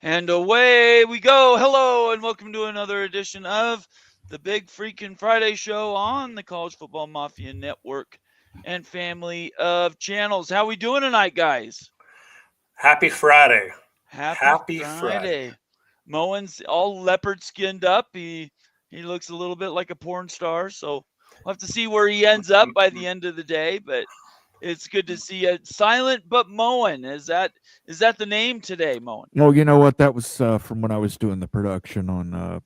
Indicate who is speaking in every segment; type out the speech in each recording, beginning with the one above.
Speaker 1: And away we go. Hello, and welcome to another edition of the Big Freaking Friday Show on the College Football Mafia Network and family of channels. How we doing tonight, guys?
Speaker 2: Happy Friday.
Speaker 1: Happy
Speaker 2: Happy Friday.
Speaker 1: Friday. Moen's all leopard skinned up. He looks a little bit like a porn star, so we'll have to see where he ends up by the end of the day. But it's good to see you. Silent but Moen. Is that the name today, Moen?
Speaker 3: Well, you know what? That was from when I was doing the production on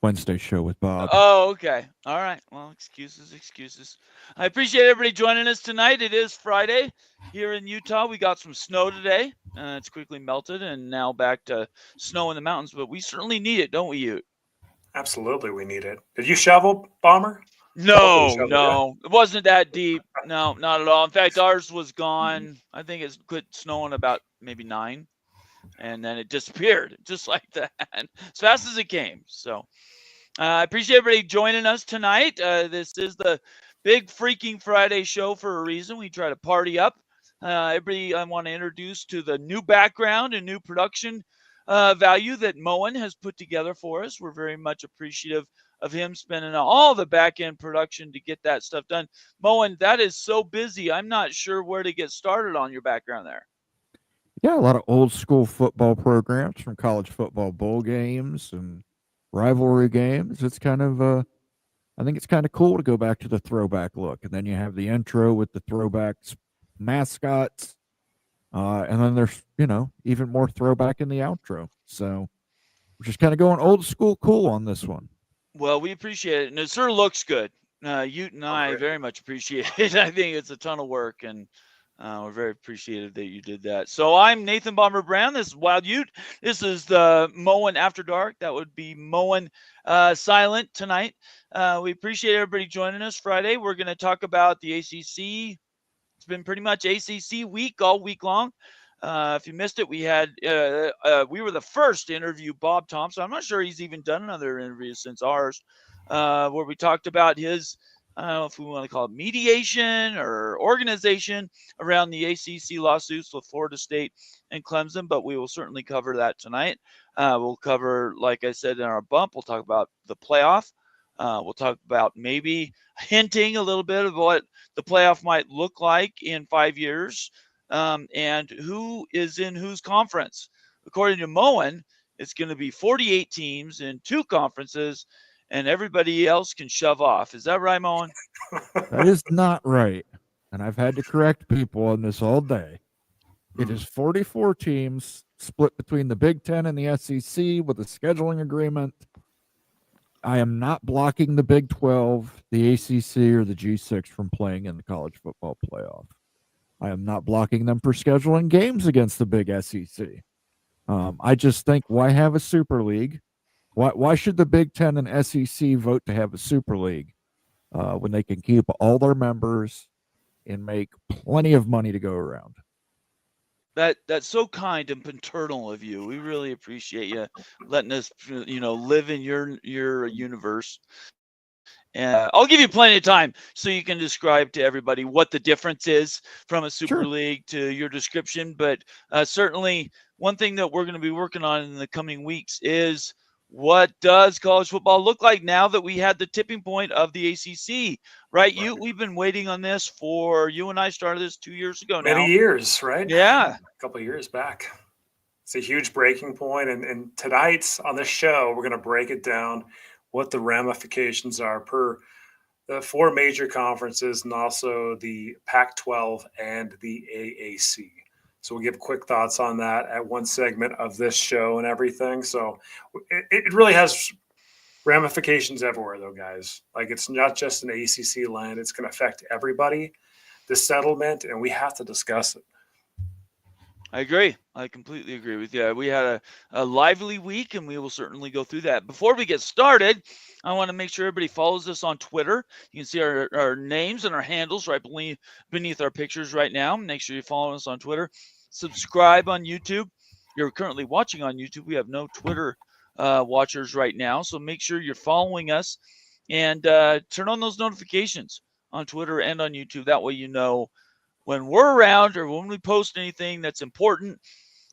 Speaker 3: Wednesday show with Bob.
Speaker 1: Oh, okay. All right. Well, excuses. I appreciate everybody joining us tonight. It is Friday here in Utah. We got some snow today. It's quickly melted and now back to snow in the mountains, but we certainly need it, don't we, Ute?
Speaker 2: Absolutely, we need it. Did you shovel, Bomber?
Speaker 1: No. It wasn't that deep. No, not at all. In fact, ours was gone. I think it's quit snowing about maybe 9, and then it disappeared just like that, as fast as it came. So I appreciate everybody joining us tonight. This is the Big Freaking Friday show for a reason. We try to party up. Everybody I want to introduce to the new background and new production value that Moen has put together for us. We're very much appreciative of him spending all the back-end production to get that stuff done. Moen, that is so busy. I'm not sure where to get started on your background there.
Speaker 3: Yeah, a lot of old school football programs from college football bowl games and rivalry games. It's kind of I think it's kind of cool to go back to the throwback look. And then you have the intro with the throwbacks mascots. And then there's, even more throwback in the outro. So we're just kind of going old school cool on this one.
Speaker 1: Well, we appreciate it, and it sure looks good. Ute and I very much appreciate it. I think it's a ton of work, and we're very appreciative that you did that. So I'm Nathan Bomber Brown. This is Wild Ute. This is the Moen After Dark. That would be Moen Silent tonight. We appreciate everybody joining us Friday. We're going to talk about the ACC. It's been pretty much ACC week all week long. If you missed it, we had we were the first to interview Bob Thompson. I'm not sure he's even done another interview since ours, where we talked about his, I don't know if we want to call it mediation or organization around the ACC lawsuits with Florida State and Clemson, but we will certainly cover that tonight. We'll cover, like I said in our bump, we'll talk about the playoff. We'll talk about maybe hinting a little bit of what the playoff might look like in 5 years. And who is in whose conference. According to Moen, it's going to be 48 teams in 2 conferences, and everybody else can shove off. Is that right, Moen?
Speaker 3: That is not right. And I've had to correct people on this all day. It is 44 teams split between the Big Ten and the SEC with a scheduling agreement. I am not blocking the Big 12, the ACC, or the G6 from playing in the college football playoff. I am not blocking them for scheduling games against the big SEC. I just think, why have a Super League? Why should the Big Ten and SEC vote to have a Super League when they can keep all their members and make plenty of money to go around?
Speaker 1: That's so kind and paternal of you. We really appreciate you letting us, live in your universe. And I'll give you plenty of time so you can describe to everybody what the difference is from a Super League to your description. But certainly one thing that we're going to be working on in the coming weeks is, what does college football look like now that we had the tipping point of the ACC, right? We've been waiting on this you and I started this 2 years ago now.
Speaker 2: Many years, right?
Speaker 1: Yeah.
Speaker 2: A couple of years back. It's a huge breaking point. And tonight on this show, we're going to break it down, what the ramifications are per the 4 major conferences and also the Pac-12 and the AAC. So we'll give quick thoughts on that at one segment of this show and everything. So it really has ramifications everywhere, though, guys. Like, it's not just an ACC land. It's going to affect everybody, the settlement, and we have to discuss it.
Speaker 1: I agree. I completely agree with you. We had a lively week, and we will certainly go through that. Before we get started, I want to make sure everybody follows us on Twitter. You can see our names and our handles right beneath our pictures right now. Make sure you follow us on Twitter. Subscribe on YouTube. You're currently watching on YouTube. We have no Twitter watchers right now, so make sure you're following us and turn on those notifications on Twitter and on YouTube. That way you know when we're around or when we post anything that's important.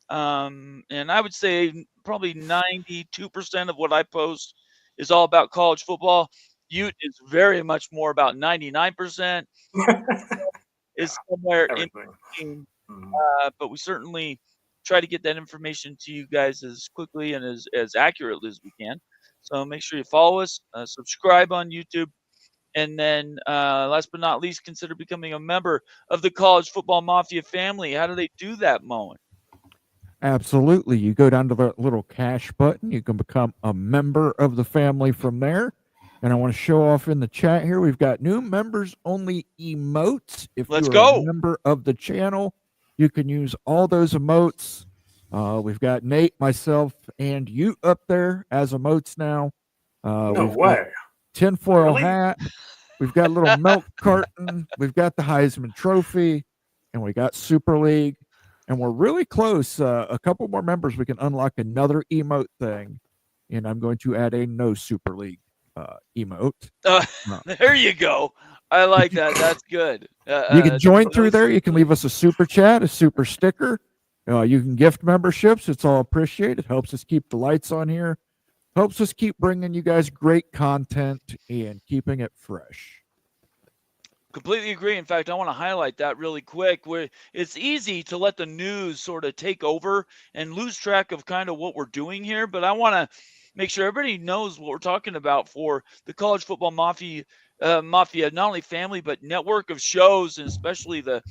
Speaker 1: And I would say probably 92% of what I post is all about college football. Ute is very much more about 99%, is somewhere in
Speaker 2: Everything.
Speaker 1: between.
Speaker 2: Mhm.
Speaker 1: But we certainly try to get that information to you guys as quickly and as accurately as we can. So make sure you follow us, subscribe on YouTube, and then last but not least, consider becoming a member of the College Football Mafia family. How do they do that, Moen?
Speaker 3: Absolutely. You go down to the little cash button. You can become a member of the family from there. And I want to show off in the chat here. We've got new members only emotes. If
Speaker 1: Let's
Speaker 3: you are
Speaker 1: go.
Speaker 3: a member of the channel, you can use all those emotes. We've got Nate, myself, and you up there as emotes now.
Speaker 2: No
Speaker 3: We've got
Speaker 2: way.
Speaker 3: tinfoil
Speaker 2: Really?
Speaker 3: hat. We've got a little milk carton. We've got the Heisman Trophy, and we got Super League. And we're really close. A couple more members, we can unlock another emote thing. And I'm going to add a no Super League emote.
Speaker 1: There you go. I like that. That's good.
Speaker 3: You can join through
Speaker 1: no
Speaker 3: there. You can leave us a super chat, a super sticker. You can gift memberships. It's all appreciated. It helps us keep the lights on here. Helps us keep bringing you guys great content and keeping it fresh.
Speaker 1: Completely agree. In fact, I want to highlight that really quick, where it's easy to let the news sort of take over and lose track of kind of what we're doing here. But I want to make sure everybody knows what we're talking about for the College Football Mafia, not only family, but network of shows, and especially the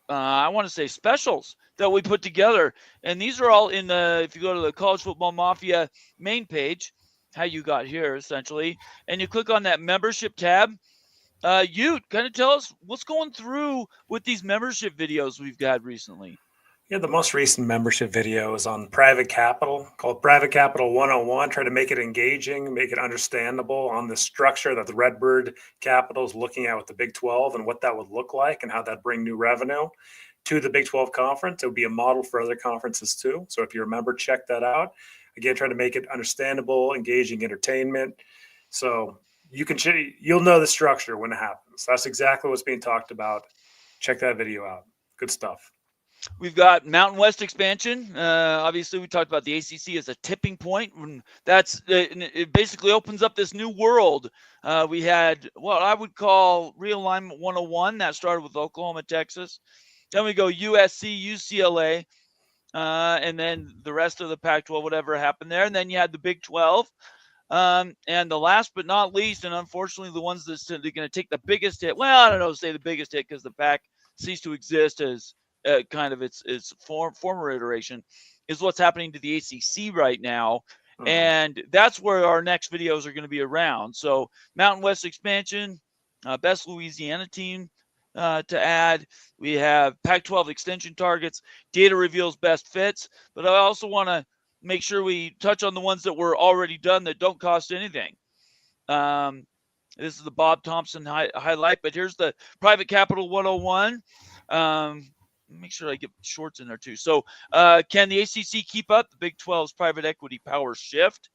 Speaker 1: I want to say specials that we put together. And these are all in the, if you go to the College Football Mafia main page, how you got here essentially, and you click on that membership tab. You kind of tell us what's going through with these membership videos we've got recently.
Speaker 2: Yeah, the most recent membership video is on Private Capital, called Private Capital 101. Try to make it engaging, make it understandable on the structure that the Redbird Capital is looking at with the Big 12 and what that would look like and how that bring new revenue to the Big 12 conference. It would be a model for other conferences too. So if you're a member, check that out. Again, try to make it understandable, engaging entertainment. So you'll know the structure when it happens. That's exactly what's being talked about. Check that video out. Good stuff.
Speaker 1: We've got Mountain West expansion. Obviously, we talked about the ACC as a tipping point. It basically opens up this new world. We had what I would call Realignment 101. That started with Oklahoma, Texas. Then we go USC, UCLA, and then the rest of the Pac-12, whatever happened there. And then you had the Big 12. And the last but not least, and unfortunately the ones that are going to take the biggest hit, well, I don't know, say the biggest hit because the Pac ceased to exist as kind of its former iteration, is what's happening to the ACC right now. Mm-hmm. And that's where our next videos are going to be around. So Mountain West expansion, best Louisiana team to add. We have Pac-12 extension targets, data reveals best fits, but I also want to make sure we touch on the ones that were already done that don't cost anything. This is the Bob Thompson highlight, but here's the Private Capital 101. Make sure I get shorts in there too. So can the ACC keep up the Big 12's private equity power shift?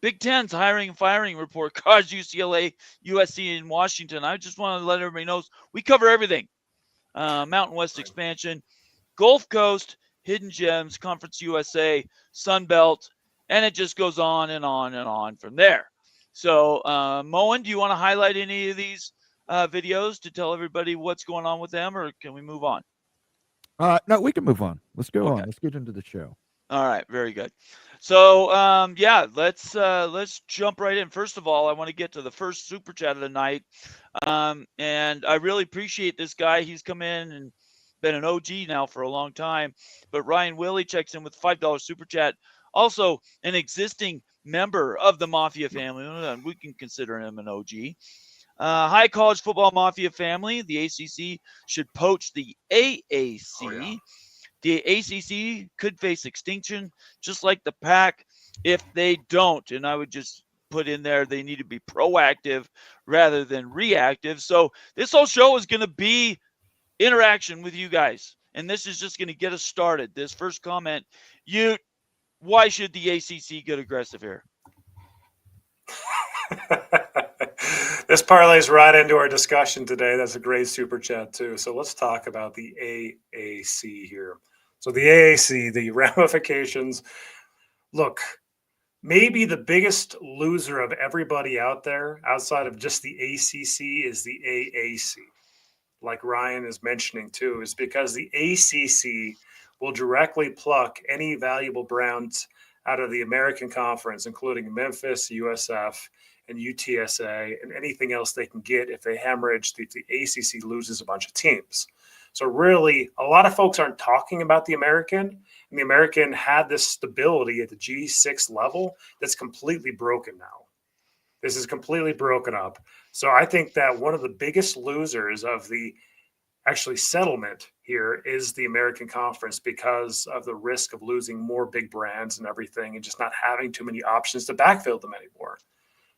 Speaker 1: Big Ten's hiring and firing report caused UCLA, USC, and Washington. I just want to let everybody know we cover everything. Mountain West expansion, Gulf Coast, Hidden Gems, Conference USA, Sun Belt, and it just goes on and on and on from there. So, Moen, do you want to highlight any of these videos to tell everybody what's going on with them, or can we move on?
Speaker 3: No, we can move on. Let's go on. Let's get into the show.
Speaker 1: All right, very good. So, yeah, let's jump right in. First of all, I want to get to the first super chat of the night, and I really appreciate this guy. He's come in and been an OG now for a long time. But Ryan Willie checks in with $5 super chat. Also, an existing member of the Mafia family. We can consider him an OG. Hi, College Football Mafia family. The ACC should poach the AAC. Oh, yeah. The ACC could face extinction, just like the Pac, if they don't. And I would just put in there they need to be proactive rather than reactive. So this whole show is going to be interaction with you guys, and this is just going to get us started. This first comment, why should the ACC get aggressive here?
Speaker 2: This parlays right into our discussion today. That's a great super chat too. So let's talk about the AAC here. So the AAC, the ramifications. Look, maybe the biggest loser of everybody out there outside of just the ACC is the AAC. Like Ryan is mentioning too, is because the ACC will directly pluck any valuable Browns out of the American Conference, including Memphis, USF, and UTSA, and anything else they can get if they hemorrhage, the ACC loses a bunch of teams. So really, a lot of folks aren't talking about the American, and the American had this stability at the G6 level that's completely broken now. This is completely broken up. So I think that one of the biggest losers of the actually settlement here is the American Conference because of the risk of losing more big brands and everything and just not having too many options to backfill them anymore.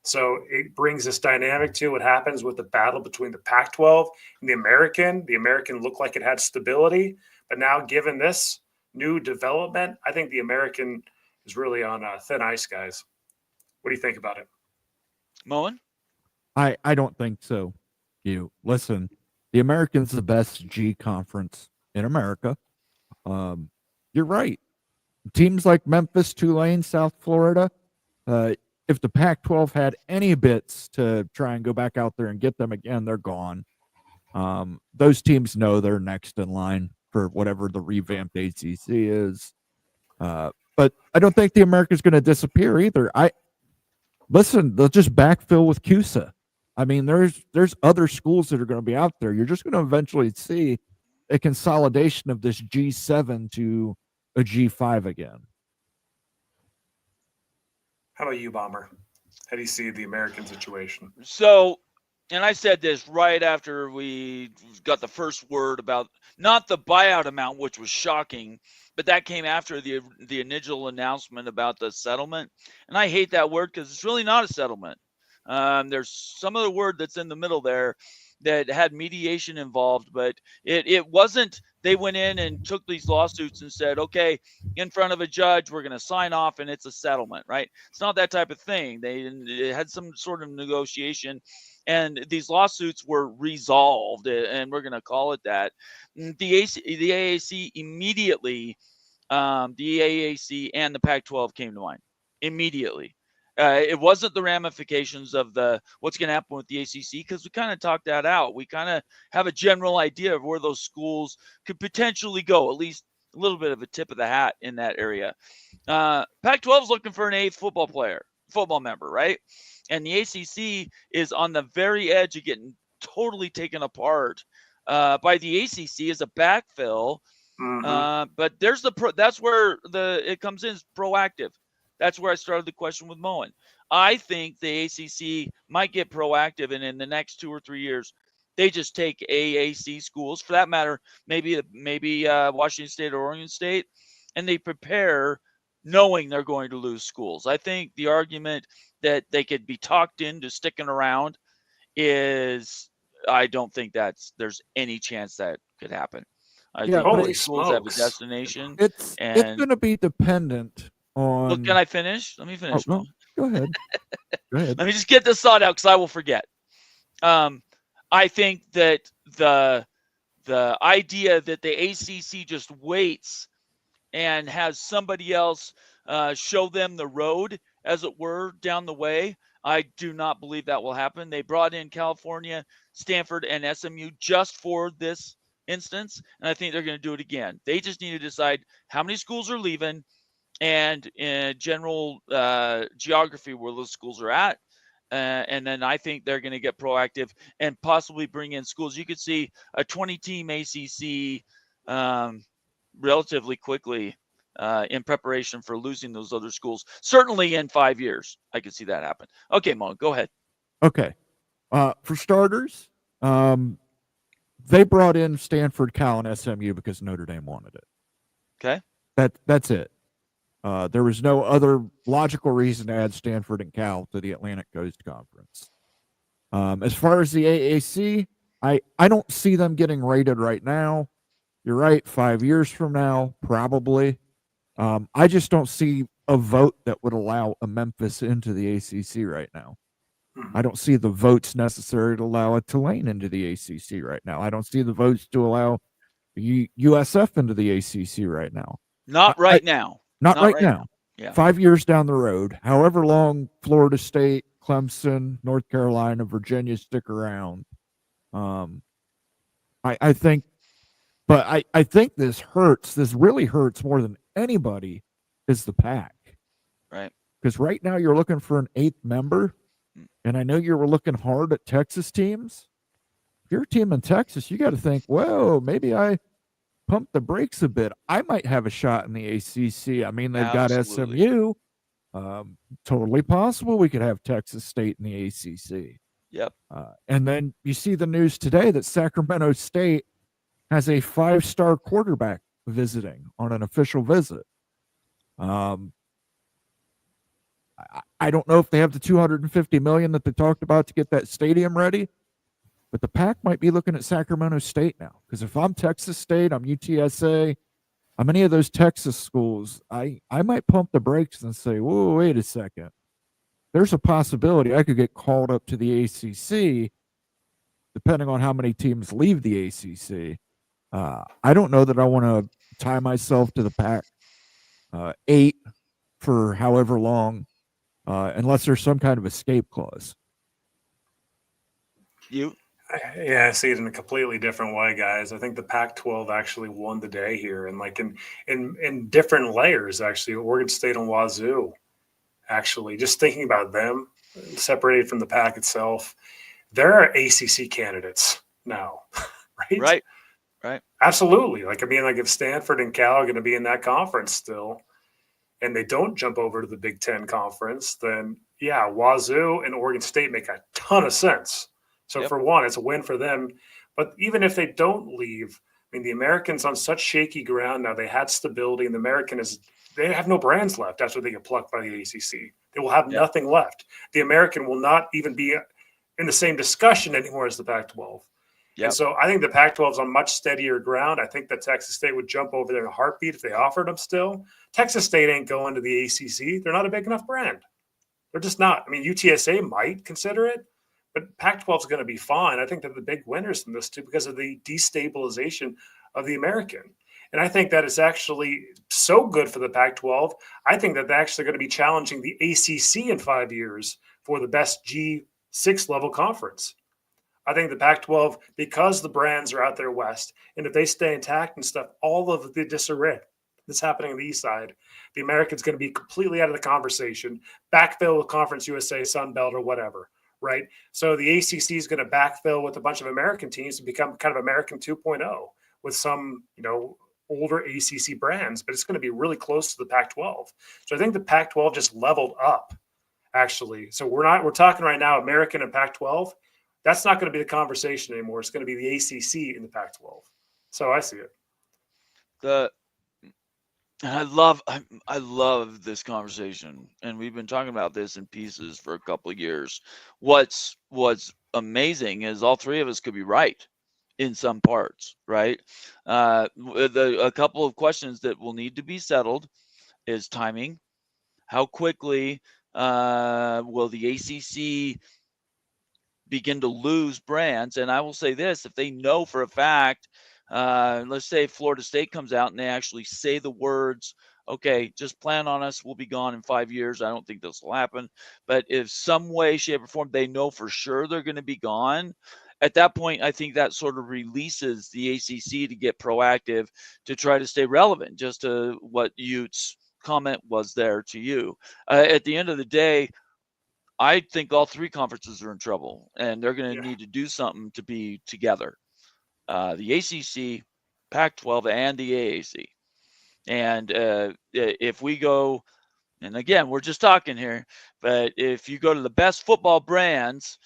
Speaker 2: So it brings this dynamic to what happens with the battle between the Pac-12 and the American. The American looked like it had stability, but now given this new development, I think the American is really on thin ice, guys. What do you think about it?
Speaker 1: Moen?
Speaker 3: I don't think so. You listen, the American's the best G conference in America. You're right. Teams like Memphis, Tulane, South Florida, if the Pac-12 had any bits to try and go back out there and get them again, they're gone. Those teams know they're next in line for whatever the revamped ACC is. But I don't think the American's going to disappear either. Listen, they'll just backfill with CUSA. I mean, there's other schools that are going to be out there. You're just going to eventually see a consolidation of this G7 to a G5 again.
Speaker 2: How about you, Bomber? How do you see the American situation?
Speaker 1: So, and I said this right after we got the first word about not the buyout amount, which was shocking, but that came after the initial announcement about the settlement. And I hate that word because it's really not a settlement. There's some other word that's in the middle there that had mediation involved, but it wasn't. They went in and took these lawsuits and said, okay, in front of a judge, we're going to sign off and it's a settlement, right? It's not that type of thing. They had some sort of negotiation and these lawsuits were resolved, and we're going to call it that. The AAC immediately, the AAC and the Pac-12 came to mind immediately. It wasn't the ramifications of what's going to happen with the ACC because we kind of talked that out. We kind of have a general idea of where those schools could potentially go, at least a little bit of a tip of the hat in that area. Pac-12 is looking for an eighth football member, right? And the ACC is on the very edge of getting totally taken apart by the ACC as a backfill. But that's where it comes in, is proactive. That's where I started the question with Moen. I think the ACC might get proactive, and in the next 2 or 3 years, they just take AAC schools, for that matter, maybe Washington State or Oregon State, and they prepare knowing they're going to lose schools. I think the argument that they could be talked into sticking around is, I don't think there's any chance that could happen. I think
Speaker 2: holy
Speaker 1: schools have a
Speaker 2: smokes.
Speaker 1: destination.
Speaker 3: It's going to be dependent on.
Speaker 1: Look, can I finish? Let me finish.
Speaker 3: Oh, no, go ahead. Go ahead.
Speaker 1: Let me just get this thought out because I will forget. I think that the idea that the ACC just waits and has somebody else show them the road, as it were, down the way, I do not believe that will happen. They brought in California, Stanford, and SMU just for this instance, and I think they're going to do it again. They just need to decide how many schools are leaving and in general geography where those schools are at. And then I think they're going to get proactive and possibly bring in schools. You could see a 20-team ACC relatively quickly in preparation for losing those other schools. Certainly in 5 years, I could see that happen. Okay, Mo, go ahead.
Speaker 3: Okay. For starters, they brought in Stanford, Cal, and SMU because Notre Dame wanted it.
Speaker 1: Okay.
Speaker 3: That's it. There was no other logical reason to add Stanford and Cal to the Atlantic Coast Conference. As far as the AAC, I don't see them getting rated right now. You're right, 5 years from now, probably. I just don't see a vote that would allow a Memphis into the ACC right now. I don't see the votes necessary to allow a Tulane into the ACC right now. I don't see the votes to allow USF into the ACC right now.
Speaker 1: Not right now.
Speaker 3: Not right now.
Speaker 1: Yeah.
Speaker 3: 5 years down the road, however long Florida State, Clemson, North Carolina, Virginia stick around. I think, but I think this hurts. This really hurts more than anybody is the Pac.
Speaker 1: Right.
Speaker 3: Because right now you're looking for an 8th member. And I know you were looking hard at Texas teams. If you're a team in Texas, you got to think, whoa, maybe I pump the brakes a bit. I might have a shot in the ACC. I mean, they've got SMU. Totally possible we could have Texas State in the ACC.
Speaker 1: Yep.
Speaker 3: And then you see the news today that Sacramento State has a 5-star quarterback visiting on an official visit. I don't know if they have the $250 million that they talked about to get that stadium ready, but the Pac might be looking at Sacramento State now. Because if I'm Texas State, I'm UTSA, I'm any of those Texas schools, I might pump the brakes and say, whoa, wait a second. There's a possibility I could get called up to the ACC, depending on how many teams leave the ACC. I don't know that I want to tie myself to the Pac 8 for however long. Unless there's some kind of escape clause.
Speaker 1: You?
Speaker 2: Yeah, I see it in a completely different way, guys. I think the Pac-12 actually won the day here, and like in different layers, actually. Oregon State and Wazoo, actually, just thinking about them separated from the Pac itself, there are ACC candidates now, right?
Speaker 1: Right.
Speaker 2: Absolutely. Like, I mean, like if Stanford and Cal are going to be in that conference still, and they don't jump over to the Big Ten conference, then yeah, Wazoo and Oregon State make a ton of sense. So for one, it's a win for them. But even if they don't leave, I mean, the Americans on such shaky ground now, they had stability, and they have no brands left after they get plucked by the ACC. They will have nothing left. The American will not even be in the same discussion anymore as the Pac-12. Yep. And so I think the Pac-12 is on much steadier ground. I think that Texas State would jump over there in a heartbeat if they offered them still. Texas State ain't going to the ACC. They're not a big enough brand. They're just not. I mean, UTSA might consider it, but Pac-12 is going to be fine. I think they're the big winners in this too because of the destabilization of the American. And I think that it's actually so good for the Pac-12. I think that they're actually going to be challenging the ACC in 5 years for the best G6 level conference. I think the Pac-12, because the brands are out there west, and if they stay intact and stuff, all of the disarray that's happening on the east side, the American's going to be completely out of the conversation, backfill with Conference USA, Sun Belt, or whatever, right? So the ACC is going to backfill with a bunch of American teams to become kind of American 2.0 with some, older ACC brands, but it's going to be really close to the Pac-12. So I think the Pac-12 just leveled up, actually. So we're talking right now American and Pac-12. That's not going to be the conversation anymore. It's going to be the ACC in the Pac-12. So I see it.
Speaker 1: I love this conversation, and we've been talking about this in pieces for a couple of years. What's amazing is all three of us could be right in some parts, right? A couple of questions that will need to be settled is timing. How quickly will the ACC begin to lose brands? And I will say this, if they know for a fact, let's say Florida State comes out and they actually say the words, okay, just plan on us, we'll be gone in 5 years. I don't think this will happen. But if some way, shape, or form, they know for sure they're going to be gone, at that point, I think that sort of releases the ACC to get proactive to try to stay relevant, just to what Ute's comment was there to you. At the end of the day, I think all three conferences are in trouble, and they're going to need to do something to be together. The ACC, Pac-12, and the AAC. And if we go, and again, we're just talking here, but if you go to the best football brands,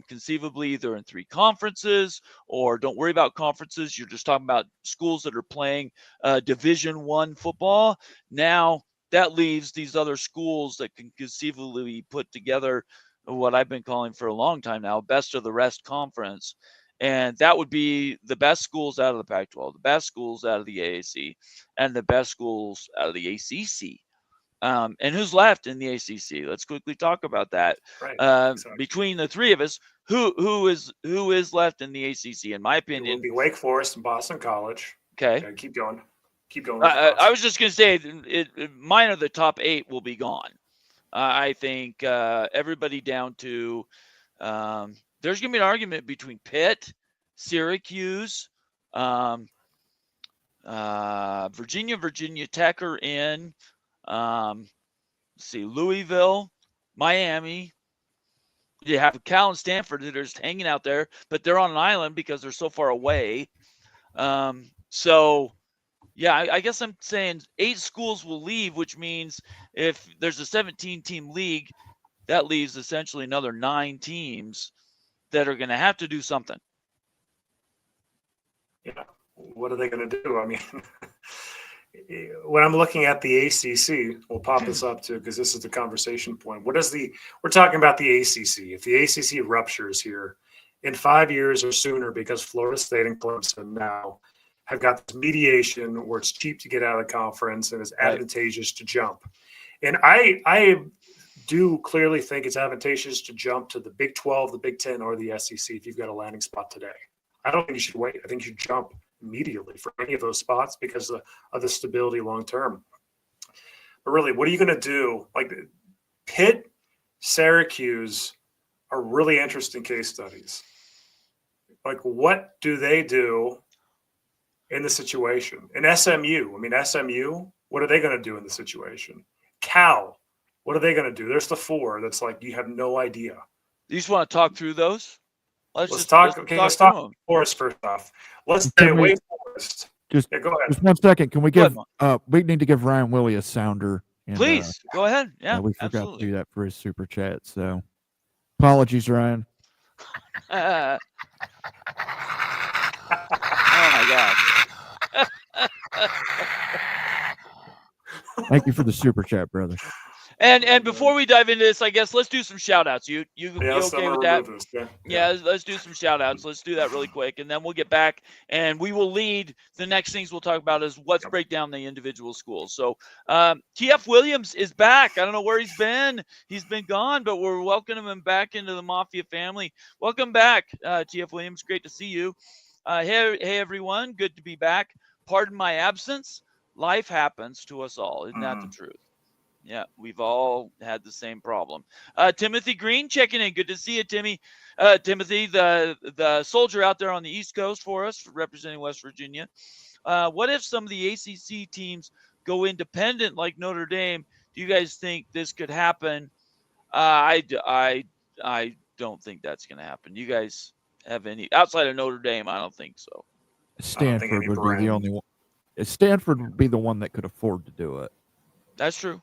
Speaker 1: conceivably either in three conferences, or don't worry about conferences, you're just talking about schools that are playing Division I football. Now, that leaves these other schools that can conceivably put together what I've been calling for a long time now, best of the rest conference. And that would be the best schools out of the Pac-12, the best schools out of the AAC, and the best schools out of the ACC. And who's left in the ACC? Let's quickly talk about that.
Speaker 2: Right. Exactly.
Speaker 1: Between the three of us, who is left in the ACC? In my
Speaker 2: It
Speaker 1: opinion,
Speaker 2: will be Wake Forest and Boston College.
Speaker 1: okay.
Speaker 2: Yeah, keep going. Keep going.
Speaker 1: I was just going to say, mine are the top 8 will be gone. I think everybody down to there's going to be an argument between Pitt, Syracuse, Virginia Tech are in. Let's see, Louisville, Miami. You have Cal and Stanford that are just hanging out there, but they're on an island because they're so far away. So, yeah, I guess I'm saying 8 schools will leave, which means if there's a 17-team league, that leaves essentially another 9 teams that are going to have to do something.
Speaker 2: Yeah. What are they going to do? I mean, when I'm looking at the ACC, we'll pop this up too, because this is the conversation point. We're talking about the ACC. If the ACC ruptures here in 5 years or sooner, because Florida State and Clemson now have got this mediation where it's cheap to get out of the conference and it's advantageous to jump. And I do clearly think it's advantageous to jump to the Big 12, the Big 10, or the SEC if you've got a landing spot today. I don't think you should wait. I think you should jump immediately for any of those spots because of the stability long term. But really, what are you going to do? Like Pitt, Syracuse are really interesting case studies. Like, what do they do in the situation? And SMU, SMU, what are they going to do in the situation? Cal, what are they going to do? There's the 4 that's like you have no idea.
Speaker 1: You just want to talk through those?
Speaker 2: Let's talk Forest first off. Let's say Wake Forest.
Speaker 3: Go ahead. Just 1 second. Can we give? We need to give Ryan Willie a sounder. And,
Speaker 1: please go ahead. Yeah,
Speaker 3: we forgot to do that for his super chat. So, apologies, Ryan.
Speaker 1: Oh my God.
Speaker 3: Thank you for the super chat, brother.
Speaker 1: And before we dive into this, I guess let's do some shout outs. You okay with that? Yeah, let's do some shout outs. Let's do that really quick. And then we'll get back and we will lead. The next things we'll talk about is let's break down the individual schools. So TF Williams is back. I don't know where he's been. He's been gone, but we're welcoming him back into the Mafia family. Welcome back, TF Williams. Great to see you. Hey, everyone. Good to be back. Pardon my absence. Life happens to us all. Isn't that the truth? Yeah, we've all had the same problem. Timothy Green checking in. Good to see you, Timmy. Timothy, the soldier out there on the East Coast for us, representing West Virginia. What if some of the ACC teams go independent like Notre Dame? Do you guys think this could happen? I don't think that's going to happen. You guys have any outside of Notre Dame? I don't think so.
Speaker 3: Stanford would be the only one. Stanford would be the one that could afford to do it.
Speaker 1: That's true.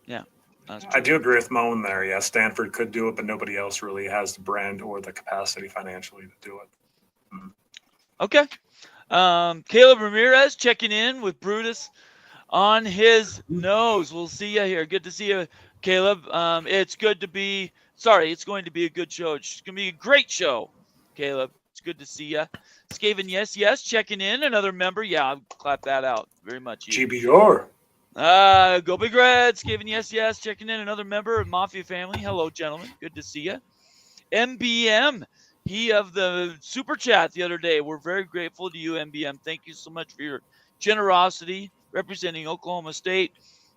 Speaker 1: Yeah, that's true.
Speaker 2: I do agree with Moan there. Yeah, Stanford could do it, but nobody else really has the brand or the capacity financially to do it.
Speaker 1: Okay. Caleb Ramirez checking in with Brutus on his nose. We'll see you here. Good to see you, Caleb. It's going to be a good show. It's going to be a great show, Caleb. It's good to see you. Skaven, yes, checking in. Another member. Yeah, I'll clap that out very much.
Speaker 2: GBR.
Speaker 1: Go Big Reds. Skaven, yes, checking in. Another member of Mafia family. Hello, gentlemen. Good to see you. MBM. He of the super chat the other day. We're very grateful to you, MBM. Thank you so much for your generosity representing Oklahoma State.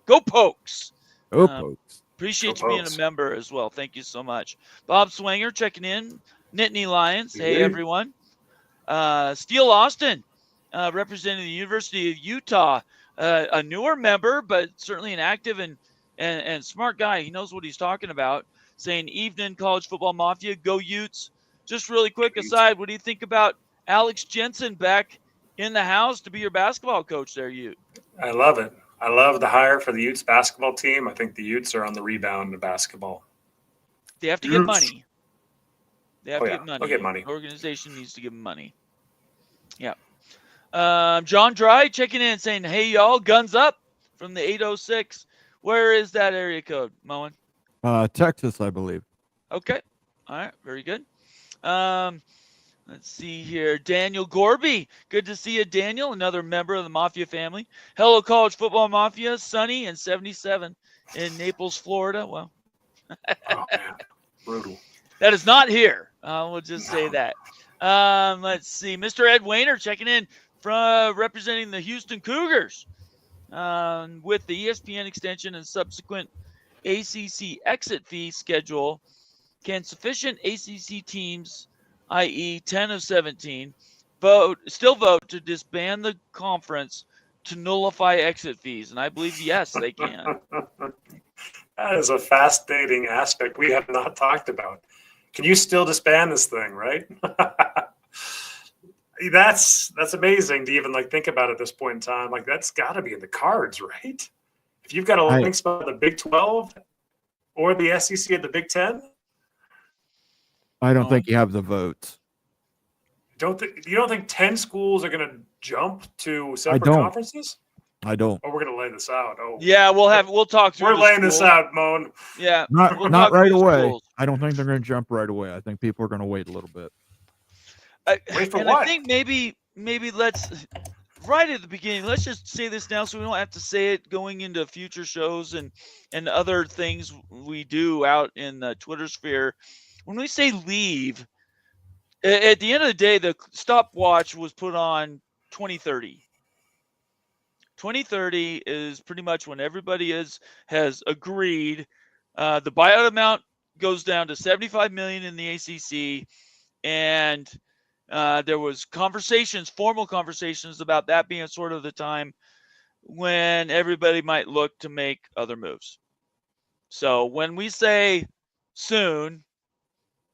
Speaker 1: Go Pokes.
Speaker 3: Go Pokes.
Speaker 1: Appreciate you being a member as well. Thank you so much. Bob Swanger checking in. Nittany Lions. Hey, everyone. Steele Austin, representing the University of Utah. A newer member, but certainly an active and smart guy. He knows what he's talking about. Saying, evening, College Football Mafia. Go Utes. Just really quick aside, what do you think about Alex Jensen back in the house to be your basketball coach there, Ute?
Speaker 2: I love it. I love the hire for the Utes basketball team. I think the Utes are on the rebound in basketball.
Speaker 1: They have to get money. They have to get money.
Speaker 2: They'll get money.
Speaker 1: The organization needs to give them money. Yeah. John Dry checking in saying, hey, y'all, guns up from the 806. Where is that area code, Moen?
Speaker 3: Texas, I believe.
Speaker 1: Okay. All right. Very good. Let's see here. Daniel Gorby. Good to see you, Daniel. Another member of the Mafia family. Hello, College Football Mafia. Sunny and 77 in Naples, Florida. Well,
Speaker 2: Oh, man. Brutal.
Speaker 1: that is not here. We'll just say that. Let's see. Mr. Ed Wayner checking in from representing the Houston Cougars with the ESPN extension and subsequent ACC exit fee schedule. Can sufficient ACC teams, i.e. 10 of 17, still vote to disband the conference to nullify exit fees? And I believe, yes, they can.
Speaker 2: That is a fascinating aspect we have not talked about. Can you still disband this thing, right? That's amazing to even think about at this point in time. That's got to be in the cards, right? If you've got a landing spot in the Big 12 or the SEC at the Big 10,
Speaker 3: I don't think you have the votes.
Speaker 2: You don't think 10 schools are going to jump to separate conferences?
Speaker 3: I don't.
Speaker 2: Oh, we're going to lay this out. Oh,
Speaker 1: yeah, we'll talk through.
Speaker 2: We're laying this out, Moan.
Speaker 1: Yeah,
Speaker 3: not right away. Schools. I don't think they're going to jump right away. I think people are going to wait a little bit.
Speaker 2: Wait for what?
Speaker 1: I think maybe let's right at the beginning. Let's just say this now, so we don't have to say it going into future shows and other things we do out in the Twitter sphere. When we say leave, at the end of the day, the stopwatch was put on 2030. 2030 is pretty much when everybody has agreed. The buyout amount goes down to $75 million in the ACC, and there was formal conversations about that being sort of the time when everybody might look to make other moves. So when we say soon,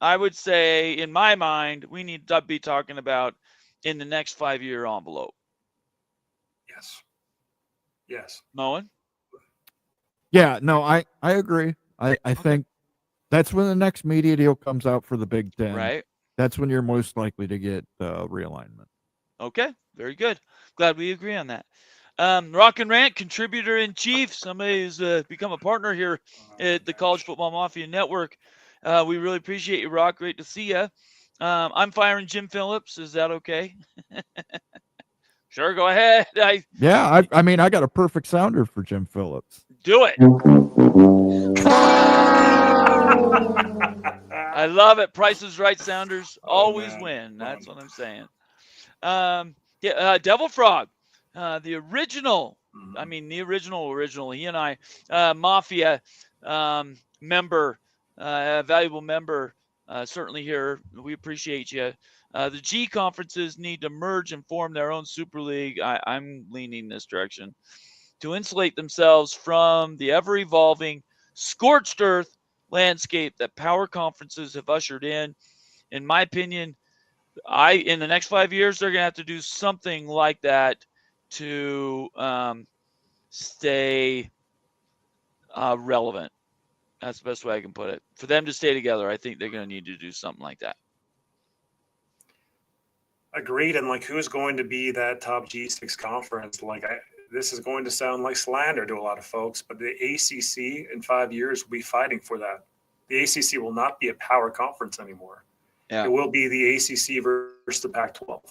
Speaker 1: I would say, in my mind, we need to be talking about in the next 5-year envelope.
Speaker 2: Yes.
Speaker 1: Moen?
Speaker 3: Yeah, no, I agree. I think that's when the next media deal comes out for the Big Ten.
Speaker 1: Right.
Speaker 3: That's when you're most likely to get realignment.
Speaker 1: Okay, very good. Glad we agree on that. Rock and Rant, contributor in chief. Somebody who's become a partner here at the College Football Mafia Network. We really appreciate you, Rock. Great to see you. I'm firing Jim Phillips. Is that okay? Sure, go ahead.
Speaker 3: I mean, I got a perfect sounder for Jim Phillips.
Speaker 1: Do it. I love it. Price is Right sounders always win. That's what I'm saying. Devil Frog, the original. I mean, the original. He and I, Mafia member, valuable member, certainly here. We appreciate you. The G conferences need to merge and form their own Super League. I'm leaning this direction to insulate themselves from the ever-evolving scorched earth landscape that power conferences have ushered in. In my opinion, in the next 5 years, they're going to have to do something like that to stay relevant. That's the best way I can put it. For them to stay together, I think they're going to need to do something like that.
Speaker 2: Agreed. And who's going to be that top G6 conference? This is going to sound like slander to a lot of folks, but the ACC in 5 years will be fighting for that. The ACC will not be a power conference anymore. Yeah. It will be the ACC versus the Pac-12.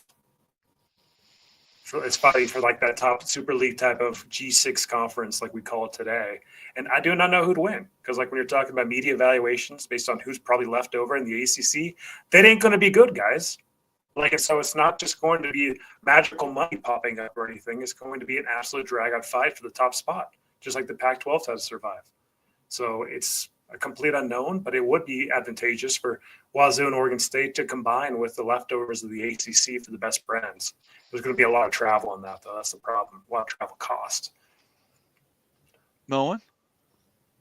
Speaker 2: So it's fighting for that top Super League type of G6 conference like we call it today. And I do not know who'd win because when you're talking about media evaluations based on who's probably left over in the ACC, that ain't going to be good, guys. So it's not just going to be magical money popping up or anything. It's going to be an absolute drag-out fight for the top spot, just like the Pac-12 has to survive. So it's a complete unknown, but it would be advantageous for Wazoo and Oregon State to combine with the leftovers of the ACC for the best brands. There's going to be a lot of travel on that, though. That's the problem. A lot of travel cost.
Speaker 1: Moen?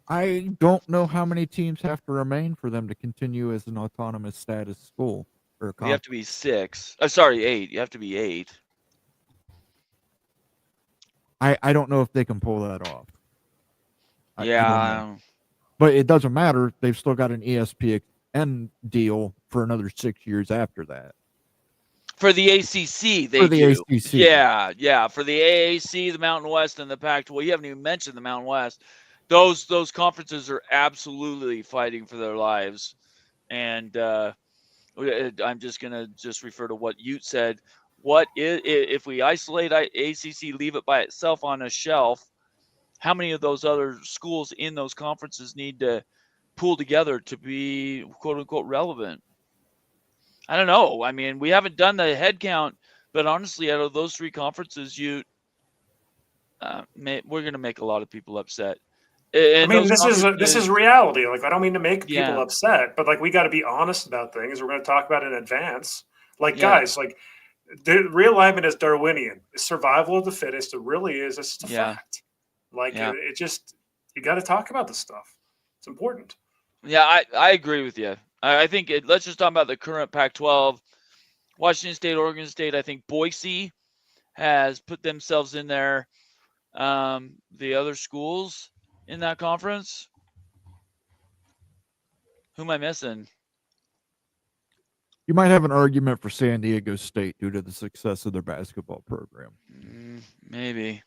Speaker 3: I don't know how many teams have to remain for them to continue as an autonomous status school.
Speaker 1: You have to be 6. Sorry, 8. You have to be 8.
Speaker 3: I don't know if they can pull that off.
Speaker 1: Yeah.
Speaker 3: But it doesn't matter. They've still got an ESPN deal for another 6 years after that.
Speaker 1: For the ACC, they
Speaker 3: do. ACC.
Speaker 1: Yeah. For the AAC, the Mountain West, and the Pac-12. You haven't even mentioned the Mountain West. Those conferences are absolutely fighting for their lives. And I'm just going to refer to what Ute said. What if we isolate ACC, leave it by itself on a shelf, how many of those other schools in those conferences need to pull together to be quote unquote relevant? I don't know. I mean, we haven't done the head count, but honestly, out of those three conferences, we're going to make a lot of people upset.
Speaker 2: I mean, this is reality. Like, I don't mean to make people upset, but like, we got to be honest about things. We're going to talk about it in advance. Like, guys, like, the realignment is Darwinian. It's survival of the fittest. It really is. It's just a fact. Like, it just, you got to talk about this stuff. It's important.
Speaker 1: Yeah, I agree with you. I think let's just talk about the current Pac-12. Washington State, Oregon State. I think Boise has put themselves in there. The other schools in that conference. Who am I missing?
Speaker 3: You might have an argument for San Diego State due to the success of their basketball program.
Speaker 1: Maybe.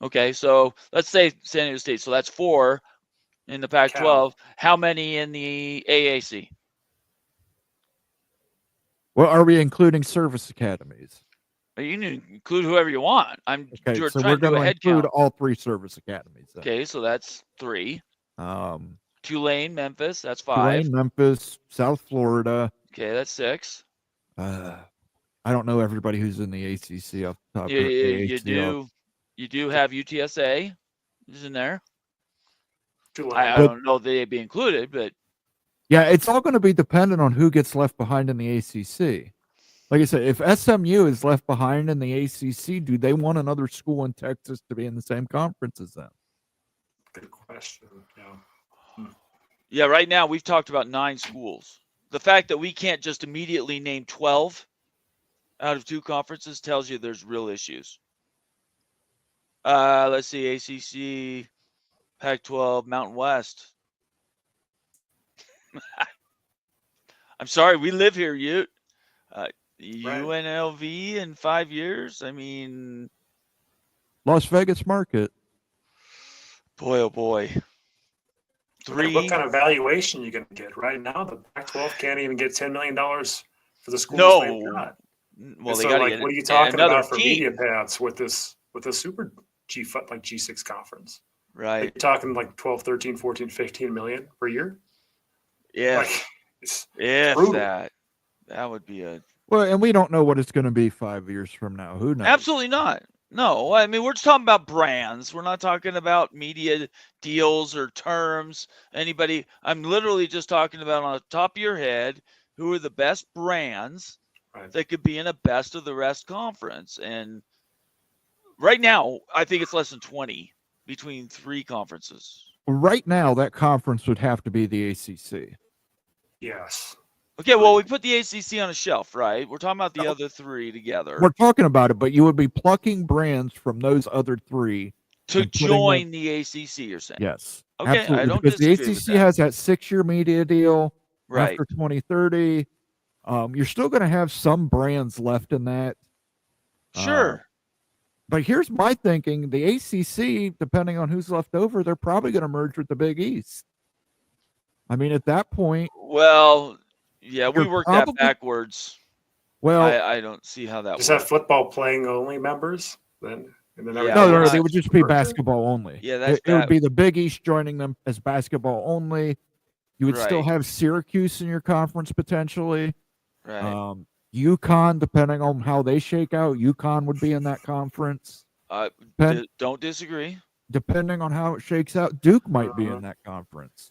Speaker 1: Okay, so let's say San Diego State. So that's 4 in the Pac-12. How many in the AAC?
Speaker 3: Well, are we including service academies?
Speaker 1: You can include whoever you want.
Speaker 3: Okay, so we're going to include all 3 service academies. Then.
Speaker 1: Okay, so that's 3. Tulane, Memphis, that's 5.
Speaker 3: Tulane, Memphis, South Florida.
Speaker 1: Okay, that's 6.
Speaker 3: I don't know everybody who's in the ACC off the top.
Speaker 1: You do have UTSA is in there. I don't know they'd be included, but
Speaker 3: yeah, it's all going to be dependent on who gets left behind in the ACC. Like I said, if SMU is left behind in the ACC, do they want another school in Texas to be in the same conference as them?
Speaker 2: Good question.
Speaker 1: Yeah, right now we've talked about 9 schools. The fact that we can't just immediately name 12 out of 2 conferences tells you there's real issues. Let's see, ACC, Pac-12, Mountain West. I'm sorry, we live here, Ute. UNLV in 5 years? I mean...
Speaker 3: Las Vegas market.
Speaker 1: Boy, oh boy. 3.
Speaker 2: What kind of valuation you going to get? Right now, the Pac-12 can't even get $10 million for the schools they've got.
Speaker 1: Well,
Speaker 2: so, what are you talking about for media payouts with this super G6 conference?
Speaker 1: Right.
Speaker 2: You're talking like 12, 13, 14, 15 million per year?
Speaker 1: Yeah.
Speaker 2: Like, it's
Speaker 1: that would be a...
Speaker 3: Well, and we don't know what it's going to be 5 years from now. Who knows?
Speaker 1: Absolutely not. No, I mean, we're just talking about brands. We're not talking about media deals or terms. I'm literally just talking about on the top of your head, who are the best brands that could be in a best of the rest conference. And right now, I think it's less than 20 between 3 conferences.
Speaker 3: Right now, that conference would have to be the ACC.
Speaker 2: Yes.
Speaker 1: Okay, well, we put the ACC on a shelf, right? We're talking about the other 3 together.
Speaker 3: We're talking about it, but you would be plucking brands from those other 3
Speaker 1: to join the ACC. You're saying?
Speaker 3: Yes.
Speaker 1: Okay,
Speaker 3: absolutely.
Speaker 1: I don't
Speaker 3: because
Speaker 1: disagree
Speaker 3: the
Speaker 1: with
Speaker 3: ACC
Speaker 1: that.
Speaker 3: has that 6-year media deal
Speaker 1: right
Speaker 3: after 2030. You're still going to have some brands left in that.
Speaker 1: Sure.
Speaker 3: But here's my thinking: the ACC, depending on who's left over, they're probably going to merge with the Big East. I mean, at that point,
Speaker 1: well. Yeah, we worked that backwards.
Speaker 3: Well,
Speaker 1: I don't see how that
Speaker 2: works. Is that football playing only members then?
Speaker 3: No, they would just be basketball only.
Speaker 1: Yeah,
Speaker 3: it would be the Big East joining them as basketball only. You would still have Syracuse in your conference potentially.
Speaker 1: Right.
Speaker 3: UConn, depending on how they shake out, UConn would be in that conference.
Speaker 1: Don't disagree.
Speaker 3: Depending on how it shakes out, Duke might be in that conference.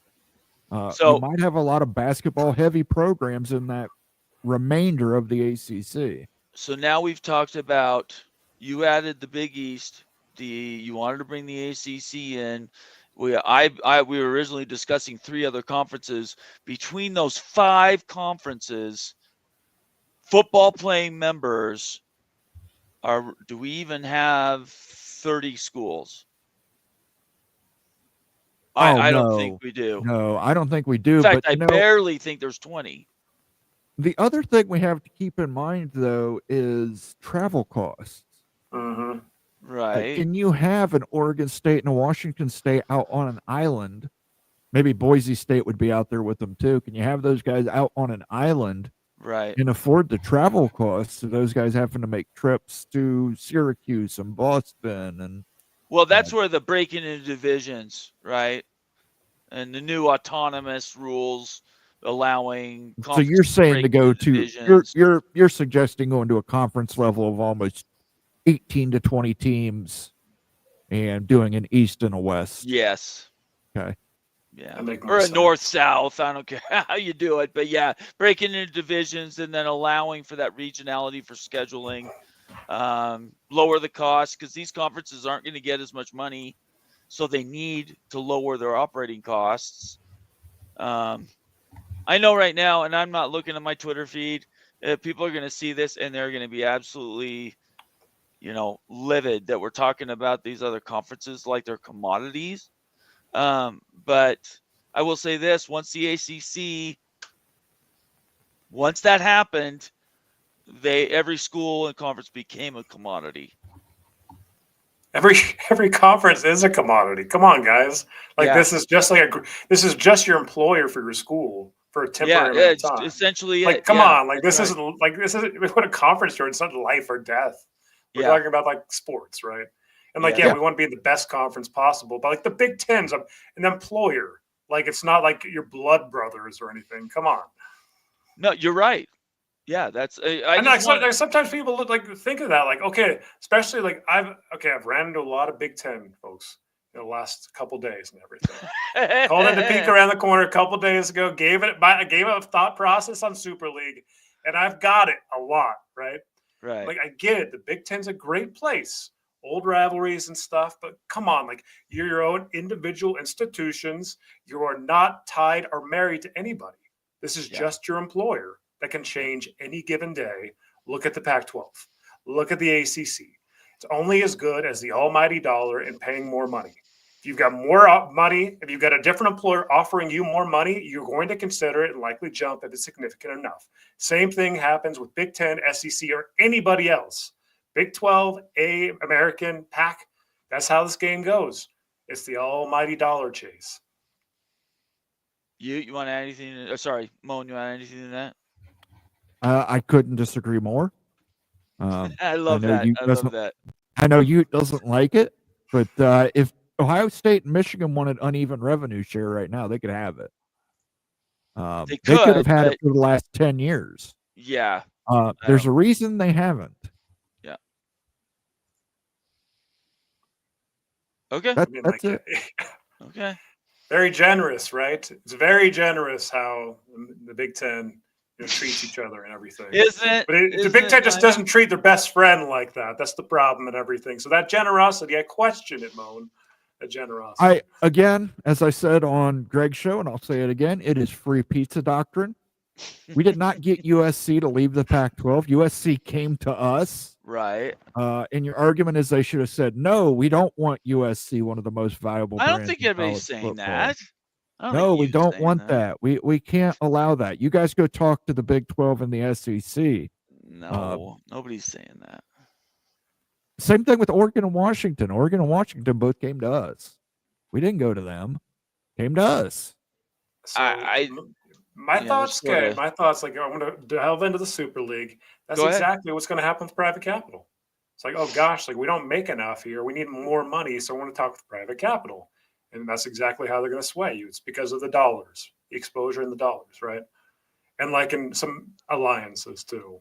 Speaker 3: So you might have a lot of basketball-heavy programs in that remainder of the ACC.
Speaker 1: So now we've talked about you added the Big East. You wanted to bring the ACC in. We were originally discussing 3 other conferences. Between those 5 conferences, football-playing members do we even have 30 schools? I don't think we do.
Speaker 3: No, I don't think we do.
Speaker 1: In fact, I barely think there's 20.
Speaker 3: The other thing we have to keep in mind, though, is travel costs.
Speaker 2: Mm-hmm.
Speaker 1: Right.
Speaker 3: Can you have an Oregon State and a Washington State out on an island? Maybe Boise State would be out there with them, too. Can you have those guys out on an island
Speaker 1: Right.
Speaker 3: and afford the travel costs of those guys having to make trips to Syracuse and Boston. And
Speaker 1: Well, that's where the breaking into divisions, right? And the new autonomous rules allowing
Speaker 3: so you're saying to go to
Speaker 1: divisions.
Speaker 3: you're suggesting going to a conference level of almost 18 to 20 teams and doing an East and a West.
Speaker 1: Yes.
Speaker 3: Okay.
Speaker 1: Yeah. Or a north-south. I don't care how you do it. But yeah, breaking into divisions and then allowing for that regionality for scheduling. Lower the cost because these conferences aren't going to get as much money. So they need to lower their operating costs. I know right now, and I'm not looking at my Twitter feed, people are going to see this and they're going to be absolutely, livid that we're talking about these other conferences like they're commodities. But I will say this, once the ACC, once that happened, every school and conference became a commodity.
Speaker 2: Every conference is a commodity. Come on, guys. This is just your employer for your school for a temporary amount of time.
Speaker 1: Essentially
Speaker 2: come on. This isn't what a conference you're in. It's not life or death. We're talking about sports, right? And we want to be in the best conference possible. But the Big Ten's an employer. It's not like your blood brothers or anything. Come on.
Speaker 1: No, you're right. Yeah, that's.
Speaker 2: Sometimes people think of that especially I've ran into a lot of Big Ten folks in the last couple days and everything. Called in to peek around the corner a couple days ago. Gave it a thought process on Super League, and I've got it a lot. Right. I get it. The Big Ten's a great place, old rivalries and stuff. But come on, you're your own individual institutions. You are not tied or married to anybody. This is just your employer. That can change any given day. Look at the Pac-12. Look at the ACC. It's only as good as the almighty dollar and paying more money. If you've got more money, if you've got a different employer offering you more money, you're going to consider it and likely jump if it's significant enough. Same thing happens with Big Ten, SEC, or anybody else. Big 12, American, Pac, that's how this game goes. It's the almighty dollar chase.
Speaker 1: You want to add anything? Sorry, Moan, you want to add anything to that?
Speaker 3: I couldn't disagree more.
Speaker 1: I love that.
Speaker 3: I know you doesn't like it, but if Ohio State and Michigan wanted uneven revenue share right now, they could have it. They could have had it for the last 10 years.
Speaker 1: Yeah.
Speaker 3: There's a reason they haven't.
Speaker 1: Yeah. Okay.
Speaker 3: That's it.
Speaker 1: Okay.
Speaker 2: Very generous, right? It's very generous how the Big Ten treats each other and everything.
Speaker 1: Isn't it?
Speaker 2: But the Big Ten just doesn't treat their best friend like that. That's the problem and everything. So that generosity, I question it, Moan. That generosity.
Speaker 3: Again, as I said on Greg's show, and I'll say it again, it is free pizza doctrine. We did not get USC to leave the Pac-12. USC came to us.
Speaker 1: Right.
Speaker 3: And your argument is they should have said, no, we don't want USC, one of the most valuable brands.
Speaker 1: I don't think anybody's saying that.
Speaker 3: No, we don't want that. We can't allow that. You guys go talk to the Big 12 and the SEC.
Speaker 1: No, nobody's saying that.
Speaker 3: Same thing with Oregon and Washington. Oregon and Washington both came to us. We didn't go to them. Came to us.
Speaker 2: So my thoughts, I'm going to delve into the Super League. That's exactly what's going to happen with private capital. It's oh gosh, we don't make enough here. We need more money, so I want to talk with private capital. And that's exactly how they're going to sway you. It's because of the dollars, the exposure in the dollars, right? And in some alliances too.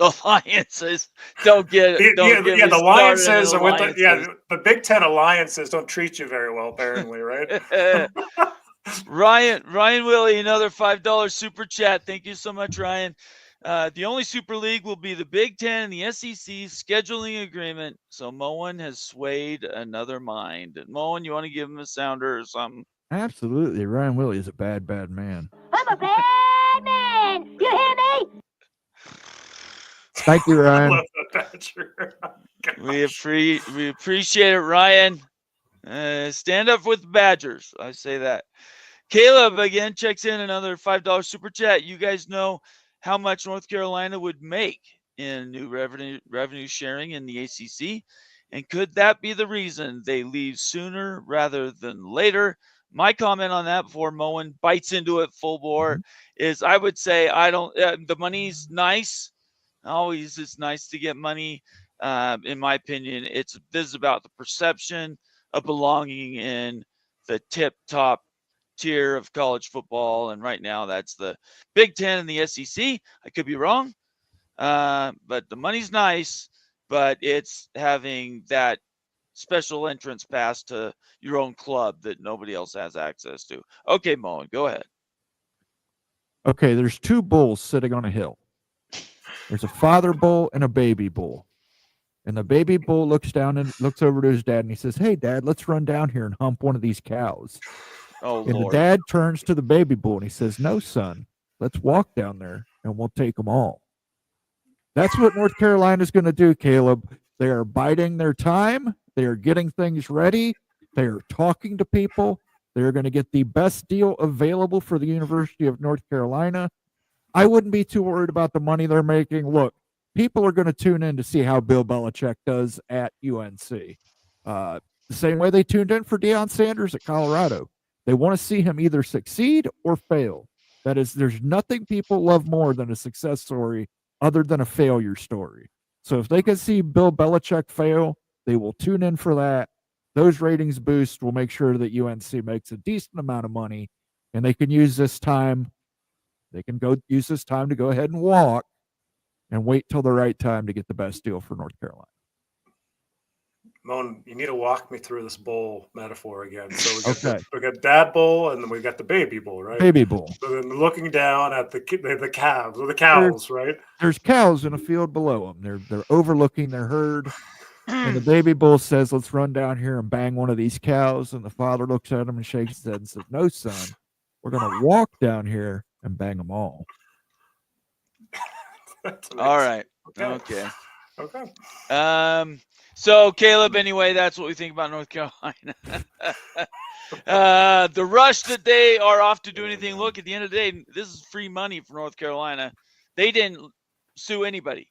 Speaker 1: Alliances don't get
Speaker 2: the alliances and the Big Ten alliances don't treat you very well, apparently, right?
Speaker 1: Ryan Willie, another $5 super chat. Thank you so much, Ryan. The only Super League will be the Big Ten and the SEC scheduling agreement. So Moen has swayed another mind. Moen, you want to give him a sounder or something?
Speaker 3: Absolutely. Ryan Willie is a bad man.
Speaker 4: I'm a bad man. You hear me?
Speaker 3: Thank you, Ryan.
Speaker 2: I love that badger.
Speaker 1: We appreciate it, Ryan. Stand up with the Badgers. I say that. Caleb again checks in another $5 super chat. You guys know how much North Carolina would make in new revenue sharing in the ACC, and could that be the reason they leave sooner rather than later? my comment on that before Moen bites into it full bore is I would say the money's nice. Always it's nice to get money. In my opinion, this is about the perception of belonging in the tip top tier of college football. And right now that's the Big Ten and the SEC. I could be wrong. But the money's nice, but it's having that special entrance pass to your own club that nobody else has access to. Okay, Moen, go ahead.
Speaker 3: Okay, there's two bulls sitting on a hill. There's a father bull and a baby bull. And the baby bull looks down and looks over to his dad and he says, "Hey, Dad, let's run down here and hump one of these cows."
Speaker 1: Oh,
Speaker 3: and
Speaker 1: Lord.
Speaker 3: the dad turns to the baby bull and he says, "No, son, let's walk down there and we'll take them all." That's what North Carolina is going to do, Caleb. They are biding their time. They are getting things ready. They are talking to people. They are going to get the best deal available for the University of North Carolina. I wouldn't be too worried about the money they're making. Look, people are going to tune in to see how Bill Belichick does at UNC. The same way they tuned in for Deion Sanders at Colorado. They want to see him either succeed or fail. That is, there's nothing people love more than a success story other than a failure story. So if they can see Bill Belichick fail, they will tune in for that. Those ratings boost will make sure that UNC makes a decent amount of money, and they can use this time. They can go use this time to go ahead and walk and wait till the right time to get the best deal for North Carolina.
Speaker 2: Moen, you need to walk me through this bull metaphor again. So we got dad bull, and then we got the baby bull, right?
Speaker 3: Baby bull.
Speaker 2: So then looking down at the calves or the cows, right?
Speaker 3: There's cows in a field below them. They're overlooking their herd. And the baby bull says, "Let's run down here and bang one of these cows." And the father looks at him and shakes his head and says, "No, son, we're going to walk down here and bang them all."
Speaker 1: All right.
Speaker 2: Okay.
Speaker 1: So Caleb, anyway, that's what we think about North Carolina. The rush that they are off to do anything. Look, at the end of the day, this is free money for North Carolina. They didn't sue anybody.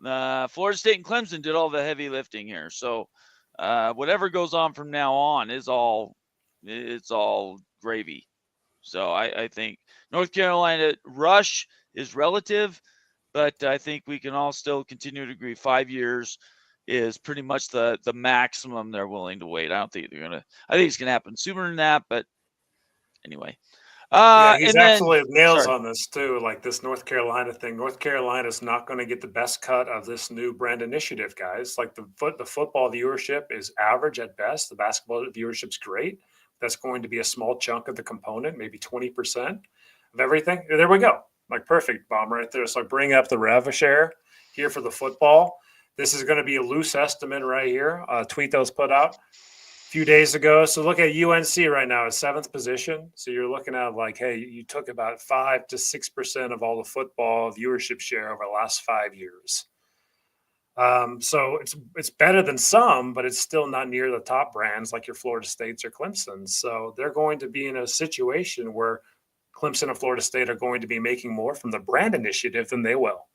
Speaker 1: Florida State and Clemson did all the heavy lifting here. So whatever goes on from now on it's all gravy. So I think North Carolina rush is relative, but I think we can all still continue to agree 5 years is pretty much the maximum they're willing to wait. I don't think I think it's gonna happen sooner than that, but anyway.
Speaker 2: He's absolutely nails on this too. Like this North Carolina thing. North Carolina is not going to get the best cut of this new brand initiative, guys. Like the football viewership is average at best. The basketball viewership's great. That's going to be a small chunk of the component, maybe 20% of everything. There we go. Like perfect, Bomb, right there. So bring up the rev share here for the football. This is going to be a loose estimate right here. A tweet that was put out few days ago. So look at UNC right now at 7th position. So you're looking at like, hey, you took about 5 to 6% of all the football viewership share over the last 5 years. So it's better than some, but it's still not near the top brands like your Florida States or Clemson. So they're going to be in a situation where Clemson and Florida State are going to be making more from the brand initiative than they will.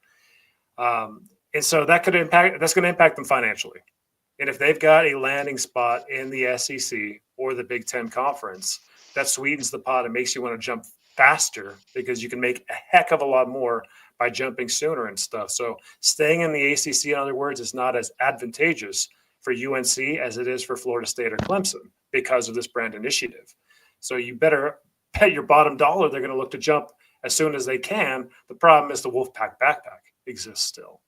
Speaker 2: And so that's going to impact them financially. And if they've got a landing spot in the SEC or the Big Ten Conference, that sweetens the pot and makes you want to jump faster because you can make a heck of a lot more by jumping sooner and stuff. So staying in the ACC, in other words, is not as advantageous for UNC as it is for Florida State or Clemson because of this brand initiative. So you better bet your bottom dollar they're going to look to jump as soon as they can. The problem is the Wolfpack backpack exists still.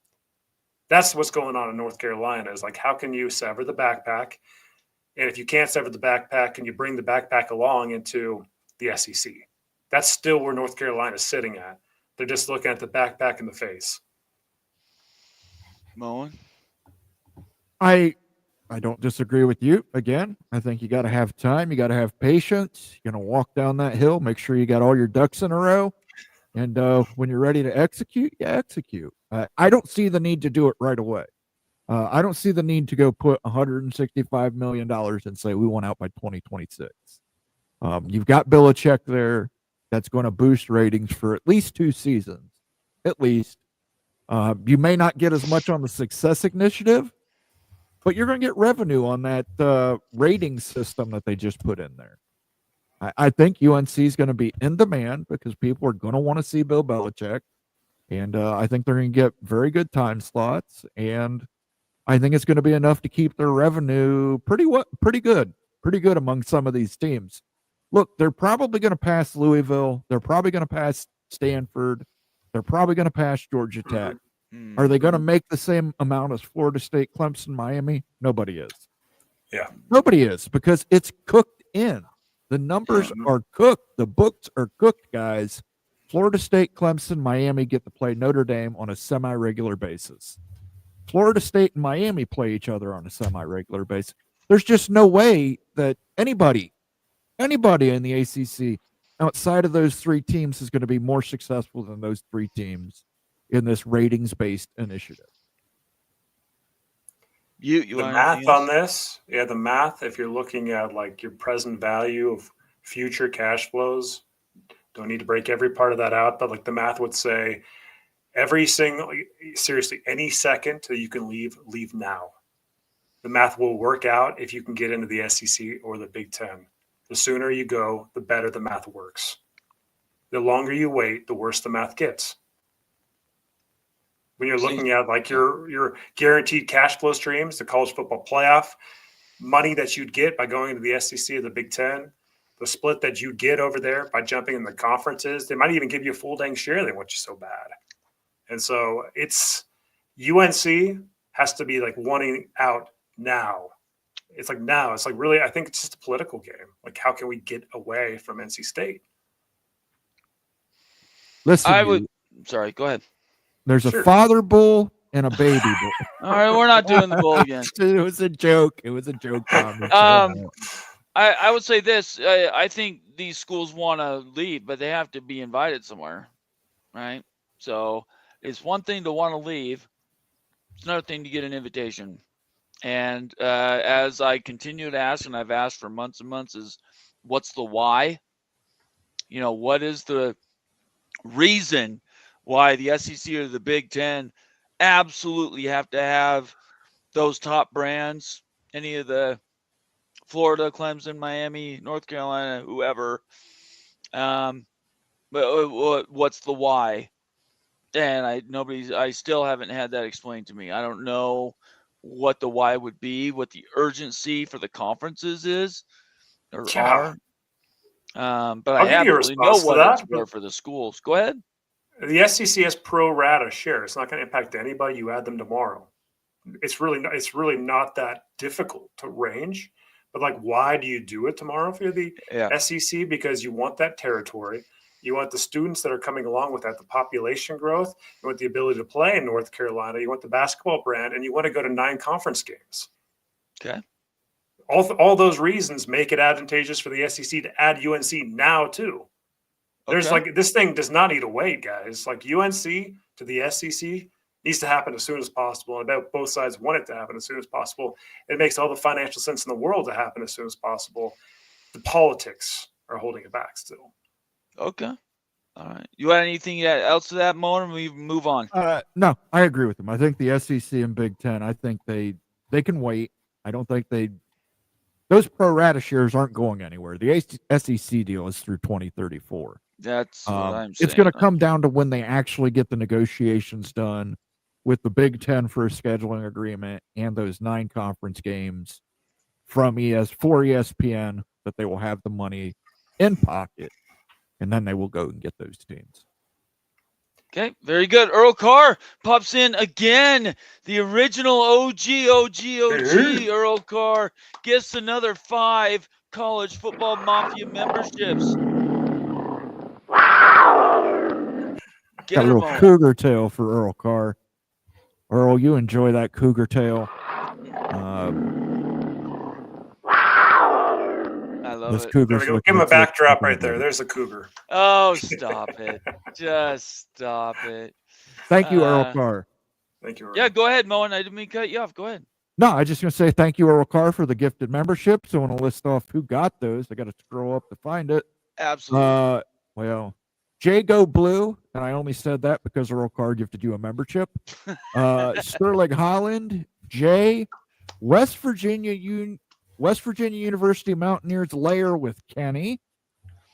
Speaker 2: That's what's going on in North Carolina is like, how can you sever the backpack? And if you can't sever the backpack, can you bring the backpack along into the SEC? That's still where North Carolina is sitting at. They're just looking at the backpack in the face.
Speaker 1: Moen?
Speaker 3: I don't disagree with you. Again, I think you got to have time. You got to have patience. You're going to walk down that hill, make sure you got all your ducks in a row. And when you're ready to execute, you execute. I don't see the need to do it right away. I don't see the need to go put $165 million and say we want out by 2026. You've got Belichick there. That's going to boost ratings for at least 2 seasons. At least. You may not get as much on the success initiative, but you're going to get revenue on that rating system that they just put in there. I think UNC is going to be in demand because people are going to want to see Bill Belichick. And I think they're going to get very good time slots. And I think it's going to be enough to keep their revenue pretty good among some of these teams. Look, they're probably going to pass Louisville. They're probably going to pass Stanford. They're probably going to pass Georgia Tech. Are they going to make the same amount as Florida State, Clemson, Miami? Nobody is.
Speaker 2: Yeah.
Speaker 3: Nobody is, because it's cooked in. The numbers are cooked. The books are cooked, guys. Florida State, Clemson, Miami get to play Notre Dame on a semi-regular basis. Florida State and Miami play each other on a semi-regular basis. There's just no way that anybody in the ACC outside of those three teams is going to be more successful than those three teams in this ratings-based initiative.
Speaker 1: You
Speaker 2: the math on this, the math, if you're looking at like your present value of future cash flows, don't need to break every part of that out, but like the math would say seriously, any second that you can leave now. The math will work out if you can get into the SEC or the Big Ten. The sooner you go, the better the math works. The longer you wait, the worse the math gets. When you're looking at like your guaranteed cash flow streams, the college football playoff, money that you'd get by going to the SEC or the Big Ten, the split that you get over there by jumping in the conferences, they might even give you a full dang share. They want you so bad. And so it's UNC has to be like wanting out now. It's like now. It's like really, I think it's just a political game. Like, how can we get away from NC State?
Speaker 3: Listen,
Speaker 1: sorry, go ahead.
Speaker 3: There's a father bull and a baby bull.
Speaker 1: All right, we're not doing the bull again.
Speaker 3: It was a joke. It was a joke.
Speaker 1: I would say this. I think these schools want to leave, but they have to be invited somewhere, right? So it's one thing to want to leave. It's another thing to get an invitation. And as I continue to ask, and I've asked for months and months, is what's the why? What is the reason why the SEC or the Big Ten absolutely have to have those top brands, any of the Florida, Clemson, Miami, North Carolina, whoever. But what's the why? And I still haven't had that explained to me. I don't know what the why would be, what the urgency for the conferences is or are. But I absolutely know what it's for the schools. Go ahead.
Speaker 2: The SEC has pro rata share. It's not going to impact anybody. You add them tomorrow. It's really not that difficult to range. But like, why do you do it tomorrow if you're the SEC? Because you want that territory. You want the students that are coming along with that, the population growth. You want the ability to play in North Carolina. You want the basketball brand, and you want to go to 9 conference games.
Speaker 1: Okay.
Speaker 2: All those reasons make it advantageous for the SEC to add UNC now too. There's like, this thing does not need to wait, guys. Like, UNC to the SEC needs to happen as soon as possible. And I bet both sides want it to happen as soon as possible. It makes all the financial sense in the world to happen as soon as possible. The politics are holding it back still.
Speaker 1: Okay. All right. You got anything else to that, Mo, and we move on?
Speaker 3: No, I agree with them. I think the SEC and Big Ten, I think they can wait. I don't think those pro rata shares aren't going anywhere. The SEC deal is through 2034.
Speaker 1: That's what I'm saying.
Speaker 3: It's going to come down to when they actually get the negotiations done with the Big Ten for a scheduling agreement and those 9 conference games from for ESPN, that they will have the money in pocket, and then they will go and get those teams.
Speaker 1: Okay, very good. Earl Carr pops in again. The original OG. Earl Carr gets another 5 college football mafia memberships.
Speaker 3: Got a little cougar tail for Earl Carr. Earl, you enjoy that cougar tail.
Speaker 1: I love it.
Speaker 2: There we go. Give him a backdrop right there. There's a cougar.
Speaker 1: Oh, stop it. Just stop it.
Speaker 3: Thank you, Earl Carr.
Speaker 2: Thank you, Earl.
Speaker 1: Yeah, go ahead, Mo, and I didn't mean to cut you off. Go ahead.
Speaker 3: No, I just going to say thank you, Earl Carr, for the gifted membership. So I want to list off who got those. I got to scroll up to find it.
Speaker 1: Absolutely.
Speaker 3: Well, Jay Go Blue, and I only said that because Earl Carr gifted you a membership. Sterling Holland, Jay, West Virginia University Mountaineers layer with Kenny,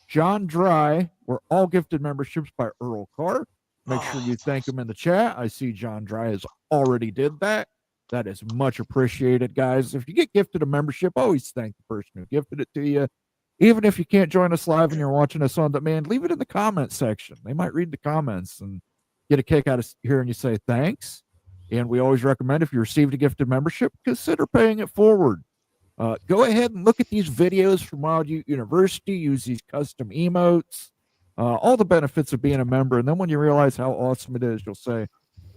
Speaker 3: John Dry were all gifted memberships by Earl Carr. Make sure you thank him in the chat. I see John Dry has already did that. That is much appreciated, guys. If you get gifted a membership, always thank the person who gifted it to you. Even if you can't join us live and you're watching us on demand, leave it in the comment section. They might read the comments and get a kick out of hearing you say thanks. And we always recommend, if you received a gifted membership, consider paying it forward. Go ahead and look at these videos from Wild Ute University. Use these custom emotes. All the benefits of being a member. And then when you realize how awesome it is, you'll say,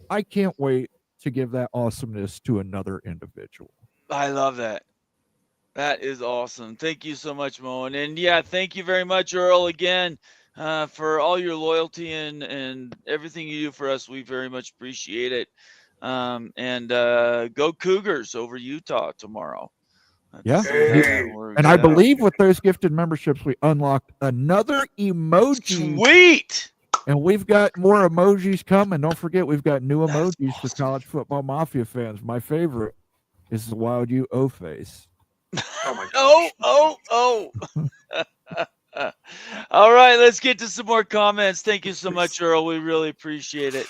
Speaker 3: I can't wait to give that awesomeness to another individual.
Speaker 1: I love that. That is awesome. Thank you so much, Moen. And yeah, thank you very much, Earl, again, for all your loyalty and everything you do for us. We very much appreciate it. And go Cougars over Utah tomorrow.
Speaker 3: Yeah.
Speaker 2: Hey.
Speaker 3: And I believe with those gifted memberships, we unlocked another emoji.
Speaker 1: Sweet.
Speaker 3: And we've got more emojis coming. Don't forget, we've got new emojis for
Speaker 1: awesome.
Speaker 3: College Football Mafia fans. My favorite is the Wild U O face.
Speaker 2: Oh my gosh.
Speaker 1: Oh. All right, let's get to some more comments. Thank you so much, Earl. We really appreciate it.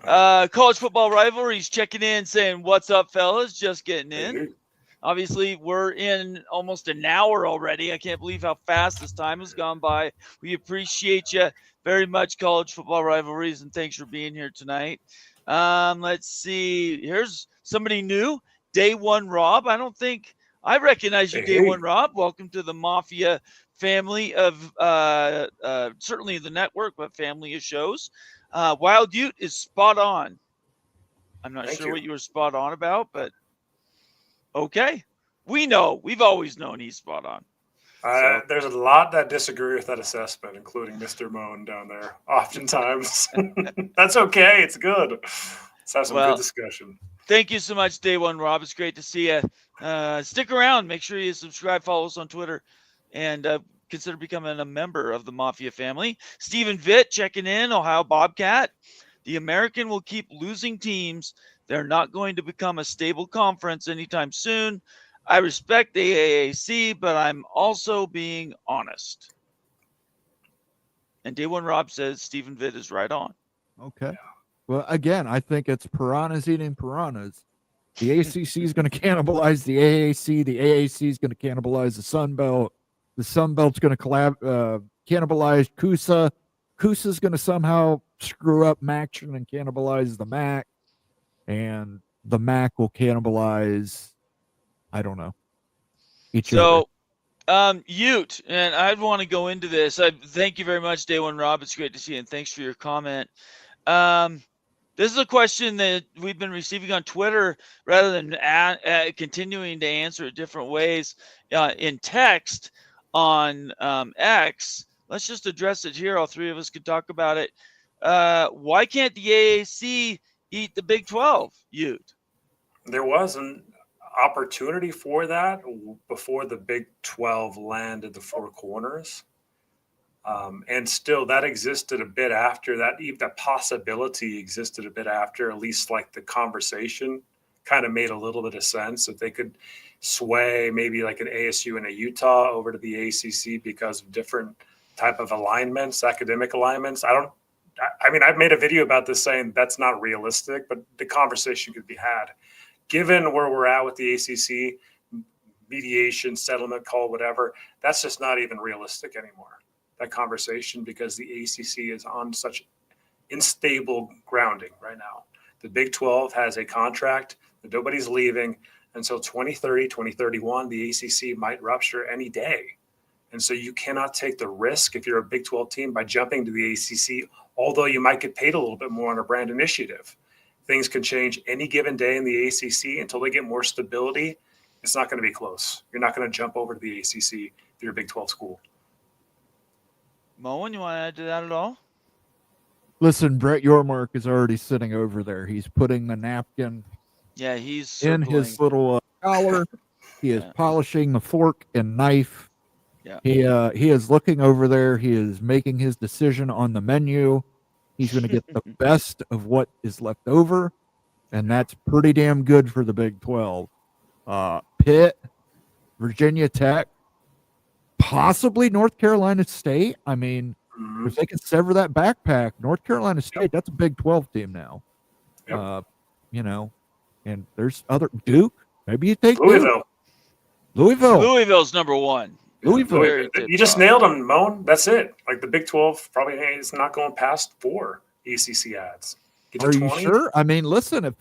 Speaker 1: College Football Rivalries checking in, saying, what's up, fellas? Just getting in. Obviously, we're in almost an hour already. I can't believe how fast this time has gone by. We appreciate you very much, College Football Rivalries, and thanks for being here tonight. Let's see. Here's somebody new, Day One Rob. I don't think I recognize you, Day One Rob. Welcome to the Mafia family of certainly the network, but family of shows. Wild Ute is spot on. I'm not sure what you were spot on about, but okay. We know. We've always known he's spot on.
Speaker 2: There's a lot that disagree with that assessment, including Mr. Moen down there, oftentimes. That's okay. It's good. Let's have some good discussion.
Speaker 1: Thank you so much, Day One Rob. It's great to see you. Stick around. Make sure you subscribe, follow us on Twitter, and consider becoming a member of the Mafia family. Stephen Vitt checking in, Ohio Bobcat. The American will keep losing teams. They're not going to become a stable conference anytime soon. I respect the AAC, but I'm also being honest. And Day One Rob says Stephen Vitt is right on.
Speaker 3: Okay. Well, again, I think it's piranhas eating piranhas. The ACC is going to cannibalize the AAC. The AAC is going to cannibalize the Sun Belt. The Sun Belt's going to cannibalize CUSA. CUSA is going to somehow screw up MACtion and cannibalize the MAC. And the MAC will cannibalize, I don't know, each other.
Speaker 1: Ute, and I'd want to go into this. Thank you very much, Day One Rob. It's great to see you, and thanks for your comment. This is a question that we've been receiving on Twitter rather than continuing to answer it different ways in text on X. Let's just address it here. All three of us could talk about it. Why can't the AAC eat the Big 12, Ute?
Speaker 2: There was an opportunity for that before the Big 12 landed the Four Corners. And still that existed a bit after that. That possibility existed a bit after, at least like the conversation kind of made a little bit of sense that they could sway maybe like an ASU and a Utah over to the ACC because of different type of alignments, academic alignments. I mean, I've made a video about this saying that's not realistic, but the conversation could be had. Given where we're at with the ACC, mediation, settlement, call, whatever, that's just not even realistic anymore, that conversation, because the ACC is on such unstable grounding right now. The Big 12 has a contract that nobody's leaving until 2030, 2031. The ACC might rupture any day. And so you cannot take the risk if you're a Big 12 team by jumping to the ACC, although you might get paid a little bit more on a brand initiative. Things can change any given day in the ACC until they get more stability. It's not going to be close. You're not going to jump over to the ACC if you're a Big 12 school.
Speaker 1: Moen, you want to add to that at all?
Speaker 3: Listen, Brett Yormark is already sitting over there. He's putting the napkin
Speaker 1: he's
Speaker 3: in his little collar. He is polishing the fork and knife.
Speaker 1: Yeah.
Speaker 3: He is looking over there. He is making his decision on the menu. He's going to get the best of what is left over, and that's pretty damn good for the Big 12. Pitt, Virginia Tech, Possibly North Carolina State. I mean,
Speaker 2: Mhm.
Speaker 3: if they can sever that backpack, North Carolina State, that's a Big 12 team now.
Speaker 2: Yep.
Speaker 3: You know, and there's other Duke. Maybe you take
Speaker 2: Louisville.
Speaker 3: Louisville.
Speaker 1: Louisville's number one.
Speaker 3: Louisville.
Speaker 1: Very
Speaker 2: You just
Speaker 1: tip-top.
Speaker 2: nailed them, Moan. That's it. Like the Big 12 probably is not going past 4 ACC ads. Get to
Speaker 3: Are
Speaker 2: 20.
Speaker 3: you sure? I mean, listen, if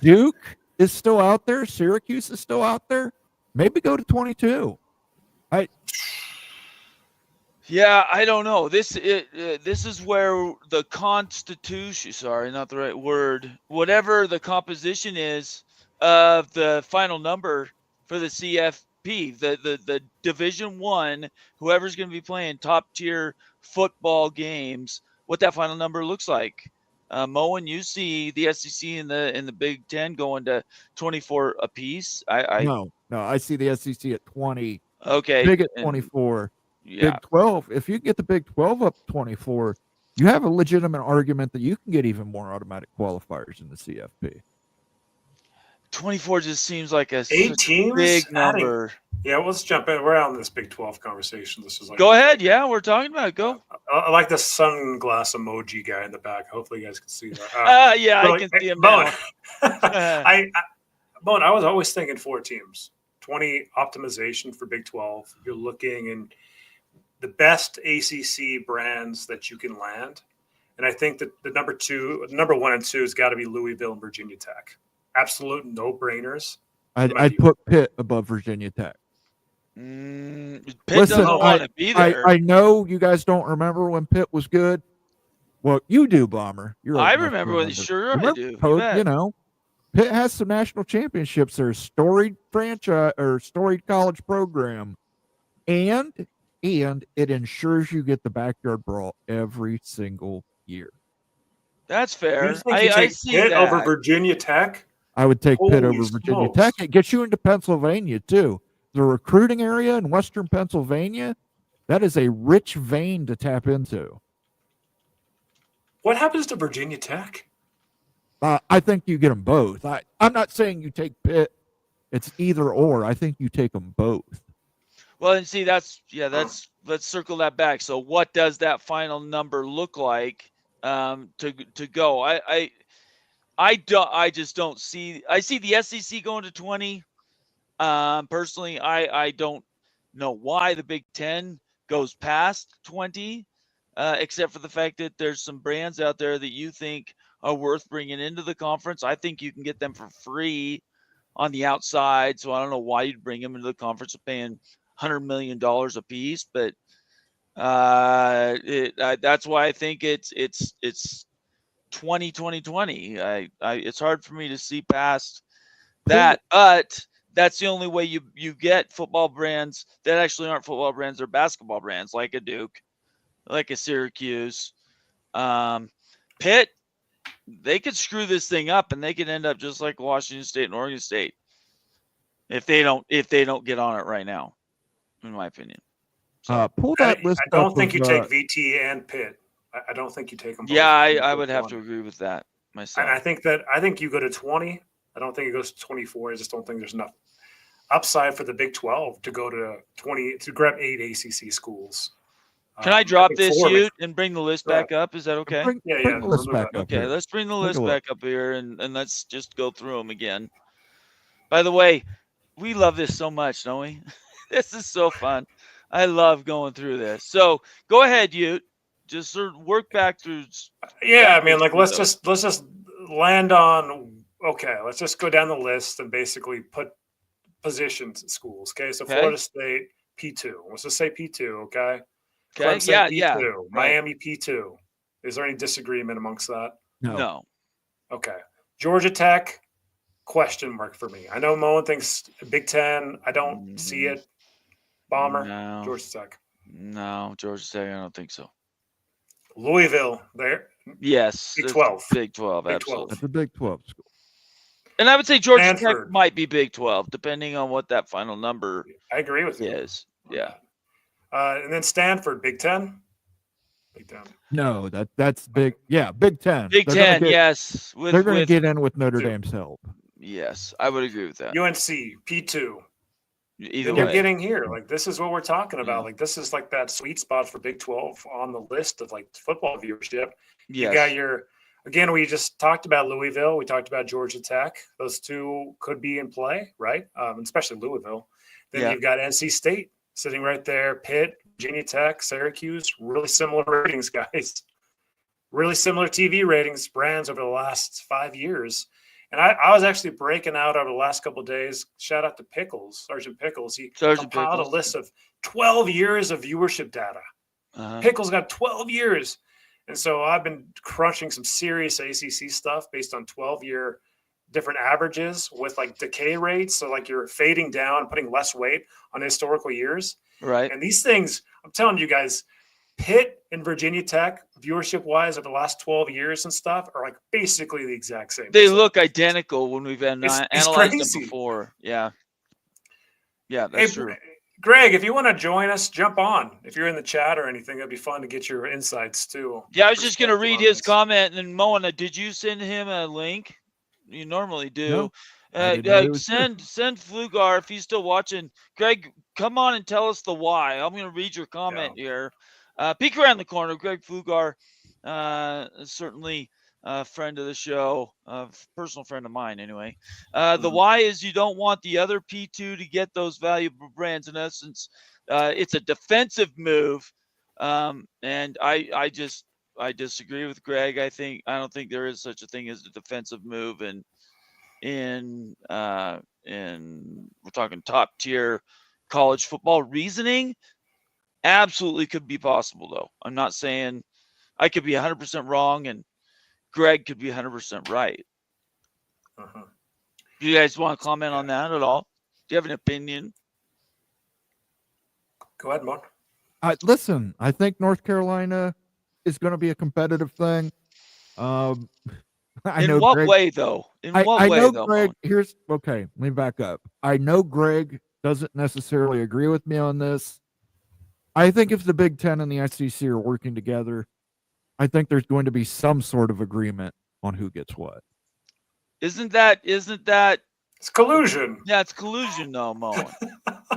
Speaker 3: Duke is still out there, Syracuse is still out there, maybe go to 22.
Speaker 1: Yeah, I don't know. This is where the Constitution, sorry, not the right word, whatever the composition is of the final number for the CFP, the Division I, whoever's going to be playing top tier football games, what that final number looks like. Moen, you see the SEC in the Big Ten going to 24 apiece.
Speaker 3: No, I see the SEC at 20.
Speaker 1: Okay.
Speaker 3: Big at 24.
Speaker 1: Yeah.
Speaker 3: Big 12. If you get the Big 12 up 24, you have a legitimate argument that you can get even more automatic qualifiers in the CFP.
Speaker 1: 24 just seems like a
Speaker 2: 8
Speaker 1: such
Speaker 2: teams?
Speaker 1: big
Speaker 2: Adding-
Speaker 1: number.
Speaker 2: Yeah, let's jump in. We're on this Big 12 conversation. This is like
Speaker 1: Go ahead. Yeah, we're talking about it. Go.
Speaker 2: I like the sunglass emoji guy in the back. Hopefully, you guys can see that.
Speaker 1: Yeah,
Speaker 2: Well,
Speaker 1: I can see him
Speaker 2: Bowen,
Speaker 1: now.
Speaker 2: Bowen, I was always thinking 4 teams, 20 optimization for Big 12. You're looking and the best ACC brands that you can land, and I think that the number 1 and 2 has got to be Louisville and Virginia Tech. Absolute no brainers.
Speaker 3: I'd put Pitt above Virginia Tech.
Speaker 1: Pitt
Speaker 3: Listen,
Speaker 1: doesn't want to be there.
Speaker 3: I know you guys don't remember when Pitt was good. Well, you do, Bomber. You're old
Speaker 1: I
Speaker 3: enough to
Speaker 1: remember when. Sure, I
Speaker 3: Remember,
Speaker 1: do. You
Speaker 3: Toad,
Speaker 1: bet.
Speaker 3: you know, Pitt has some national championships. They're a storied franchise or storied college program, and it ensures you get the backyard brawl every single year.
Speaker 1: That's
Speaker 2: You
Speaker 1: fair.
Speaker 2: think you
Speaker 1: I
Speaker 2: take
Speaker 1: see
Speaker 2: Pitt
Speaker 1: that.
Speaker 2: over Virginia Tech?
Speaker 3: I would take Pitt
Speaker 2: Holy
Speaker 3: over Virginia
Speaker 2: smokes.
Speaker 3: Tech. It gets you into Pennsylvania too. The recruiting area in Western Pennsylvania, that is a rich vein to tap into.
Speaker 2: What happens to Virginia Tech?
Speaker 3: I think you get them both. I'm not saying you take Pitt. It's either or. I think you take them both.
Speaker 1: Well, and see, let's circle that back. So, what does that final number look like to go? I just don't see. I see the SEC going to 20. Personally, I don't know why the Big Ten goes past 20, except for the fact that there's some brands out there that you think are worth bringing into the conference. I think you can get them for free on the outside. So I don't know why you'd bring them into the conference of paying $100 million a piece, but that's why I think it's 2020. It's hard for me to see past that, but that's the only way you get football brands that actually aren't football brands, they're basketball brands, like a Duke, like a Syracuse. Pitt, they could screw this thing up and they could end up just like Washington State and Oregon State if they don't get on it right now, in my opinion. So,
Speaker 3: Pull that list
Speaker 2: I don't
Speaker 3: up
Speaker 2: think
Speaker 3: of,
Speaker 2: you take VT and Pitt. I don't think you take them both.
Speaker 1: yeah, I would have to agree with that myself.
Speaker 2: And I think you go to 20. I don't think it goes to 24. I just don't think there's enough upside for the Big 12 to go to 20 to grab 8 ACC schools.
Speaker 1: Can I drop
Speaker 2: think
Speaker 1: this,
Speaker 2: 4
Speaker 1: Ute, and bring the list
Speaker 2: Go ahead.
Speaker 1: back up? Is that okay?
Speaker 3: Bring
Speaker 2: Yeah,
Speaker 3: the list
Speaker 2: remove
Speaker 3: back
Speaker 2: that.
Speaker 3: up
Speaker 1: Okay,
Speaker 3: here.
Speaker 1: let's bring the
Speaker 3: Take a
Speaker 1: list
Speaker 3: look.
Speaker 1: back up here and let's just go through them again. By the way, we love this so much, don't we? This is so fun. I love going through this. So go ahead, Ute. Just sort of work back through.
Speaker 2: Yeah, I mean, like let's just land on. Okay, let's just go down the list and basically put positions at schools. Okay, so
Speaker 1: Okay.
Speaker 2: Florida State P2. Let's just say P2. Okay.
Speaker 1: Okay.
Speaker 2: Clemson
Speaker 1: Yeah.
Speaker 2: P2.
Speaker 1: Right.
Speaker 2: Miami P2. Is there any disagreement amongst that?
Speaker 1: No.
Speaker 2: Okay. Georgia Tech, question mark for me. I know Moen thinks Big Ten. I don't see it. Bomber,
Speaker 1: No.
Speaker 2: Georgia Tech.
Speaker 1: No, Georgia Tech, I don't think so.
Speaker 2: Louisville, there.
Speaker 1: Yes.
Speaker 2: Big
Speaker 1: it's
Speaker 2: 12.
Speaker 1: Big 12,
Speaker 2: Big
Speaker 1: absolutely.
Speaker 2: 12.
Speaker 3: That's a Big 12 school.
Speaker 1: And I would say Georgia Tech
Speaker 2: Stanford.
Speaker 1: might be Big 12, depending on what that final number
Speaker 2: I agree with you.
Speaker 1: is. Yeah.
Speaker 2: And then Stanford, Big Ten. Big Ten.
Speaker 3: No, that's big. Yeah, Big 10.
Speaker 1: Big
Speaker 3: They're gonna
Speaker 1: 10,
Speaker 3: get-
Speaker 1: yes.
Speaker 3: They're going to
Speaker 1: With
Speaker 3: get in with Notre
Speaker 2: two.
Speaker 3: Dame's help.
Speaker 1: yes, I would agree with that.
Speaker 2: UNC P2.
Speaker 1: Either
Speaker 2: you're
Speaker 1: way.
Speaker 2: getting here. Like, this is what we're talking about. Like, this is like that sweet spot for Big 12 on the list of like football viewership. You got
Speaker 1: Yes.
Speaker 2: again, we just talked about Louisville. We talked about Georgia Tech. Those two could be in play, right? Especially Louisville. Then
Speaker 1: Yeah.
Speaker 2: you've got NC State sitting right there, Pitt, Virginia Tech, Syracuse, really similar ratings, guys. Really similar TV ratings brands over the last 5 years. And I was actually breaking out over the last couple of days. Shout out to Pickles, Sergeant Pickles. He compiled a list of 12 years of viewership data. Pickles got 12 years. And so I've been crunching some serious ACC stuff based on 12-year different averages with like decay rates. So like you're fading down, putting less weight on historical years.
Speaker 1: Right.
Speaker 2: And these things, I'm telling you guys, Pitt and Virginia Tech, viewership-wise, over the last 12 years and stuff, are like basically the exact same.
Speaker 1: They look identical when we've analyzed
Speaker 2: crazy.
Speaker 1: them before. Yeah. Yeah, that's true.
Speaker 2: Greg, if you want to join us, jump on. If you're in the chat or anything, it'd be fun to get your insights too.
Speaker 1: Yeah, I was just going to read his comment. And then, Moana, did you send him a link? You normally do.
Speaker 3: No,
Speaker 1: send Flugar if he's still watching. Greg, come on and tell us the why. I'm going to read your comment here. Peek around the corner. Greg Flugar, certainly a friend of the show, personal friend of mine anyway. The why is you don't want the other P2 to get those valuable brands. In essence, it's a defensive move. And I disagree with Greg. I don't think there is such a thing as a defensive move. And we're talking top tier college football reasoning. Absolutely could be possible, though. I'm not saying I could be 100% wrong and Greg could be 100% right. Do you guys want to comment on that at all? Do you have an opinion?
Speaker 2: Go ahead, Mark.
Speaker 3: Listen, I think North Carolina is going to be a competitive thing. In
Speaker 1: what way, though? In what way,
Speaker 3: know
Speaker 1: though?
Speaker 3: Greg, let me back up. I know Greg doesn't necessarily agree with me on this. I think if the Big Ten and the SEC are working together, I think there's going to be some sort of agreement on who gets what.
Speaker 1: Isn't that?
Speaker 2: It's collusion.
Speaker 1: Yeah, it's collusion, though, Moen.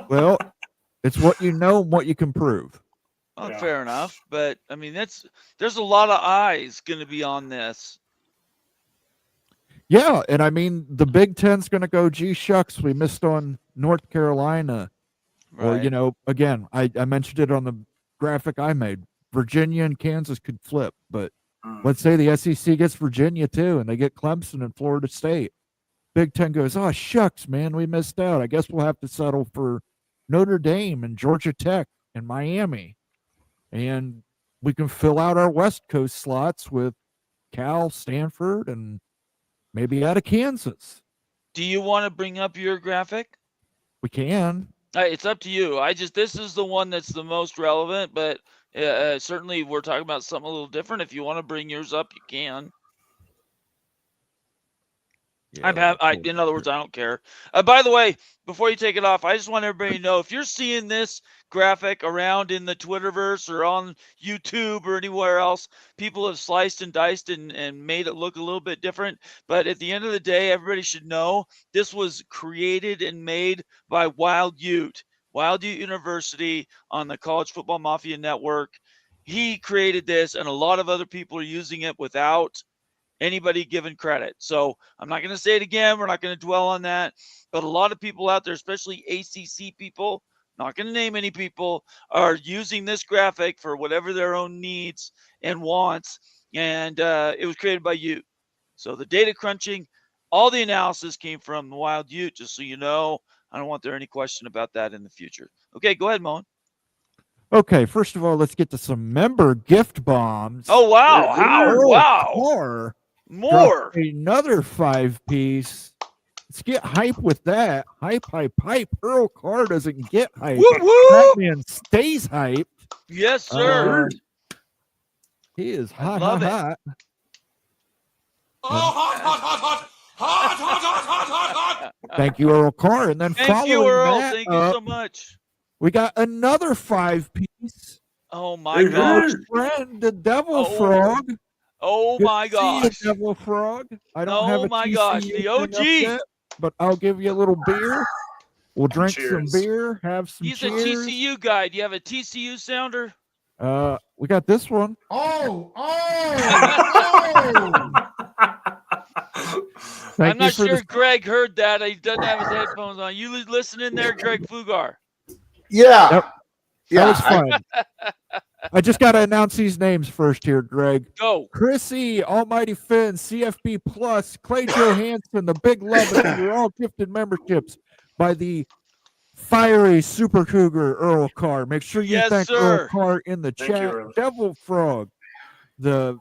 Speaker 3: Well, it's what you know and what you can prove.
Speaker 1: Well, fair enough, but I mean, there's a lot of eyes going to be on this.
Speaker 3: Yeah, and I mean, the Big Ten's going to go, gee shucks, we missed on North Carolina.
Speaker 1: Right.
Speaker 3: Or, again, I mentioned it on the graphic I made. Virginia and Kansas could flip, but let's say the SEC gets Virginia too, and they get Clemson and Florida State. Big Ten goes, oh, shucks, man, we missed out. I guess we'll have to settle for Notre Dame and Georgia Tech and Miami. And we can fill out our West Coast slots with Cal, Stanford, and maybe out of Kansas.
Speaker 1: Do you want to bring up your graphic?
Speaker 3: We can.
Speaker 1: It's up to you. This is the one that's the most relevant, but certainly we're talking about something a little different. If you want to bring yours up, you can.
Speaker 3: Yeah,
Speaker 1: in other words, I don't care. By the way, before you take it off, I just want everybody to know if you're seeing this graphic around in the Twitterverse or on YouTube or anywhere else, people have sliced and diced and made it look a little bit different. But at the end of the day, everybody should know this was created and made by Wild Ute University on the College Football Mafia Network. He created this, and a lot of other people are using it without anybody given credit. So I'm not going to say it again. We're not going to dwell on that. But a lot of people out there, especially ACC people, not going to name any people, are using this graphic for whatever their own needs and wants. And it was created by you. So the data crunching, all the analysis came from the Wild Ute, just so you know. I don't want there any question about that in the future. Okay, go ahead, Moen.
Speaker 3: Okay, first of all, let's get to some member gift bombs.
Speaker 1: Oh, wow. Wow. More.
Speaker 3: Another 5-piece. Let's get hype with that. Hype. Earl Carr doesn't get hype.
Speaker 1: Woo, woo.
Speaker 3: That man stays hyped.
Speaker 1: Yes, sir.
Speaker 3: He is hot.
Speaker 1: Hot.
Speaker 3: Thank you, Earl Carr. And then
Speaker 1: Thank you, Earl. Thank you so much.
Speaker 3: We got another 5-piece.
Speaker 1: Oh, my gosh.
Speaker 3: Friend, the Devil Frog.
Speaker 1: Oh, my gosh.
Speaker 3: The Devil Frog. I don't have a
Speaker 1: my gosh. The OG.
Speaker 3: yet, but I'll give you a little beer. We'll drink some
Speaker 2: Cheers.
Speaker 3: beer, have some
Speaker 1: He's
Speaker 3: cheers.
Speaker 1: a TCU guy. Do you have a TCU sounder?
Speaker 3: We got this one.
Speaker 5: Oh.
Speaker 1: I'm not sure Greg heard that. He doesn't have his headphones on. You listen in there, Greg Flugar.
Speaker 5: Yeah.
Speaker 3: Yep.
Speaker 5: Yeah.
Speaker 3: That was fun. I just got to announce these names first here, Greg.
Speaker 1: Go.
Speaker 3: Chrissy, Almighty Finn, CFB Plus, Clay Johansson, the Big Love, you're all gifted memberships by the fiery Super Cougar Earl Carr. Make sure you
Speaker 1: Yes,
Speaker 3: thank
Speaker 1: sir.
Speaker 3: Earl Carr in the
Speaker 2: Thank you,
Speaker 3: chat.
Speaker 2: Earl.
Speaker 3: Devil Frog, the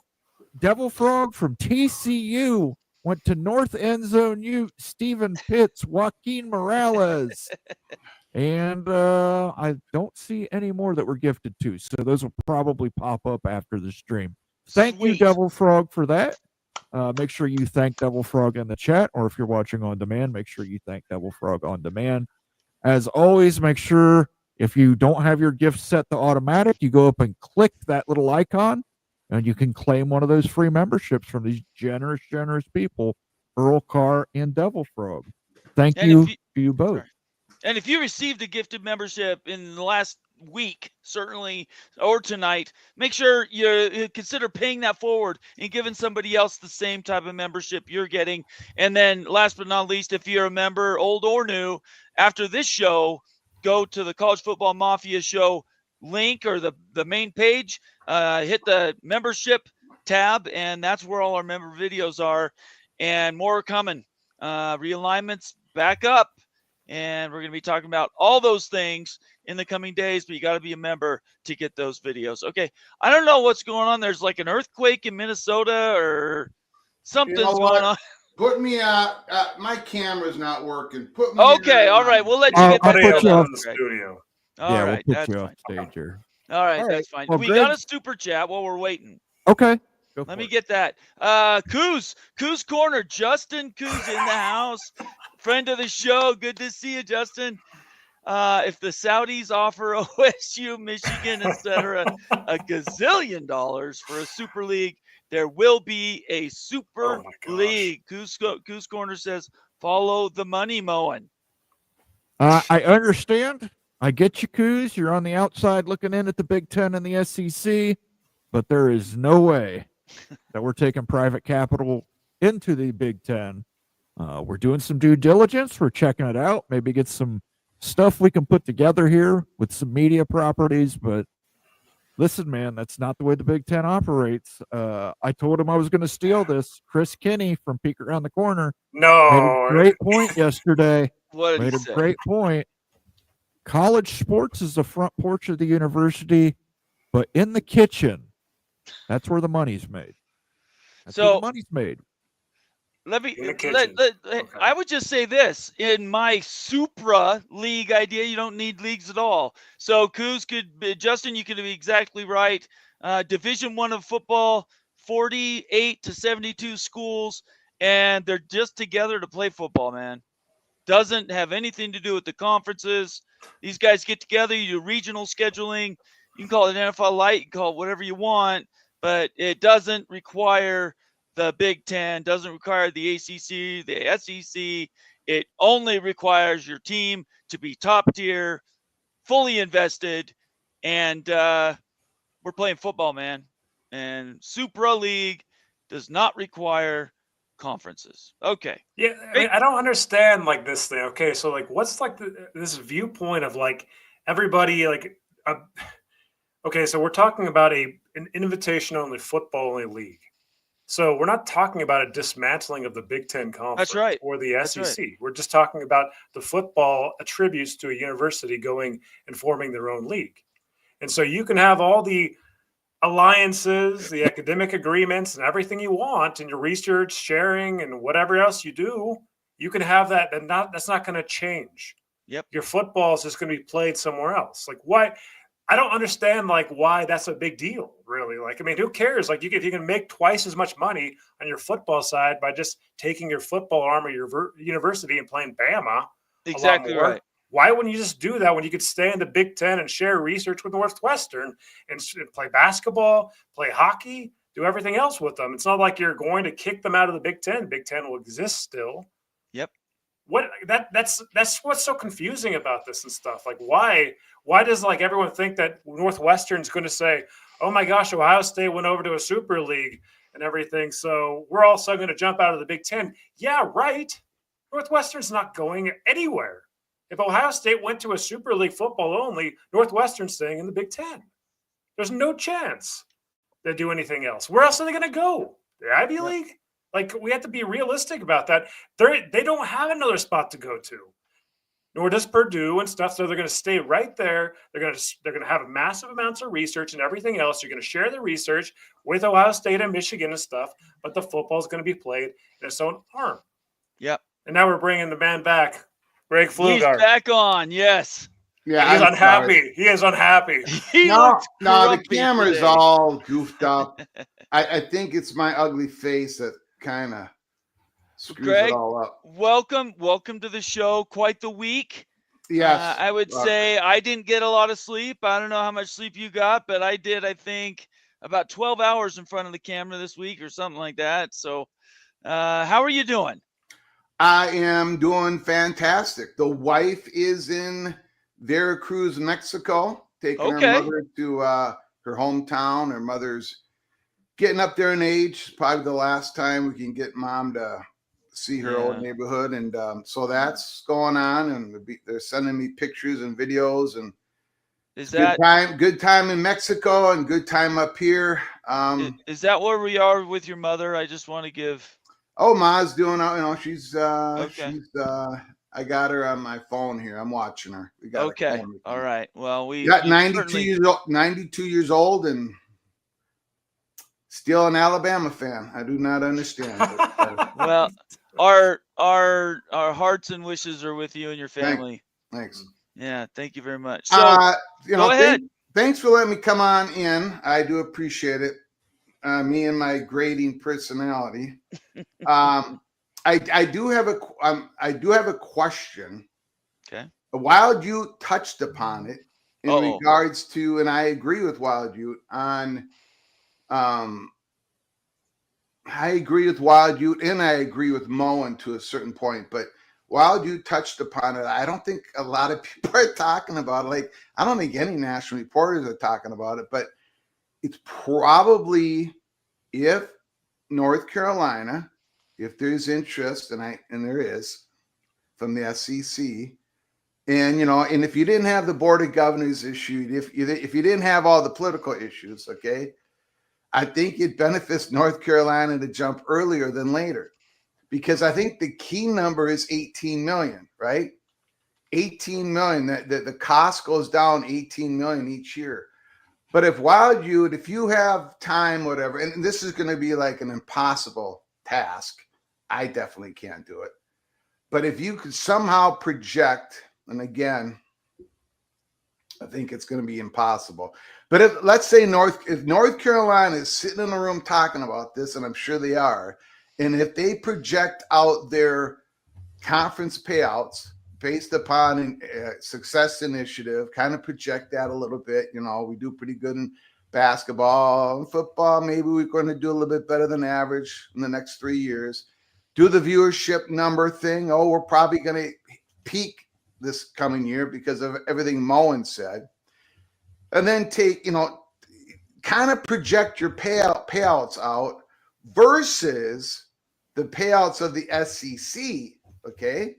Speaker 3: Devil Frog from TCU went to North End Zone U. Stephen Pitts, Joaquin Morales. And I don't see any more that were gifted to. So those will probably pop up after the stream. Thank you,
Speaker 1: Sweet.
Speaker 3: Devil Frog, for that. Make sure you thank Devil Frog in the chat, or if you're watching on demand, make sure you thank Devil Frog on demand. As always, make sure if you don't have your gift set to automatic, you go up and click that little icon, and you can claim one of those free memberships from these generous people, Earl Carr and Devil Frog. Thank
Speaker 1: And
Speaker 3: you
Speaker 1: if
Speaker 3: to you both.
Speaker 1: Sorry. And if you received a gifted membership in the last week, certainly, or tonight, make sure you consider paying that forward and giving somebody else the same type of membership you're getting. And then last but not least, if you're a member, old or new, after this show, go to the College Football Mafia show link or the main page, hit the membership tab, and that's where all our member videos are. And more are coming. Realignments back up. And we're going to be talking about all those things in the coming days, but you got to be a member to get those videos. Okay. I don't know what's going on. There's like an earthquake in Minnesota or something's going on.
Speaker 5: Put me out. My camera's not working. Put me.
Speaker 1: Okay. All right. We'll let you get
Speaker 3: I'll
Speaker 1: back
Speaker 3: put
Speaker 1: to
Speaker 3: you
Speaker 1: that,
Speaker 3: off
Speaker 2: in the
Speaker 1: Greg.
Speaker 2: studio.
Speaker 1: All right.
Speaker 3: We'll
Speaker 1: That's
Speaker 3: put you
Speaker 1: fine.
Speaker 3: off stage here.
Speaker 1: All right.
Speaker 3: All
Speaker 1: That's fine.
Speaker 3: Well,
Speaker 1: We
Speaker 3: Greg-
Speaker 1: got a super chat while we're waiting.
Speaker 3: Okay.
Speaker 1: Let me get that. Coos Corner. Justin Coos in the house. Friend of the show. Good to see you, Justin. If the Saudis offer OSU, Michigan, etc., a gazillion dollars for a super league, there will be a super league. Coos Corner says, follow the money mowing.
Speaker 3: I understand. I get you, Coos. You're on the outside looking in at the Big Ten and the SEC, but there is no way that we're taking private capital into the Big Ten. We're doing some due diligence. We're checking it out. Maybe get some stuff we can put together here with some media properties. But listen, man, that's not the way the Big Ten operates. I told him I was going to steal this. Chris Kinney from Peek Around the Corner made a great point yesterday.
Speaker 1: What did
Speaker 3: Made
Speaker 1: he
Speaker 3: a
Speaker 1: say?
Speaker 3: great point. College sports is the front porch of the university, but in the kitchen, that's where the money's made. That's where the money's made.
Speaker 1: Let me.
Speaker 2: In the kitchen.
Speaker 1: I would just say this: in my supra league idea, you don't need leagues at all. So Coos Justin, you could be exactly right. Division I of football, 48 to 72 schools, and they're just together to play football. Man, doesn't have anything to do with the conferences. These guys get together. You do regional scheduling. You can call it NFL Light. You can call it whatever you want, but it doesn't require the Big Ten, doesn't require the ACC, the SEC. It only requires your team to be top tier, fully invested, and we're playing football, man. And Supra League does not require conferences. Okay.
Speaker 2: Yeah, I mean, I don't understand like this thing. Okay, so like, what's like this viewpoint of like everybody like? Okay, so we're talking about an invitation-only football-only league. So we're not talking about a dismantling of the Big Ten Conference
Speaker 1: That's right.
Speaker 2: or the
Speaker 1: That's
Speaker 2: SEC.
Speaker 1: right.
Speaker 2: We're just talking about the football attributes to a university going and forming their own league. And so you can have all the alliances, the academic agreements, and everything you want, and your research sharing and whatever else you do. You can have that, and that's not going to change.
Speaker 1: Yep.
Speaker 2: Your football is just going to be played somewhere else. Like why? I don't understand like why that's a big deal, really. Like, I mean, who cares? Like, if you can make twice as much money on your football side by just taking your football arm of your university and playing Bama,
Speaker 1: Exactly right.
Speaker 2: Why wouldn't you just do that when you could stay in the Big Ten and share research with Northwestern and play basketball, play hockey, do everything else with them? It's not like you're going to kick them out of the Big Ten. Big Ten will exist still.
Speaker 1: Yep.
Speaker 2: That's what's so confusing about this and stuff. Like, why does like everyone think that Northwestern's going to say, oh my gosh, Ohio State went over to a Super League and everything, so we're also going to jump out of the Big Ten? Yeah, right. Northwestern's not going anywhere. If Ohio State went to a Super League football only, Northwestern's staying in the Big Ten. There's no chance they do anything else. Where else are they going to go? The Ivy League? Like, we have to be realistic about that. They don't have another spot to go to, nor does Purdue and stuff. So they're going to stay right there. They're going to have massive amounts of research and everything else. You're going to share the research with Ohio State and Michigan and stuff, but the football is going to be played in its own arm.
Speaker 1: Yep.
Speaker 2: And now we're bringing the man back, Greg Pflugar.
Speaker 1: He's back on. Yes.
Speaker 5: Yeah,
Speaker 2: He's
Speaker 5: I'm
Speaker 2: unhappy.
Speaker 5: sorry.
Speaker 2: He is unhappy.
Speaker 1: He
Speaker 5: No,
Speaker 1: looks
Speaker 5: the
Speaker 1: grumpy
Speaker 5: camera's
Speaker 1: today.
Speaker 5: all goofed up. I think it's my ugly face that kind of screws
Speaker 1: Greg,
Speaker 5: it all up.
Speaker 1: Welcome to the show. Quite the week.
Speaker 5: Yes,
Speaker 1: I would say I didn't get a lot of sleep. I don't know how much sleep you got, but I did, I think, about 12 hours in front of the camera this week or something like that. So how are you doing?
Speaker 5: I am doing fantastic. The wife is in Veracruz, Mexico, taking her mother to her hometown. Her mother's getting up there in age. It's probably the last time we can get mom to see her old neighborhood. And so that's going on. And they're sending me pictures and videos. And
Speaker 1: Is that
Speaker 5: good time in Mexico and good time up here.
Speaker 1: is that where we are with your mother? I just want to give.
Speaker 5: Oh, Ma's doing, she's,
Speaker 1: Okay.
Speaker 5: I got her on my phone here. I'm watching her. We got
Speaker 1: Okay. All right. Well, we
Speaker 5: got
Speaker 1: you
Speaker 5: 92 years old and still an Alabama fan. I do not understand.
Speaker 1: Well, our hearts and wishes are with you and your family.
Speaker 5: Thanks.
Speaker 1: Yeah. Thank you very much. So go ahead.
Speaker 5: Thanks for letting me come on in. I do appreciate it. Me and my grating personality. I do have a question.
Speaker 1: Okay.
Speaker 5: Wild Ute touched upon it in regards to, and I agree with Wild Ute on. I agree with Wild Ute and I agree with Moen to a certain point, but Wild Ute touched upon it. I don't think a lot of people are talking about it. Like, I don't think any national reporters are talking about it, but it's probably, if North Carolina, if there's interest, and there is from the SEC, and and if you didn't have the Board of Governors issued, if you didn't have all the political issues, okay, I think it benefits North Carolina to jump earlier than later, because I think the key number is 18 million, right? 18 million. That the cost goes down 18 million each year. But if Wild Ute, if you have time, whatever, and this is going to be like an impossible task, I definitely can't do it. But if you could somehow project, and again, I think it's going to be impossible. But if, let's say if North Carolina is sitting in a room talking about this, and I'm sure they are, and if they project out their conference payouts based upon a success initiative, kind of project that a little bit. We do pretty good in basketball and football. Maybe we're going to do a little bit better than average in the next 3 years. Do the viewership number thing. Oh, we're probably going to peak this coming year because of everything Moen said. And then kind of project your payouts out versus the payouts of the SEC, okay?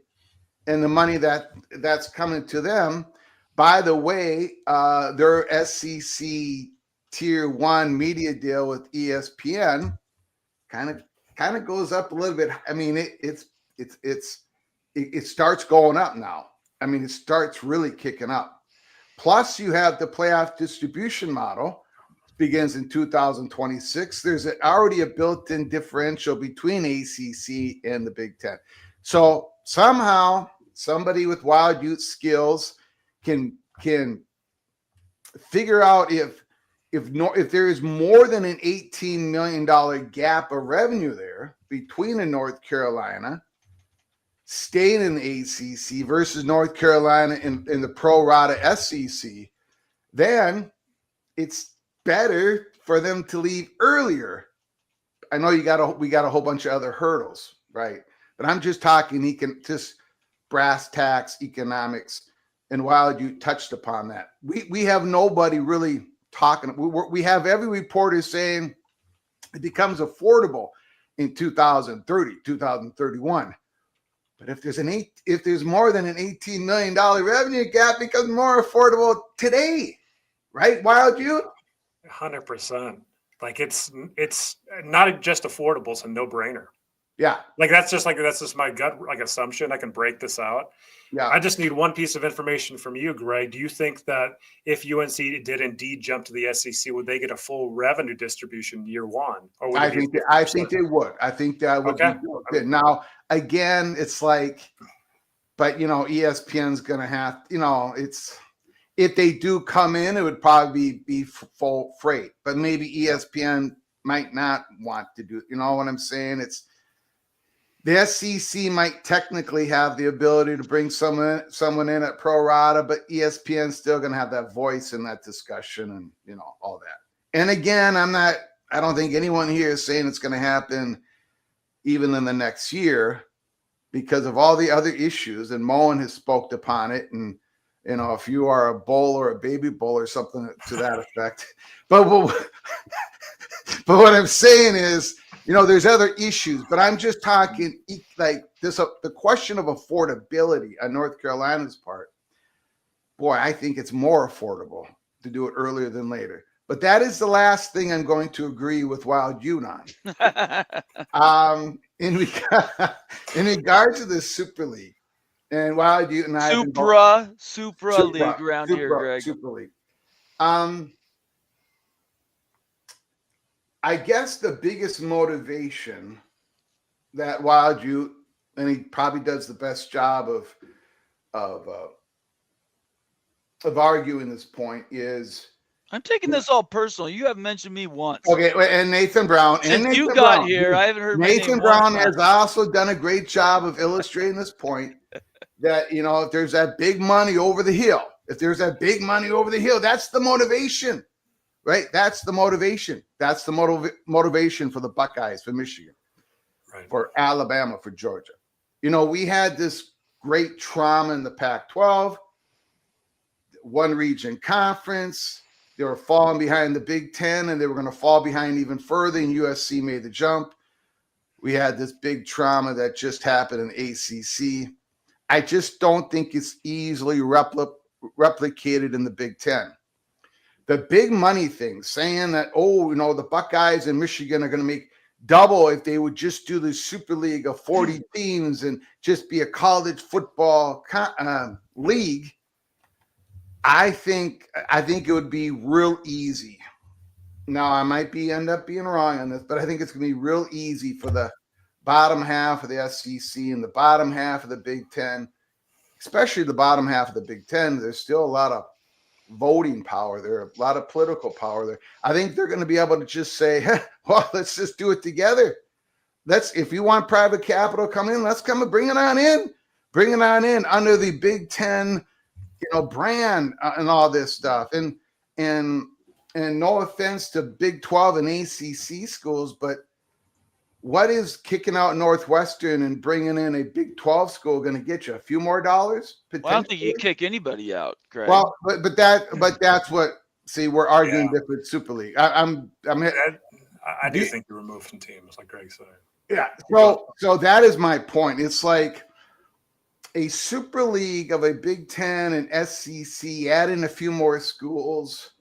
Speaker 5: And the money that's coming to them. By the way, their SEC Tier 1 media deal with ESPN kind of goes up a little bit. I mean, it starts going up now. I mean, it starts really kicking up. Plus, you have the playoff distribution model. Begins in 2026. There's already a built-in differential between ACC and the Big Ten. So somehow somebody with Wild Ute skills can figure out if there is more than an $18 million gap of revenue there between a North Carolina staying in the ACC versus North Carolina in the pro rata SEC, then it's better for them to leave earlier. I know we got a whole bunch of other hurdles, right? But I'm just talking, he can just brass tacks economics, and Wild, you touched upon that. We have nobody really talking. We have every reporter saying it becomes affordable in 2030, 2031. But if there's more than an $18 million revenue gap, it becomes more affordable today, right? Wild, you
Speaker 2: 100%. Like it's not just affordable; it's a no-brainer.
Speaker 5: Yeah.
Speaker 2: Like that's just my gut assumption. I can break this out.
Speaker 5: Yeah.
Speaker 2: I just need one piece of information from you, Greg. Do you think that if UNC did indeed jump to the SEC, would they get a full revenue distribution year one? Or would
Speaker 5: I think they would. I think that would
Speaker 2: Okay.
Speaker 5: be good. Now, again, it's like, but ESPN's going to have, it's, if they do come in, it would probably be full freight, but maybe ESPN might not want to do, you know what I'm saying? It's, the SEC might technically have the ability to bring someone in at pro rata, but ESPN's still going to have that voice in that discussion and, all that. And again, I don't think anyone here is saying it's going to happen even in the next year because of all the other issues. And Moen has spoke upon it. And, if you are a bull or a baby bull or something to that effect. But what I'm saying is, there's other issues, but I'm just talking like this, the question of affordability on North Carolina's part. Boy, I think it's more affordable to do it earlier than later. But that is the last thing I'm going to agree with Wild Ute on. In regard to the Super League, and Wild Ute and I
Speaker 1: Supra League around here, Greg.
Speaker 5: Super League. I guess the biggest motivation that Wild Ute, and he probably does the best job of arguing this point, is
Speaker 1: I'm taking this all personal. You haven't mentioned me once.
Speaker 5: Okay, and Nathan Brown.
Speaker 1: Since you got here, I haven't heard
Speaker 5: Nathan Brown has also done a great job of illustrating this point that, if there's that big money over the hill, that's the motivation. Right, that's the motivation. That's the motivation for the Buckeyes, for Michigan,
Speaker 2: right,
Speaker 5: for Alabama, for Georgia. We had this great trauma in the Pac-12, one region conference. They were falling behind the Big Ten, and they were going to fall behind even further. And USC made the jump. We had this big trauma that just happened in ACC. I just don't think it's easily replicated in the Big Ten. The big money thing, saying that, the Buckeyes and Michigan are going to make double if they would just do the Super League of 40 teams and just be a college football league. I think it would be real easy. Now, I might end up being wrong on this, but I think it's going to be real easy for the bottom half of the SEC and the bottom half of the Big Ten, especially the bottom half of the Big Ten. There's still a lot of voting power there, a lot of political power there. I think they're going to be able to just say, well, let's just do it together. If you want private capital come in, let's come and bring it on in under the Big Ten, brand and all this stuff. And no offense to Big 12 and ACC schools, but what is kicking out Northwestern and bringing in a Big 12 school going to get you? A few more dollars?
Speaker 1: Well, I don't think you kick anybody out, Greg.
Speaker 5: Well, but that's what. See, we're arguing different Super League. I
Speaker 2: do think you remove some teams, like Greg said.
Speaker 5: Yeah. So that is my point. It's like a Super League of a Big Ten and SEC, adding a few more schools,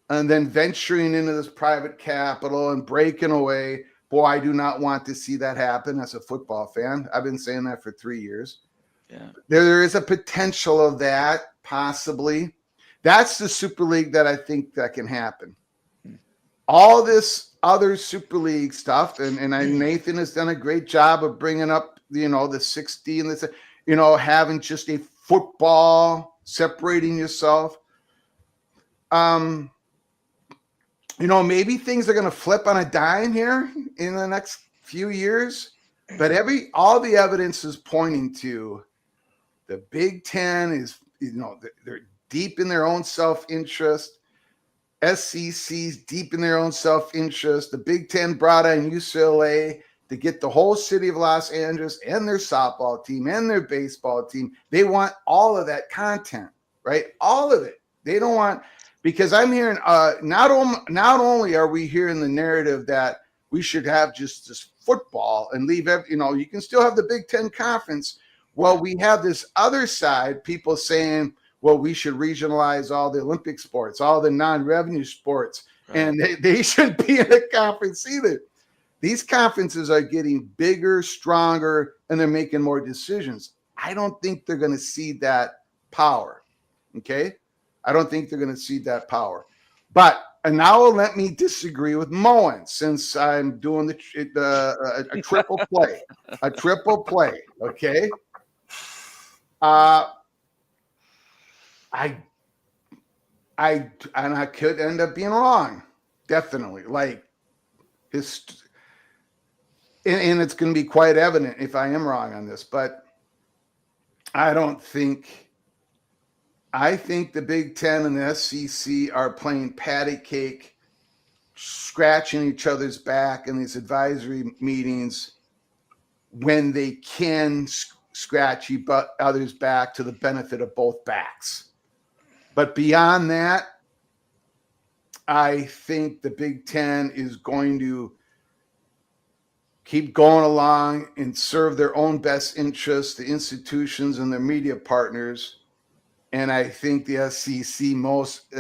Speaker 5: and then venturing into this private capital and breaking away. Boy, I do not want to see that happen as a football fan. I've been saying that for 3 years.
Speaker 1: Yeah.
Speaker 5: There is a potential of that, possibly. That's the Super League that I think that can happen. All this other Super League stuff, and Nathan has done a great job of bringing up, the 60 and this, having just a football, separating yourself. Maybe things are going to flip on a dime here in the next few years, but all the evidence is pointing to the Big Ten is, they're deep in their own self-interest. SEC's deep in their own self-interest. The Big Ten brought in UCLA to get the whole city of Los Angeles and their softball team and their baseball team. They want all of that content, right? All of it. They don't want, because I'm hearing not only are we hearing the narrative that we should have just this football and leave you can still have the Big Ten Conference. Well, we have this other side, people saying, well, we should regionalize all the Olympic sports, all the non-revenue sports, right. And they shouldn't be in a conference either. These conferences are getting bigger, stronger, and they're making more decisions. I don't think they're going to cede that power, okay? I don't think they're going to cede that power. But and now let me disagree with Moen, since I'm doing a triple play, okay? I could end up being wrong, definitely. Like and it's going to be quite evident if I am wrong on this, but I think the Big Ten and the SEC are playing patty cake, scratching each other's back in these advisory meetings when they can scratch others back to the benefit of both backs. But beyond that, I think the Big Ten is going to keep going along and serve their own best interests, the institutions and their media partners. And I think the SEC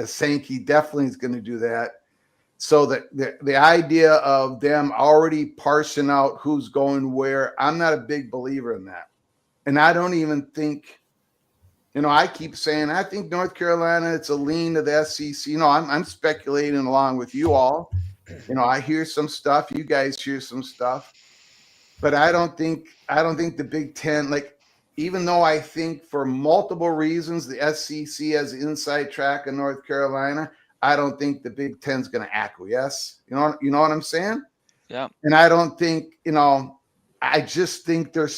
Speaker 5: Sankey definitely is going to do that. So the idea of them already parsing out who's going where, I'm not a big believer in that. And I don't even think, I keep saying, I think North Carolina, it's a lean to the SEC. I'm speculating along with you all. I hear some stuff. You guys hear some stuff. But I don't think the Big Ten, even though I think for multiple reasons the SEC has the inside track in North Carolina, I don't think the Big Ten's going to acquiesce. You know what I'm saying?
Speaker 1: Yeah.
Speaker 5: And I don't think, I just think they're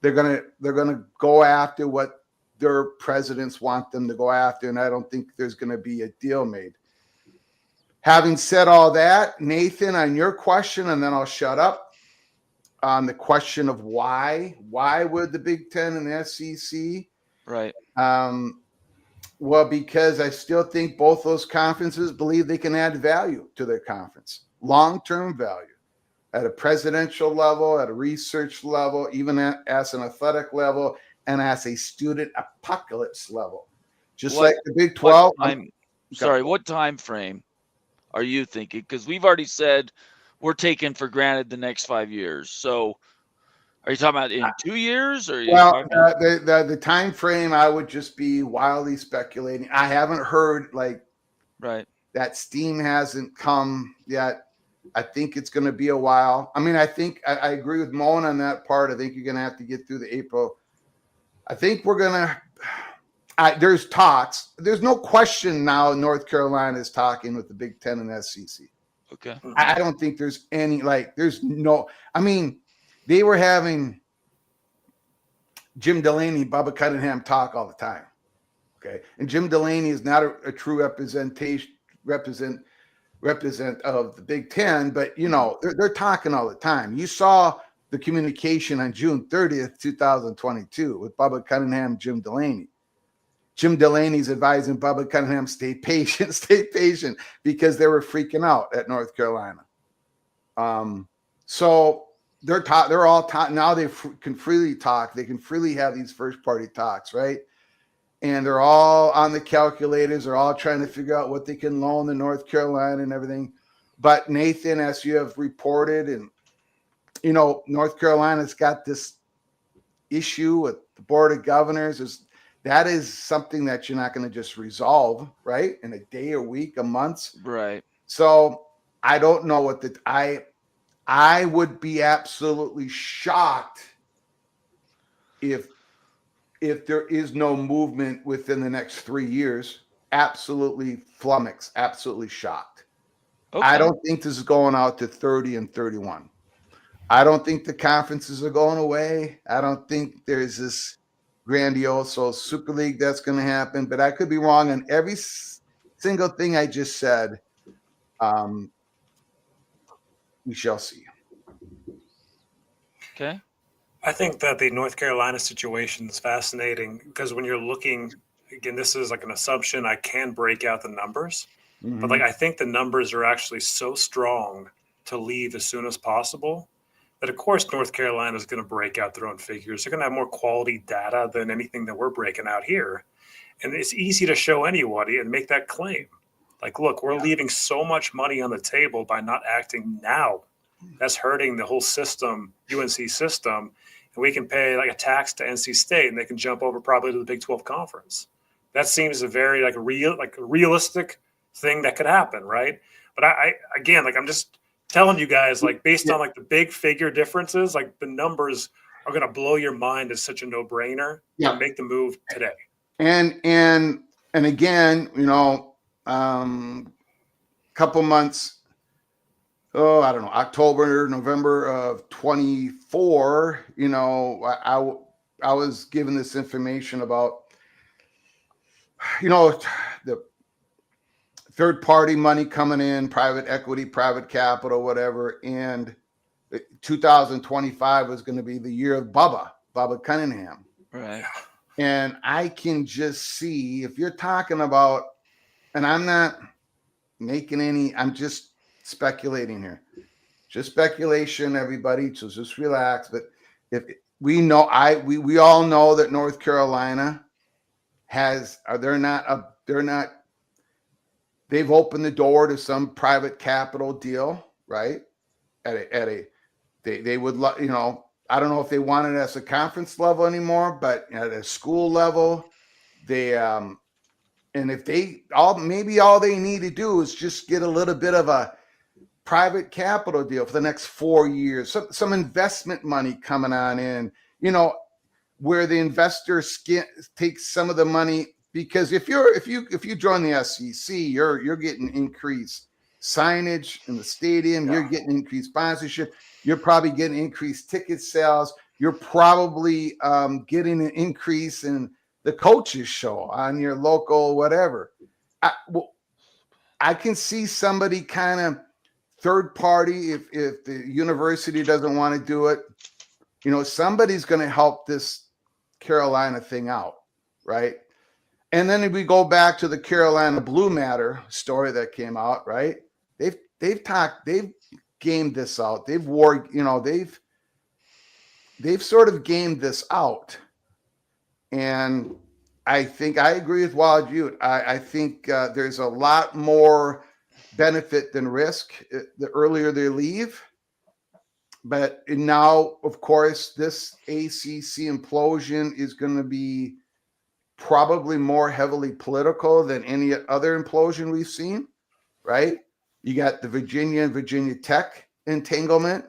Speaker 5: going to go after what their presidents want them to go after, and I don't think there's going to be a deal made. Having said all that, Nathan, on your question, and then I'll shut up. On the question of why would the Big Ten and the SEC?
Speaker 1: Right.
Speaker 5: Well, because I still think both those conferences believe they can add value to their conference, long-term value, at a presidential level, at a research level, even as an athletic level, and as a student apocalypse level. Just like the Big 12.
Speaker 1: What time frame are you thinking? Because we've already said we're taking for granted the next 5 years. So are you talking about in 2 years? Or
Speaker 5: the time frame, I would just be wildly speculating. I haven't heard
Speaker 1: right.
Speaker 5: That steam hasn't come yet. I think it's going to be a while. I mean, I think I agree with Moen on that part. I think you're going to have to get through the April. I think we're going to, there's talks. There's no question now North Carolina is talking with the Big Ten and SEC.
Speaker 1: Okay.
Speaker 5: I don't think there's any, they were having Jim Delaney, Bubba Cunningham talk all the time. Okay. And Jim Delaney is not a true represent of the Big Ten, but they're talking all the time. You saw the communication on June 30th, 2022 with Bubba Cunningham and Jim Delaney. Jim Delaney's advising Bubba Cunningham, stay patient, because they were freaking out at North Carolina. So they're all now they can freely talk. They can freely have these first party talks, right? And they're all on the calculators. They're all trying to figure out what they can loan to North Carolina and everything. But Nathan, as you have reported, and North Carolina's got this issue with the Board of Governors. That is something that you're not going to just resolve, right? In a day, a week, a month.
Speaker 1: Right.
Speaker 5: So I don't know what I would be absolutely shocked if there is no movement within the next 3 years. Absolutely flummoxed, absolutely shocked. Okay. I don't think this is going out to 30 and 31. I don't think the conferences are going away. I don't think there's this grandiose Super League that's going to happen, but I could be wrong on every single thing I just said. We shall see.
Speaker 1: Okay.
Speaker 2: I think that the North Carolina situation is fascinating because when you're looking, again, this is like an assumption. I can break out the numbers, but like I think the numbers are actually so strong to leave as soon as possible that, of course, North Carolina is going to break out their own figures. They're going to have more quality data than anything that we're breaking out here. And it's easy to show anybody and make that claim. Like, look, we're leaving so much money on the table by not acting now. That's hurting the whole system, UNC system. And we can pay like a tax to NC State, and they can jump over probably to the Big 12 conference. That seems a very like a realistic thing that could happen, right? But I again, like I'm just telling you guys, like based on like the big figure differences, like the numbers are going to blow your mind as such a no-brainer.
Speaker 5: Yeah.
Speaker 2: Make the move today.
Speaker 5: And again, you know, couple months, I don't know, October, November of 24, you know, I was given this information about, you know, the third party money coming in, private equity, private capital, whatever. And 2025 was going to be the year of Bubba Cunningham.
Speaker 1: Right.
Speaker 5: And I can just see if you're talking about, and I'm not making any, I'm just speculating here, just speculation, everybody. So just relax. But if we know, we all know that North Carolina they've opened the door to some private capital deal, right? They would, you know, I don't know if they want it as a conference level anymore, but at a school level, they, and if maybe all they need to do is just get a little bit of a private capital deal for the next 4 years, some investment money coming on in, you know, where the investor takes some of the money, because if you join the SEC, you're getting increased signage in the stadium, you're getting increased sponsorship, you're probably getting increased ticket sales, you're probably getting an increase in the coaches show on your local whatever. I can see somebody kind of third party, if the university doesn't want to do it, you know, somebody's going to help this Carolina thing out, right? And then if we go back to the Carolina Blue Matter story that came out, right? They've gamed this out. They've sort of gamed this out. And I think I agree with Wild Ute. I think there's a lot more benefit than risk the earlier they leave. But now, of course, this ACC implosion is going to be probably more heavily political than any other implosion we've seen, right? You got the Virginia and Virginia Tech entanglement.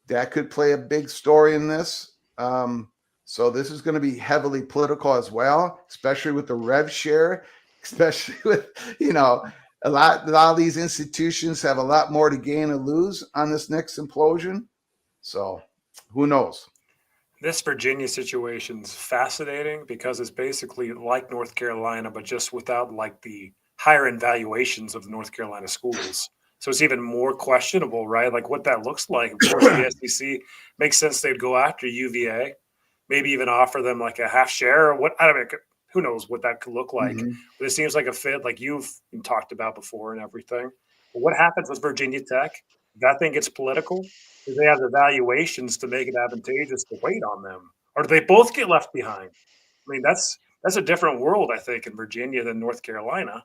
Speaker 5: That could play a big story in this. So this is going to be heavily political as well, especially with the rev share, especially with, you know, a lot of these institutions have a lot more to gain or lose on this next implosion. So who knows?
Speaker 2: This Virginia situation is fascinating because it's basically like North Carolina, but just without like the higher end valuations of the North Carolina schools. So it's even more questionable, right? Like what that looks like. Of course, the SEC makes sense. They'd go after UVA, maybe even offer them like a half share or what. I don't know. Who knows what that could look like.
Speaker 5: Mm-hmm.
Speaker 2: But it seems like a fit like you've talked about before and everything. But what happens with Virginia Tech? That thing gets political. Do they have the valuations to make it advantageous to wait on them? Or do they both get left behind? I mean, that's a different world, I think, in Virginia than North Carolina.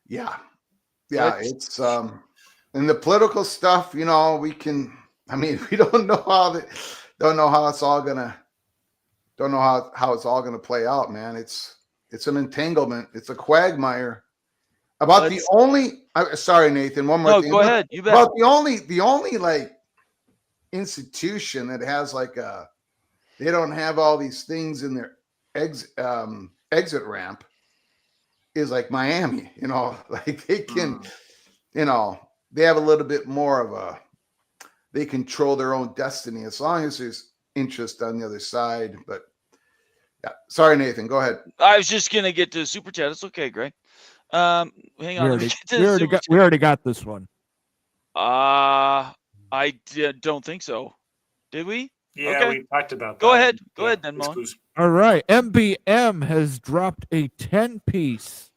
Speaker 5: Yeah. It's and the political stuff, you know, we don't know how it's all gonna play out, man. It's an entanglement. It's a quagmire. Sorry, Nathan, one more thing.
Speaker 1: Go ahead. You bet.
Speaker 5: About the only like institution that has like they don't have all these things in their exit ramp is like Miami, you know, like they can, you know, they have a little bit more of they control their own destiny as long as there's interest on the other side. But yeah, sorry, Nathan, go ahead.
Speaker 1: I was just gonna get to the super chat. It's okay, Greg. Hang on.
Speaker 3: We already got this one.
Speaker 1: I don't think so. Did we?
Speaker 2: Yeah,
Speaker 1: Okay.
Speaker 2: we talked about that.
Speaker 1: Go ahead. Go
Speaker 2: Yeah,
Speaker 1: ahead then,
Speaker 2: it's
Speaker 1: Moen.
Speaker 2: loose.
Speaker 3: All right. MBM has dropped a 10-piece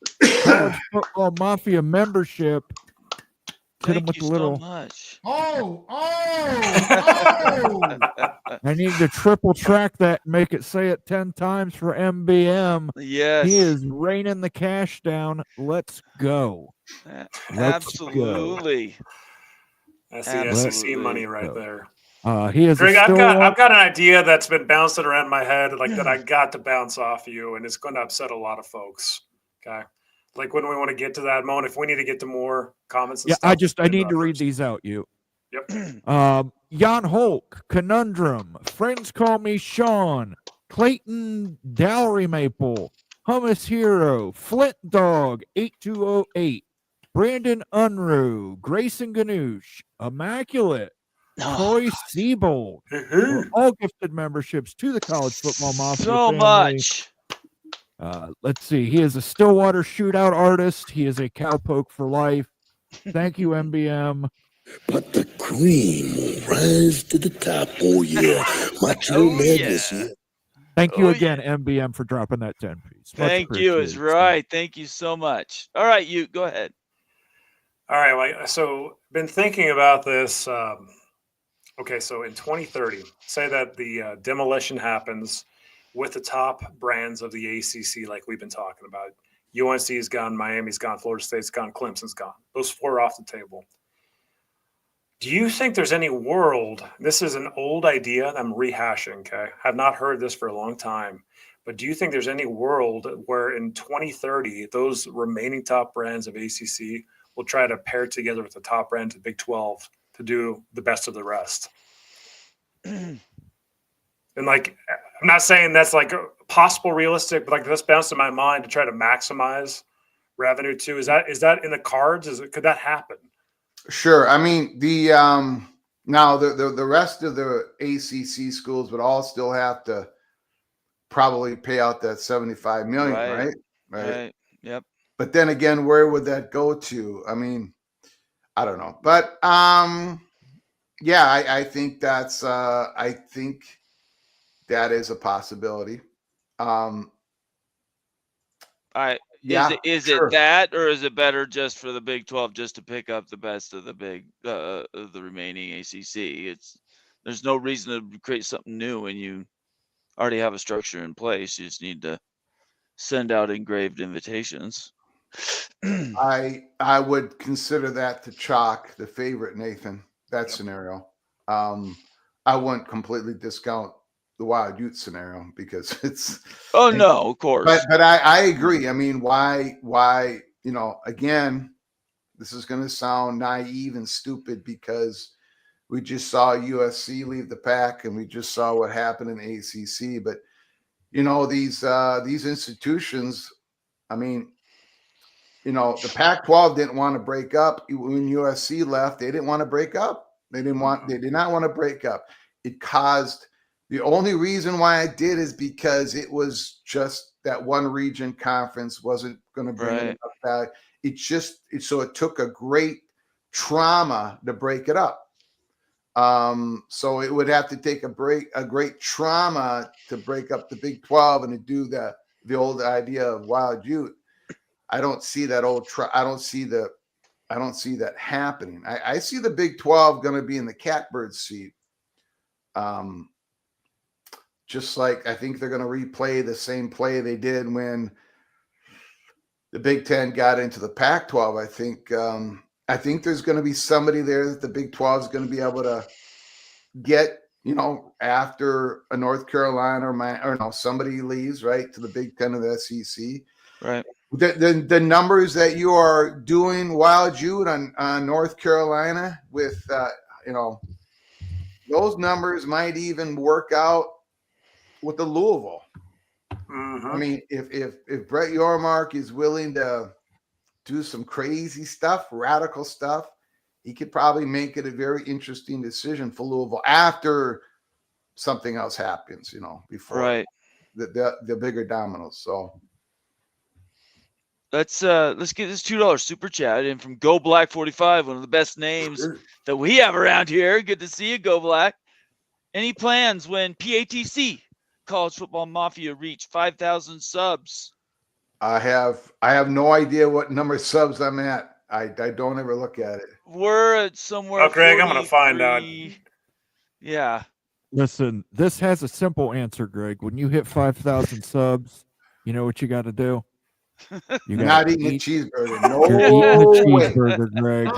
Speaker 3: college football mafia membership. Hit him
Speaker 1: Thank
Speaker 3: with
Speaker 1: you
Speaker 3: the
Speaker 1: so
Speaker 3: little.
Speaker 1: much.
Speaker 3: Oh! I need to triple track that and make it say it 10 times for MBM.
Speaker 1: Yes.
Speaker 3: He is raining the cash down. Let's go.
Speaker 1: Absolutely.
Speaker 2: That's the
Speaker 1: Absolutely.
Speaker 2: SEC money right there.
Speaker 3: He is
Speaker 2: Greg,
Speaker 3: a
Speaker 2: I've
Speaker 3: Stillwater.
Speaker 2: got an idea that's been bouncing around my head, like that I got to bounce off you, and it's going to upset a lot of folks. Okay, like when we want to get to that moment, if we need to get to more comments. And
Speaker 3: Yeah,
Speaker 2: stuff,
Speaker 3: I need to read these out. You.
Speaker 2: Yep.
Speaker 3: Jan Hulk, Conundrum, Friends Call Me Sean, Clayton Dowry Maple, Hummus Hero, Flint Dog 8208, Brandon Unruh, Grayson Ganoush, Immaculate, Troy Siebold. All gifted memberships to the College Football Mafia
Speaker 1: So
Speaker 3: family.
Speaker 1: much.
Speaker 3: Let's see. He is a Stillwater shootout artist. He is a cowpoke for life. Thank you, MBM.
Speaker 6: But the cream will rise to the top. Oh, yeah. Macho Madness, yeah.
Speaker 3: Thank you again, MBM, for dropping that 10-piece.
Speaker 1: Thank you. Is right. Thank you so much. All right, you go ahead.
Speaker 2: All right. So been thinking about this. Okay, so in 2030, say that the demolition happens with the top brands of the ACC, like we've been talking about. UNC's gone, Miami's gone, Florida State's gone, Clemson's gone. Those four are off the table. Do you think there's any world, this is an old idea I'm rehashing, okay? I've not heard this for a long time, but do you think there's any world where in 2030, those remaining top brands of ACC will try to pair together with the top brands of Big 12 to do the best of the rest? And like, I'm not saying that's like possible realistic, but like this bounced in my mind to try to maximize revenue too. Is that in the cards? Could that happen?
Speaker 5: Sure. I mean, now the rest of the ACC schools would all still have to probably pay out that $75 million, right?
Speaker 1: Yep.
Speaker 5: But then again, where would that go to? I mean, I don't know. But yeah, I think that's I think that is a possibility.
Speaker 1: Yeah, is
Speaker 5: sure.
Speaker 1: it that, or is it better just for the Big 12 just to pick up the best of the remaining ACC? There's no reason to create something new when you already have a structure in place. You just need to send out engraved invitations.
Speaker 5: I would consider that to chalk the favorite, Nathan. That scenario. I wouldn't completely discount the Wild Ute scenario because it's.
Speaker 1: Oh no, of course.
Speaker 5: But I agree. I mean, why? Again, this is going to sound naive and stupid because we just saw USC leave the pack and we just saw what happened in ACC. But these institutions. I mean, the Pac-12 didn't want to break up when USC left. They didn't want to break up. They did not want to break up. It caused. The only reason why I did is because it was just that one region conference wasn't going to bring enough value. So it took a great trauma to break it up. So it would have to take a great trauma to break up the Big 12 and to do the old idea of Wild Ute. I don't see that I don't see that happening. I see the Big 12 going to be in the catbird seat. Just like I think they're going to replay the same play they did when the Big 10 got into the Pac-12. I think there's going to be somebody there that the Big 12 is going to be able to get, after a North Carolina or somebody leaves, right, to the Big 10 of the SEC.
Speaker 1: Right.
Speaker 5: The numbers that you are doing, Wild Ute, on North Carolina with, those numbers might even work out with the Louisville. Mm-hmm. I mean, if Brett Yormark is willing to do some crazy stuff, radical stuff, he could probably make it a very interesting decision for Louisville after something else happens, before the bigger dominoes. So
Speaker 1: let's get this $2 super chat in from Go Black 45, one of the best names that we have around here. Good to see you, Go Black. Any plans when PATC, College Football Mafia, reach 5,000 subs?
Speaker 5: I have no idea what number of subs I'm at. I don't ever look at it.
Speaker 1: We're at somewhere.
Speaker 2: Oh, Greg, I'm gonna find out.
Speaker 1: Yeah.
Speaker 3: Listen, this has a simple answer, Greg. When you hit 5,000 subs, you know what you got to do? You
Speaker 5: Not eating a cheeseburger. No
Speaker 3: You're eating a
Speaker 5: way.
Speaker 3: cheeseburger, Greg.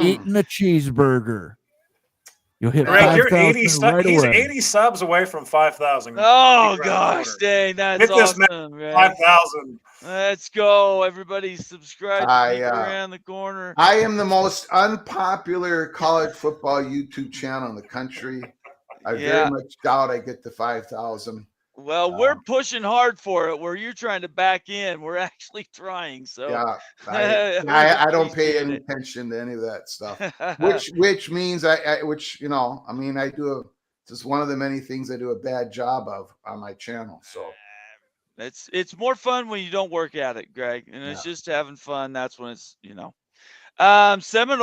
Speaker 3: Eating a cheeseburger. You'll hit
Speaker 2: Greg, you're
Speaker 3: 5,000 right
Speaker 2: he's
Speaker 3: away.
Speaker 2: 80 subs away from 5,000.
Speaker 1: Oh gosh, dang, that's
Speaker 2: Hit this
Speaker 1: awesome, Greg.
Speaker 2: 5,000.
Speaker 1: Let's go. Everybody subscribe to Peek Around the Corner.
Speaker 5: I am the most unpopular college football YouTube channel in the country. I very much doubt I get to 5,000.
Speaker 1: Well, we're pushing hard for it. Where you're trying to back in, we're actually trying. So
Speaker 5: yeah, I don't pay any attention to any of that stuff. Which means I mean, I do just one of the many things I do a bad job of on my channel. So
Speaker 1: it's more fun when you don't work at it, Greg, and it's just having fun. That's when it's Seven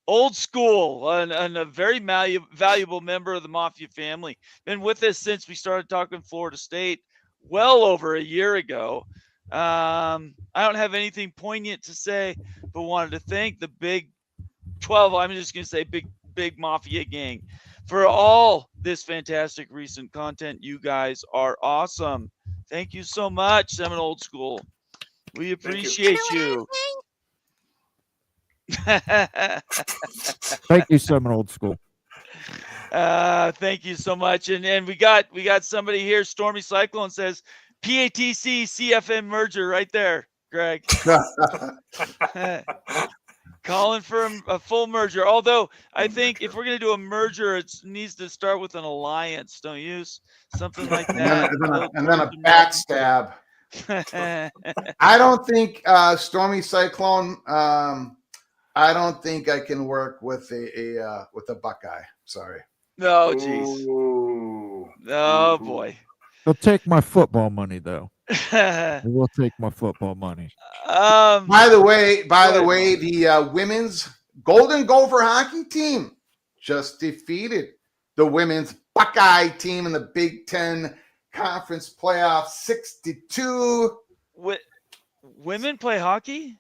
Speaker 1: old school and a very valuable member of the Mafia family. Been with us since we started talking Florida State well over a year ago. I don't have anything poignant to say, but wanted to thank the Big 12. I'm just going to say big Mafia gang for all this fantastic recent content. You guys are awesome. Thank you so much, Seven Old School. We appreciate you.
Speaker 3: Thank you, Seven Old School.
Speaker 1: Thank you so much. And we got somebody here. Stormy Cyclone says PATC CFM merger right there, Greg. Calling for a full merger. Although I think if we're gonna do a merger, it needs to start with an alliance, don't you? Something like that.
Speaker 5: and then a backstab. I don't think Stormy Cyclone. I don't think I can work with a Buckeye. Sorry.
Speaker 1: No, jeez. Oh boy.
Speaker 3: They'll take my football money though. They will take my football money.
Speaker 5: By the way, the women's Golden Gopher hockey team just defeated the women's Buckeye team in the Big Ten Conference playoff 6-2.
Speaker 1: Women play hockey?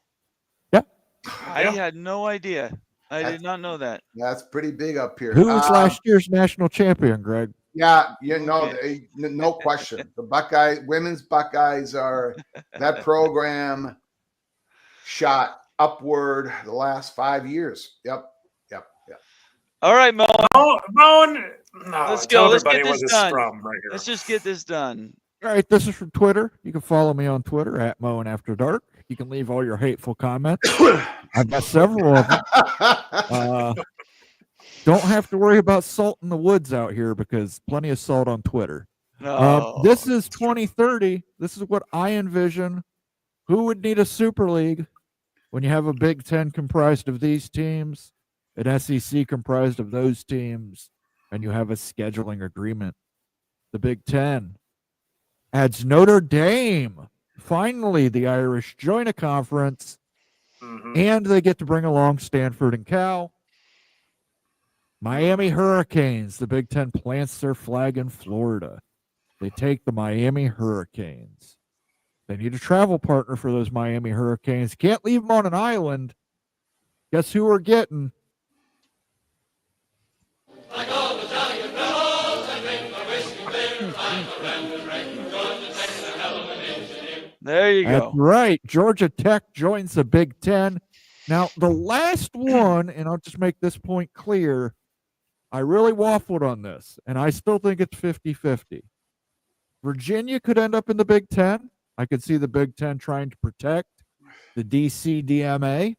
Speaker 1: I had no idea. I did not know that.
Speaker 5: That's pretty big up here.
Speaker 3: Who was last year's national champion, Greg?
Speaker 5: Yeah, no question. The women's Buckeyes are that program shot upward the last 5 years. Yep.
Speaker 1: All right, Mo.
Speaker 2: Let's
Speaker 1: go.
Speaker 2: Let's
Speaker 1: get this done.
Speaker 2: From right here.
Speaker 1: Let's just get this done.
Speaker 3: All right, this is from Twitter. You can follow me on Twitter at Moen After Dark. You can leave all your hateful comments. I've got several of them. Don't have to worry about salt in the woods out here because plenty of salt on Twitter. This is 2030. This is what I envision. Who would need a Super League when you have a Big Ten comprised of these teams, an SEC comprised of those teams, and you have a scheduling agreement? The Big Ten adds Notre Dame. Finally, the Irish join a conference, and they get to bring along Stanford and Cal. Miami Hurricanes. The Big Ten plants their flag in Florida. They take the Miami Hurricanes. They need a travel partner for those Miami Hurricanes. Can't leave them on an island. Guess who we're getting?
Speaker 1: There you go.
Speaker 3: That's right. Georgia Tech joins the Big Ten. Now, the last one, and I'll just make this point clear, I really waffled on this, and I still think it's 50-50. Virginia could end up in the Big Ten. I could see the Big Ten trying to protect the DC DMA,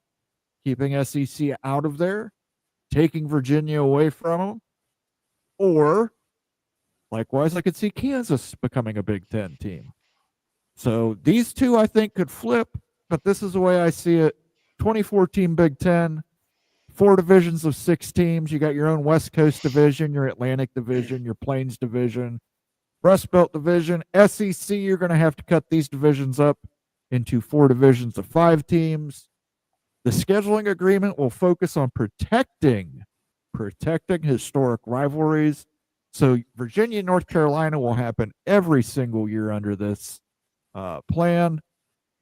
Speaker 3: keeping SEC out of there, taking Virginia away from them. Or, likewise, I could see Kansas becoming a Big Ten team. So these two, I think, could flip, but this is the way I see it. 2014 Big Ten, 4 divisions of 6 teams. You got your own West Coast division, your Atlantic division, your Plains division, Rust Belt division. SEC, you're going to have to cut these divisions up into 4 divisions of 5 teams. The scheduling agreement will focus on protecting historic rivalries. So Virginia and North Carolina will happen every single year under this plan.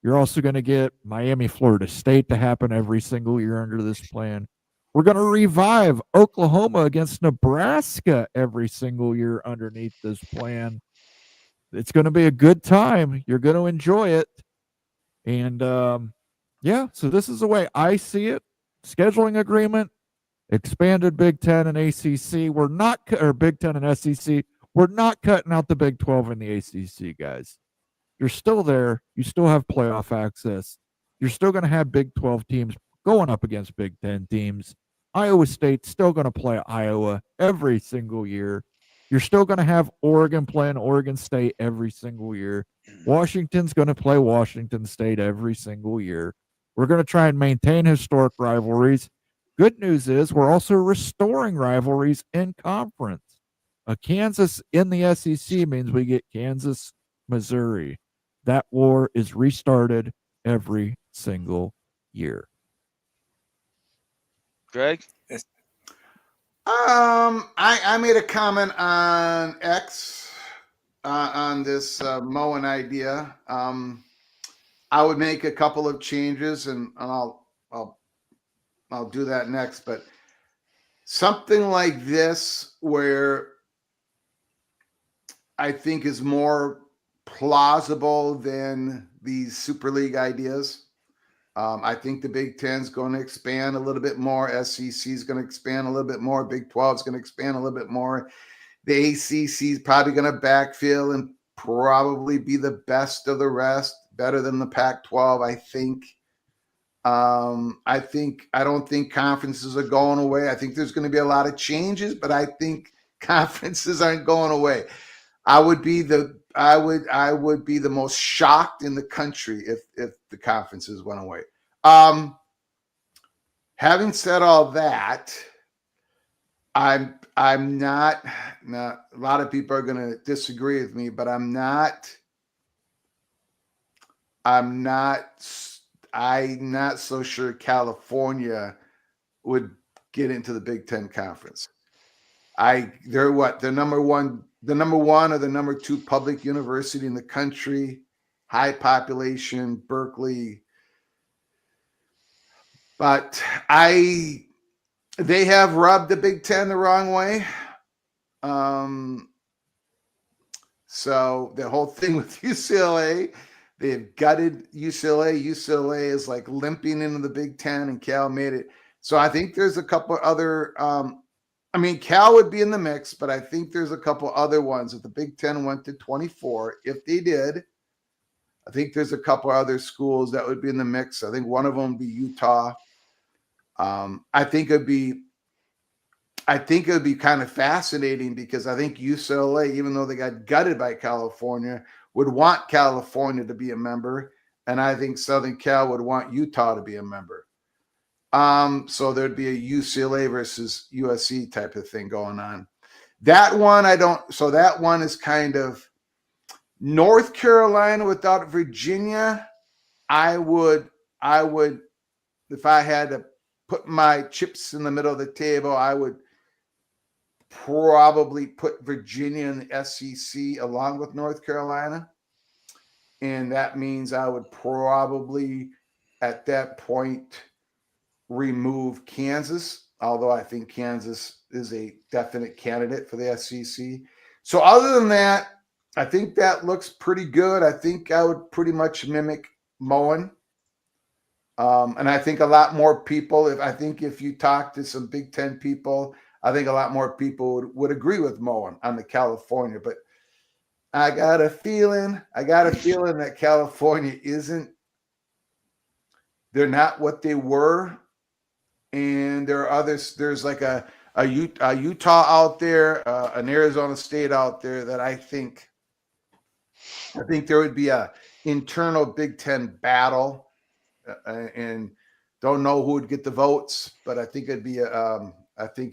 Speaker 3: You're also going to get Miami, Florida State to happen every single year under this plan. We're going to revive Oklahoma against Nebraska every single year underneath this plan. It's going to be a good time. You're going to enjoy it. And yeah, so this is the way I see it. Scheduling agreement, expanded Big Ten and ACC. We're not, or Big Ten and SEC. We're not cutting out the Big 12 and the ACC, guys. You're still there. You still have playoff access. You're still going to have Big 12 teams going up against Big 10 teams. Iowa State's still going to play Iowa every single year. You're still going to have Oregon playing Oregon State every single year. Washington's going to play Washington State every single year. We're going to try and maintain historic rivalries. Good news is we're also restoring rivalries in conference. Kansas in the SEC means we get Kansas, Missouri. That war is restarted every single year.
Speaker 1: Greg?
Speaker 5: I made a comment on X on this Moen idea. I would make a couple of changes, and I'll do that next. But something like this, where I think is more plausible than these Super League ideas. I think the Big Ten is going to expand a little bit more. SEC is going to expand a little bit more. Big 12 is going to expand a little bit more. The ACC is probably going to backfill and probably be the best of the rest, better than the Pac-12, I think. I don't think conferences are going away. I think there's going to be a lot of changes, but I think conferences aren't going away. I would be the most shocked in the country if the conferences went away. Having said all that, I'm not a lot of people are going to disagree with me, but I'm not so sure California would get into the Big Ten conference. They're what? The number one or the number 2 public university in the country, high population, Berkeley. But they have rubbed the Big Ten the wrong way. So the whole thing with UCLA, they've gutted UCLA. UCLA is like limping into the Big Ten, and Cal made it. So I think there's a couple other Cal would be in the mix, but I think there's a couple other ones. If the Big Ten went to 24, if they did, I think there's a couple other schools that would be in the mix. I think one of them would be Utah. I think it would be kind of fascinating because I think UCLA, even though they got gutted by California, would want California to be a member, and I think Southern Cal would want Utah to be a member. So there'd be a UCLA versus USC type of thing going on. That one so that one is kind of North Carolina without Virginia. I would, if I had to put my chips in the middle of the table, I would probably put Virginia in the SEC along with North Carolina. And that means I would probably at that point remove Kansas, although I think Kansas is a definite candidate for the SEC. So other than that, I think that looks pretty good. I think I would pretty much mimic Moen. And I think a lot more people, if you talk to some Big Ten people, I think a lot more people would agree with Moen on the California. But I got a feeling that California they're not what they were. And there are others. There's like a Utah out there, an Arizona State out there that I think there would be a internal Big Ten battle, and don't know who would get the votes, but I think it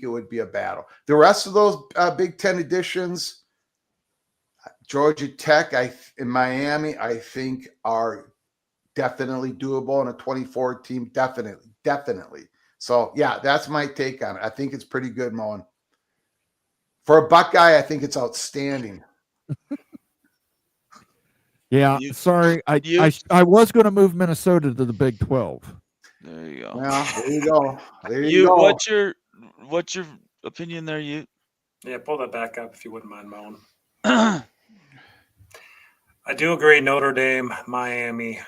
Speaker 5: would be a battle. The rest of those Big Ten editions, Georgia Tech, in Miami, I think are definitely doable, and a 24 team, definitely. So yeah, that's my take on it. I think it's pretty good, Moen. For a Buckeye, I think it's outstanding.
Speaker 3: Yeah, sorry. I was going to move Minnesota to the Big 12.
Speaker 1: There you go.
Speaker 5: Well, there you go. There you go.
Speaker 1: What's your opinion there, you?
Speaker 2: Yeah, pull that back up if you wouldn't mind, Moen. I do agree. Notre Dame, Miami,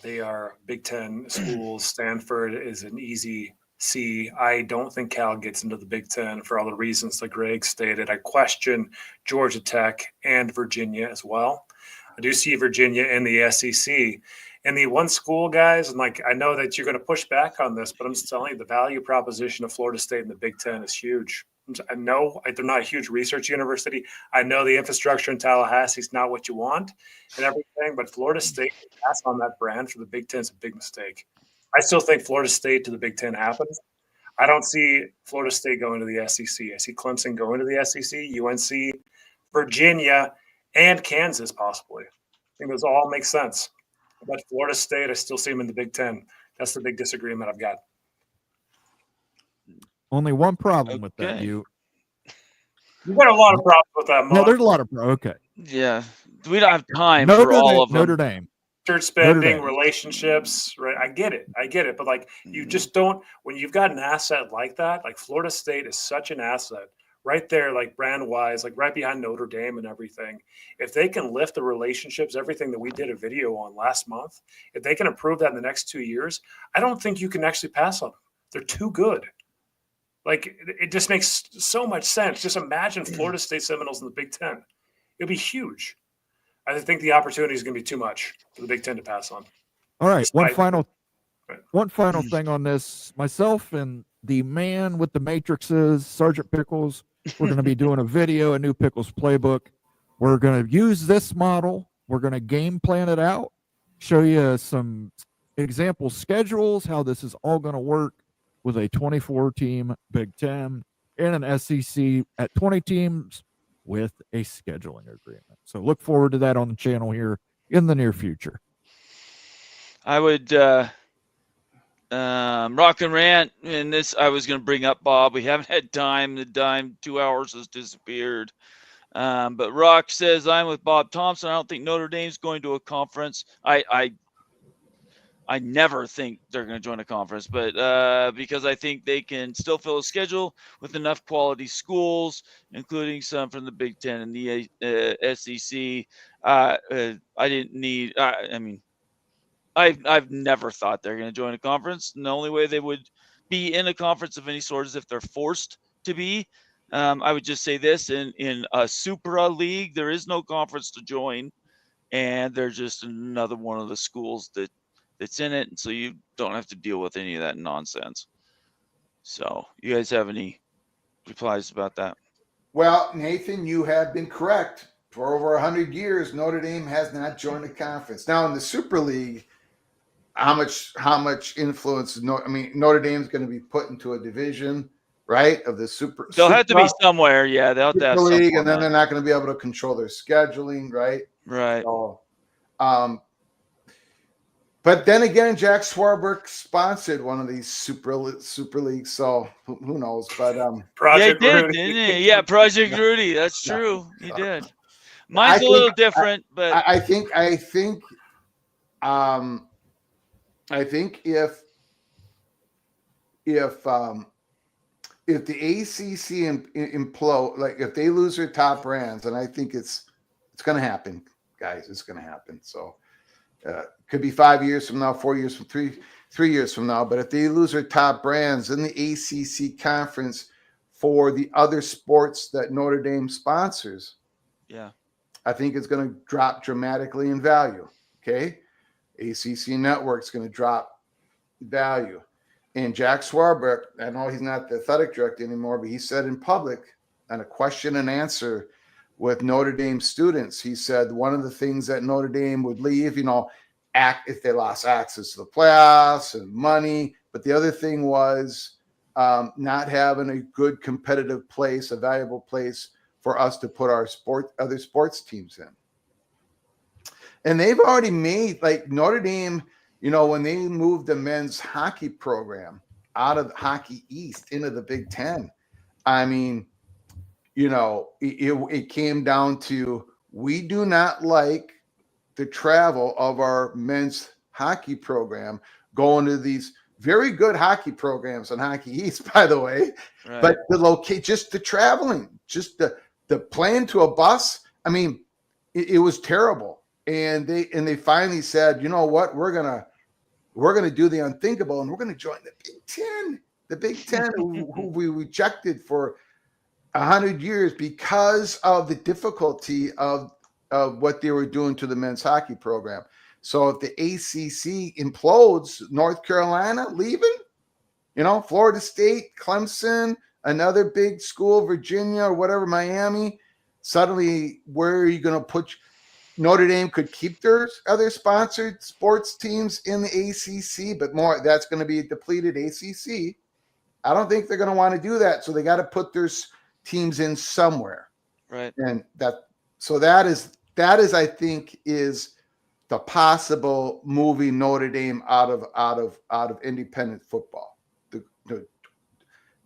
Speaker 2: they are Big Ten schools. Stanford is an easy C. I don't think Cal gets into the Big Ten for all the reasons that Greg stated. I question Georgia Tech and Virginia as well. I do see Virginia in the SEC. And the one school, guys, and like I know that you're going to push back on this, but I'm just telling you the value proposition of Florida State in the Big Ten is huge. I know they're not a huge research university. I know the infrastructure in Tallahassee is not what you want and everything, but Florida State pass on that brand for the Big Ten is a big mistake. I still think Florida State to the Big Ten happens. I don't see Florida State going to the SEC. I see Clemson going to the SEC, UNC, Virginia, and Kansas possibly. I think those all make sense. But Florida State, I still see them in the Big Ten. That's the big disagreement I've got.
Speaker 3: Only one problem with that, you.
Speaker 2: You've got a lot of problems with that.
Speaker 3: No, there's a lot of okay.
Speaker 1: Yeah, we don't have time for all of them.
Speaker 3: Notre Dame.
Speaker 2: Church spending, relationships, right? I get it. But like, you just don't, when you've got an asset like that, like Florida State is such an asset right there, like brand wise, like right behind Notre Dame and everything. If they can lift the relationships, everything that we did a video on last month, if they can improve that in the next 2 years, I don't think you can actually pass on them. They're too good. Like, it just makes so much sense. Just imagine Florida State Seminoles in the Big Ten. It'll be huge. I think the opportunity is going to be too much for the Big Ten to pass on.
Speaker 3: All right. One final thing on this. Myself and the man with the matrices, Sergeant Pickles, we're going to be doing a video, a new Pickles playbook. We're going to use this model. We're going to game plan it out, show you some example schedules, how this is all going to work with a 24-team Big Ten and an SEC at 20 teams with a scheduling agreement. So look forward to that on the channel here in the near future.
Speaker 1: I would rock and rant, and this I was going to bring up, Bob. We haven't had time. The 2 hours has disappeared. But Rock says, I'm with Bob Thompson. I don't think Notre Dame's going to a conference. I never think they're going to join a conference, but because I think they can still fill a schedule with enough quality schools, including some from the Big Ten and the SEC. I've never thought they're going to join a conference. And the only way they would be in a conference of any sort is if they're forced to be. I would just say this, in a Supra league, there is no conference to join, and they're just another one of the schools that's in it, and so you don't have to deal with any of that nonsense. So you guys have any replies about that?
Speaker 5: Well, Nathan, you have been correct. For over 100 years, Notre Dame has not joined a conference. Now in the Super League, how much influence? Notre Dame's going to be put into a division, right? Of the Super.
Speaker 1: They'll have to be somewhere. Yeah, they'll have to have
Speaker 5: Super League,
Speaker 1: some
Speaker 5: and then they're not going to be able to control their scheduling, right?
Speaker 1: Right.
Speaker 5: So, but then again, Jack Swarbrick sponsored one of these super leagues, so who knows? But
Speaker 2: Project
Speaker 1: yeah, he did,
Speaker 2: Rudy.
Speaker 1: didn't he? Yeah, Project Rudy. That's true. He did. Mine's a little different, but
Speaker 5: I think if the ACC implode, like if they lose their top brands, and I think it's going to happen, guys. It's going to happen. So. Could be 5 years from now, 4 years from 3 years from now. But if they lose their top brands in the ACC conference for the other sports that Notre Dame sponsors,
Speaker 1: yeah,
Speaker 5: I think it's going to drop dramatically in value. Okay, ACC network's going to drop value. And Jack Swarbrick, I know he's not the athletic director anymore, but he said in public on a question and answer with Notre Dame students, he said one of the things that Notre Dame would leave, if they lost access to the playoffs and money, but the other thing was not having a good competitive place, a valuable place for us to put our other sports teams in. And they've already made, like Notre Dame when they moved the men's hockey program out of Hockey East into the Big Ten, I mean, it came down to, we do not like the travel of our men's hockey program going to these very good hockey programs in Hockey East, by the way.
Speaker 1: Right.
Speaker 5: But just the traveling, just the plane to a bus. I mean, it was terrible. And they finally said, you know what, we're gonna do the unthinkable, and we're gonna join the Big Ten. The Big Ten, who we rejected for 100 years because of the difficulty of what they were doing to the men's hockey program. So if the ACC implodes, North Carolina leaving, Florida State, Clemson, another big school, Virginia or whatever, Miami, suddenly where are you going to put? Notre Dame could keep their other sponsored sports teams in the ACC, but more, that's going to be a depleted ACC. I don't think they're going to want to do that. So they got to put their teams in somewhere.
Speaker 1: Right.
Speaker 5: And that is, I think, is the possible moving Notre Dame out of independent football.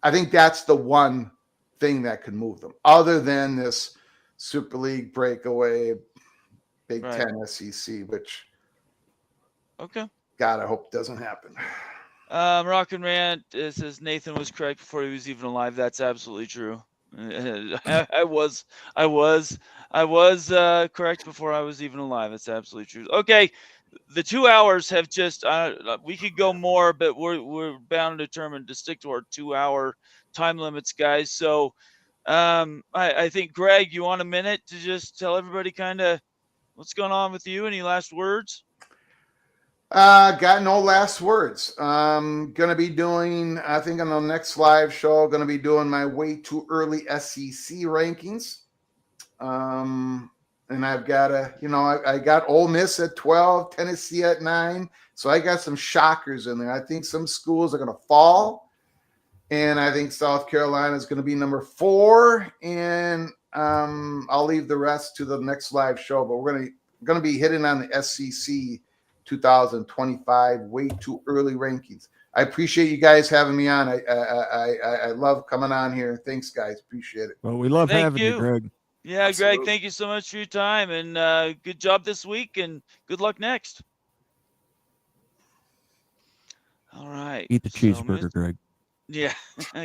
Speaker 5: I think that's the one thing that could move them, other than this Super League breakaway, Big Ten, SEC, which,
Speaker 1: okay,
Speaker 5: God, I hope doesn't happen.
Speaker 1: Rock and Rant says Nathan was correct before he was even alive. That's absolutely true. I was correct before I was even alive. That's absolutely true. Okay, the 2 hours have just we could go more, but we're bound and determined to stick to our 2 hour time limits, guys. So I think, Greg, you want a minute to just tell everybody kind of what's going on with you? Any last words?
Speaker 5: Got no last words. Gonna be doing, I think on the next live show, gonna be doing my way too early SEC rankings. And I've got I got Ole Miss at 12, Tennessee at 9. So I got some shockers in there. I think some schools are gonna fall, and I think South Carolina is gonna be number 4. And I'll leave the rest to the next live show. But we're gonna be hitting on the SEC 2025 way too early rankings. I appreciate you guys having me on. I love coming on here. Thanks, guys. Appreciate it.
Speaker 3: Well, we love having you, Greg.
Speaker 1: Yeah,
Speaker 2: Absolutely.
Speaker 1: Greg, thank you so much for your time, and good job this week, and good luck next. All right.
Speaker 3: Eat the cheeseburger, Greg.
Speaker 1: Yeah,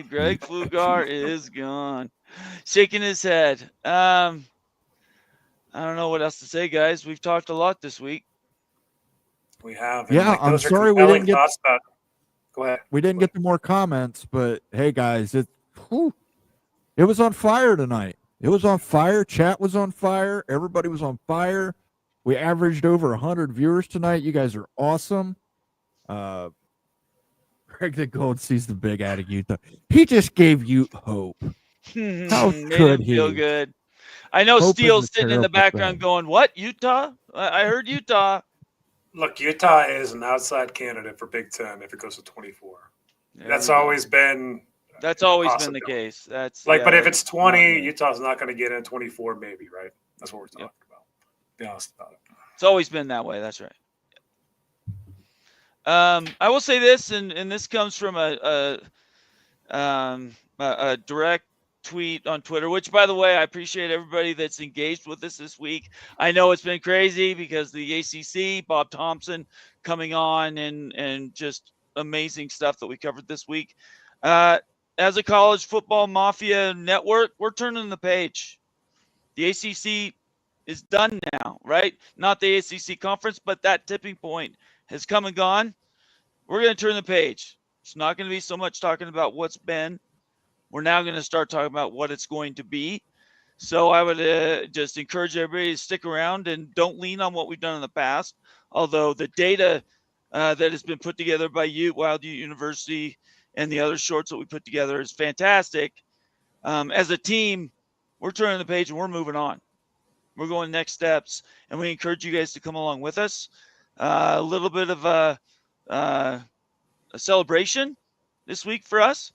Speaker 1: Greg Flugar is gone, shaking his head. I don't know what else to say, guys. We've talked a lot this week.
Speaker 2: We have.
Speaker 3: Yeah, I'm sorry we didn't get.
Speaker 2: Go ahead.
Speaker 3: We didn't get to more comments, but hey, guys, it was on fire tonight. It was on fire. Chat was on fire. Everybody was on fire. We averaged over 100 viewers tonight. You guys are awesome. Greg the Gold sees the big out of Utah. He just gave you hope. How could he?
Speaker 1: Feel good. I know
Speaker 3: Hope
Speaker 1: Steele's
Speaker 3: is a
Speaker 1: sitting in the
Speaker 3: terrible
Speaker 1: background
Speaker 3: thing.
Speaker 1: going, "What, Utah? I heard Utah."
Speaker 2: Look, Utah is an outside candidate for Big Ten if it goes to 24.
Speaker 1: There
Speaker 2: That's
Speaker 1: we go.
Speaker 2: always been.
Speaker 1: That's always been the
Speaker 2: possibility.
Speaker 1: case. That's
Speaker 2: Like,
Speaker 1: yeah,
Speaker 2: but if it's 20,
Speaker 1: not-
Speaker 2: Utah's not going to get in 24, maybe, right? That's what we're talking about. Be honest about it.
Speaker 1: It's always been that way. That's right. I will say this, and this comes from a direct tweet on Twitter, which, by the way, I appreciate everybody that's engaged with us this week. I know it's been crazy because the ACC, Bob Thompson coming on, and just amazing stuff that we covered this week. As a college football mafia network, we're turning the page. The ACC is done now, right? Not the ACC conference, but that tipping point has come and gone. We're going to turn the page. It's not going to be so much talking about what's been. We're now going to start talking about what it's going to be. So I would just encourage everybody to stick around and don't lean on what we've done in the past. Although the data that has been put together by Wild Ute University and the other shorts that we put together is fantastic. As a team, we're turning the page and we're moving on. We're going next steps, and we encourage you guys to come along with us. A little bit of a celebration this week for us,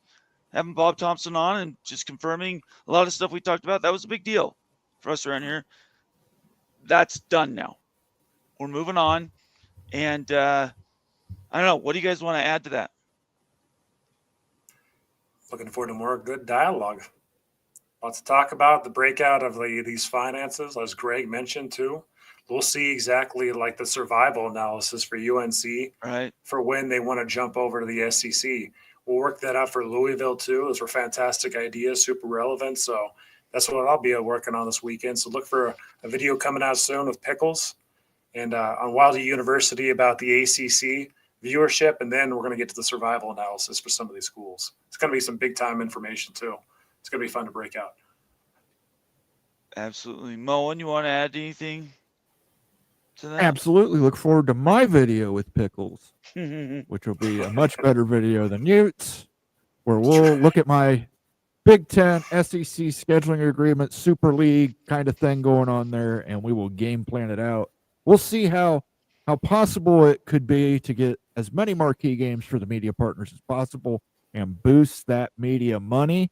Speaker 1: having Bob Thompson on and just confirming a lot of stuff we talked about. That was a big deal for us around here. That's done now. We're moving on, and I don't know. What do you guys want to add to that?
Speaker 2: Looking forward to more good dialogue. Lots to talk about. The breakout of these finances, as Greg mentioned too. We'll see exactly like the survival analysis for UNC,
Speaker 1: Right.
Speaker 2: for when they want to jump over to the SEC. We'll work that out for Louisville too. Those were fantastic ideas, super relevant. So that's what I'll be working on this weekend. So look for a video coming out soon with Pickles and on Wilder University about the ACC viewership. And then we're going to get to the survival analysis for some of these schools. It's going to be some big time information too. It's going to be fun to break out.
Speaker 1: Absolutely. Moen, you want to add anything to that?
Speaker 3: Absolutely. Look forward to my video with Pickles, which will be a much better video than Utes, where we'll look at my Big Ten SEC scheduling agreement, Super League kind of thing going on there, and we will game plan it out. We'll see how possible it could be to get as many marquee games for the media partners as possible and boost that media money.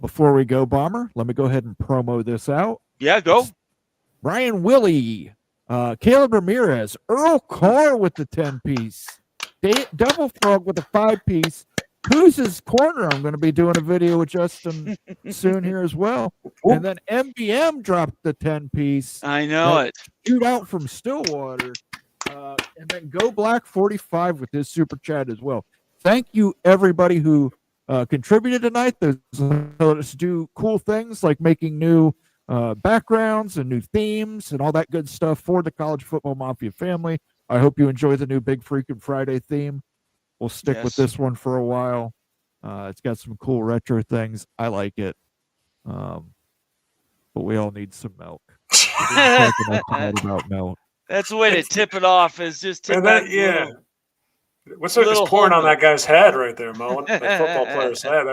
Speaker 3: Before we go, Bomber, let me go ahead and promo this out.
Speaker 1: Yeah, go.
Speaker 3: It's Ryan Willie, Caleb Ramirez, Earl Carr with the 10-piece, Double Frog with a 5-piece. Who's his corner? I'm going to be doing a video with Justin soon here as well. And then MBM dropped the 10-piece.
Speaker 1: I know it.
Speaker 3: Shoot out from Stillwater. And then Go Black 45 with his super chat as well. Thank you, everybody who contributed tonight. Let us do cool things like making new backgrounds and new themes and all that good stuff for the College Football Mafia family. I hope you enjoy the new Big Freakin' Friday theme. We'll stick with this one for a while. It's got some cool retro things. I like it. But we all need some milk. About milk.
Speaker 1: That's the way to tip it off, is just tip that.
Speaker 2: Yeah. What's just pouring on that guy's head right there, Mo? The football player's head.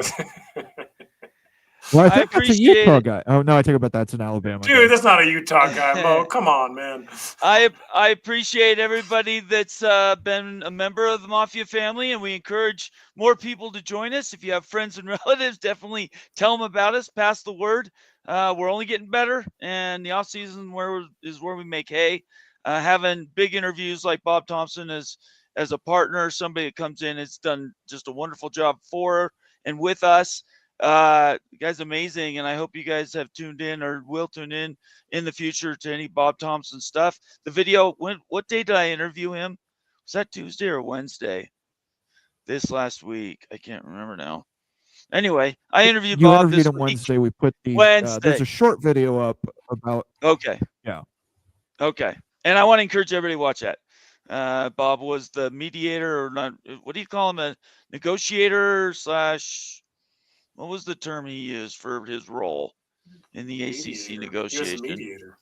Speaker 3: Well, I think that's a Utah guy. Oh, no, I take it back. That's an Alabama
Speaker 2: Dude,
Speaker 3: guy.
Speaker 2: that's not a Utah guy, Mo. Come on, man.
Speaker 1: I appreciate everybody that's been a member of the Mafia family, and we encourage more people to join us. If you have friends and relatives, definitely tell them about us. Pass the word. We're only getting better, and the off season is where we make hay. Having big interviews like Bob Thompson as a partner, somebody that comes in, has done just a wonderful job for and with us. You guys amazing, and I hope you guys have tuned in or will tune in the future to any Bob Thompson stuff. The video, what day did I interview him? Was that Tuesday or Wednesday? This last week, I can't remember now. Anyway, I interviewed Bob this
Speaker 3: him
Speaker 1: week.
Speaker 3: Wednesday. We put the
Speaker 1: Wednesday.
Speaker 3: There's a short video up about.
Speaker 1: Okay.
Speaker 3: Yeah.
Speaker 1: Okay, and I want to encourage everybody to watch that. Bob was the mediator, or not? What do you call him? A negotiator / what was the term he used for his role in the ACC negotiation?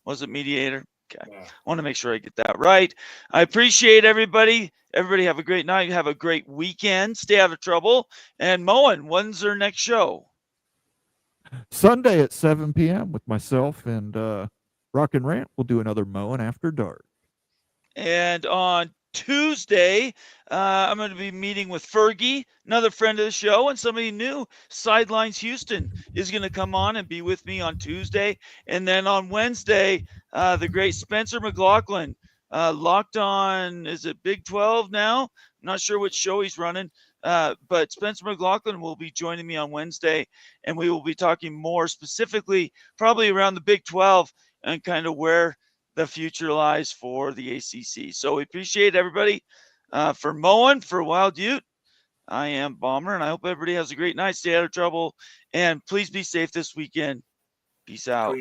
Speaker 1: Was it mediator? Okay. Yeah. I want to make sure I get that right. I appreciate everybody. Everybody have a great night. Have a great weekend. Stay out of trouble. And Moen, when's their next show?
Speaker 3: Sunday at 7 p.m. with myself and Rock and Rant. We'll do another Moen After Dark. And
Speaker 1: on Tuesday, I'm going to be meeting with Fergie, another friend of the show, and somebody new. Sidelines Houston is going to come on and be with me on Tuesday. And then on Wednesday, the great Spencer McLaughlin, locked on, is it Big 12 now? I'm not sure which show he's running, but Spencer McLaughlin will be joining me on Wednesday, and we will be talking more specifically probably around the Big 12 and kind of where the future lies for the ACC. So we appreciate everybody. For Moen, for Wild Ute, I am Bomber, and I hope everybody has a great night. Stay out of trouble, and please be safe this weekend. Peace out.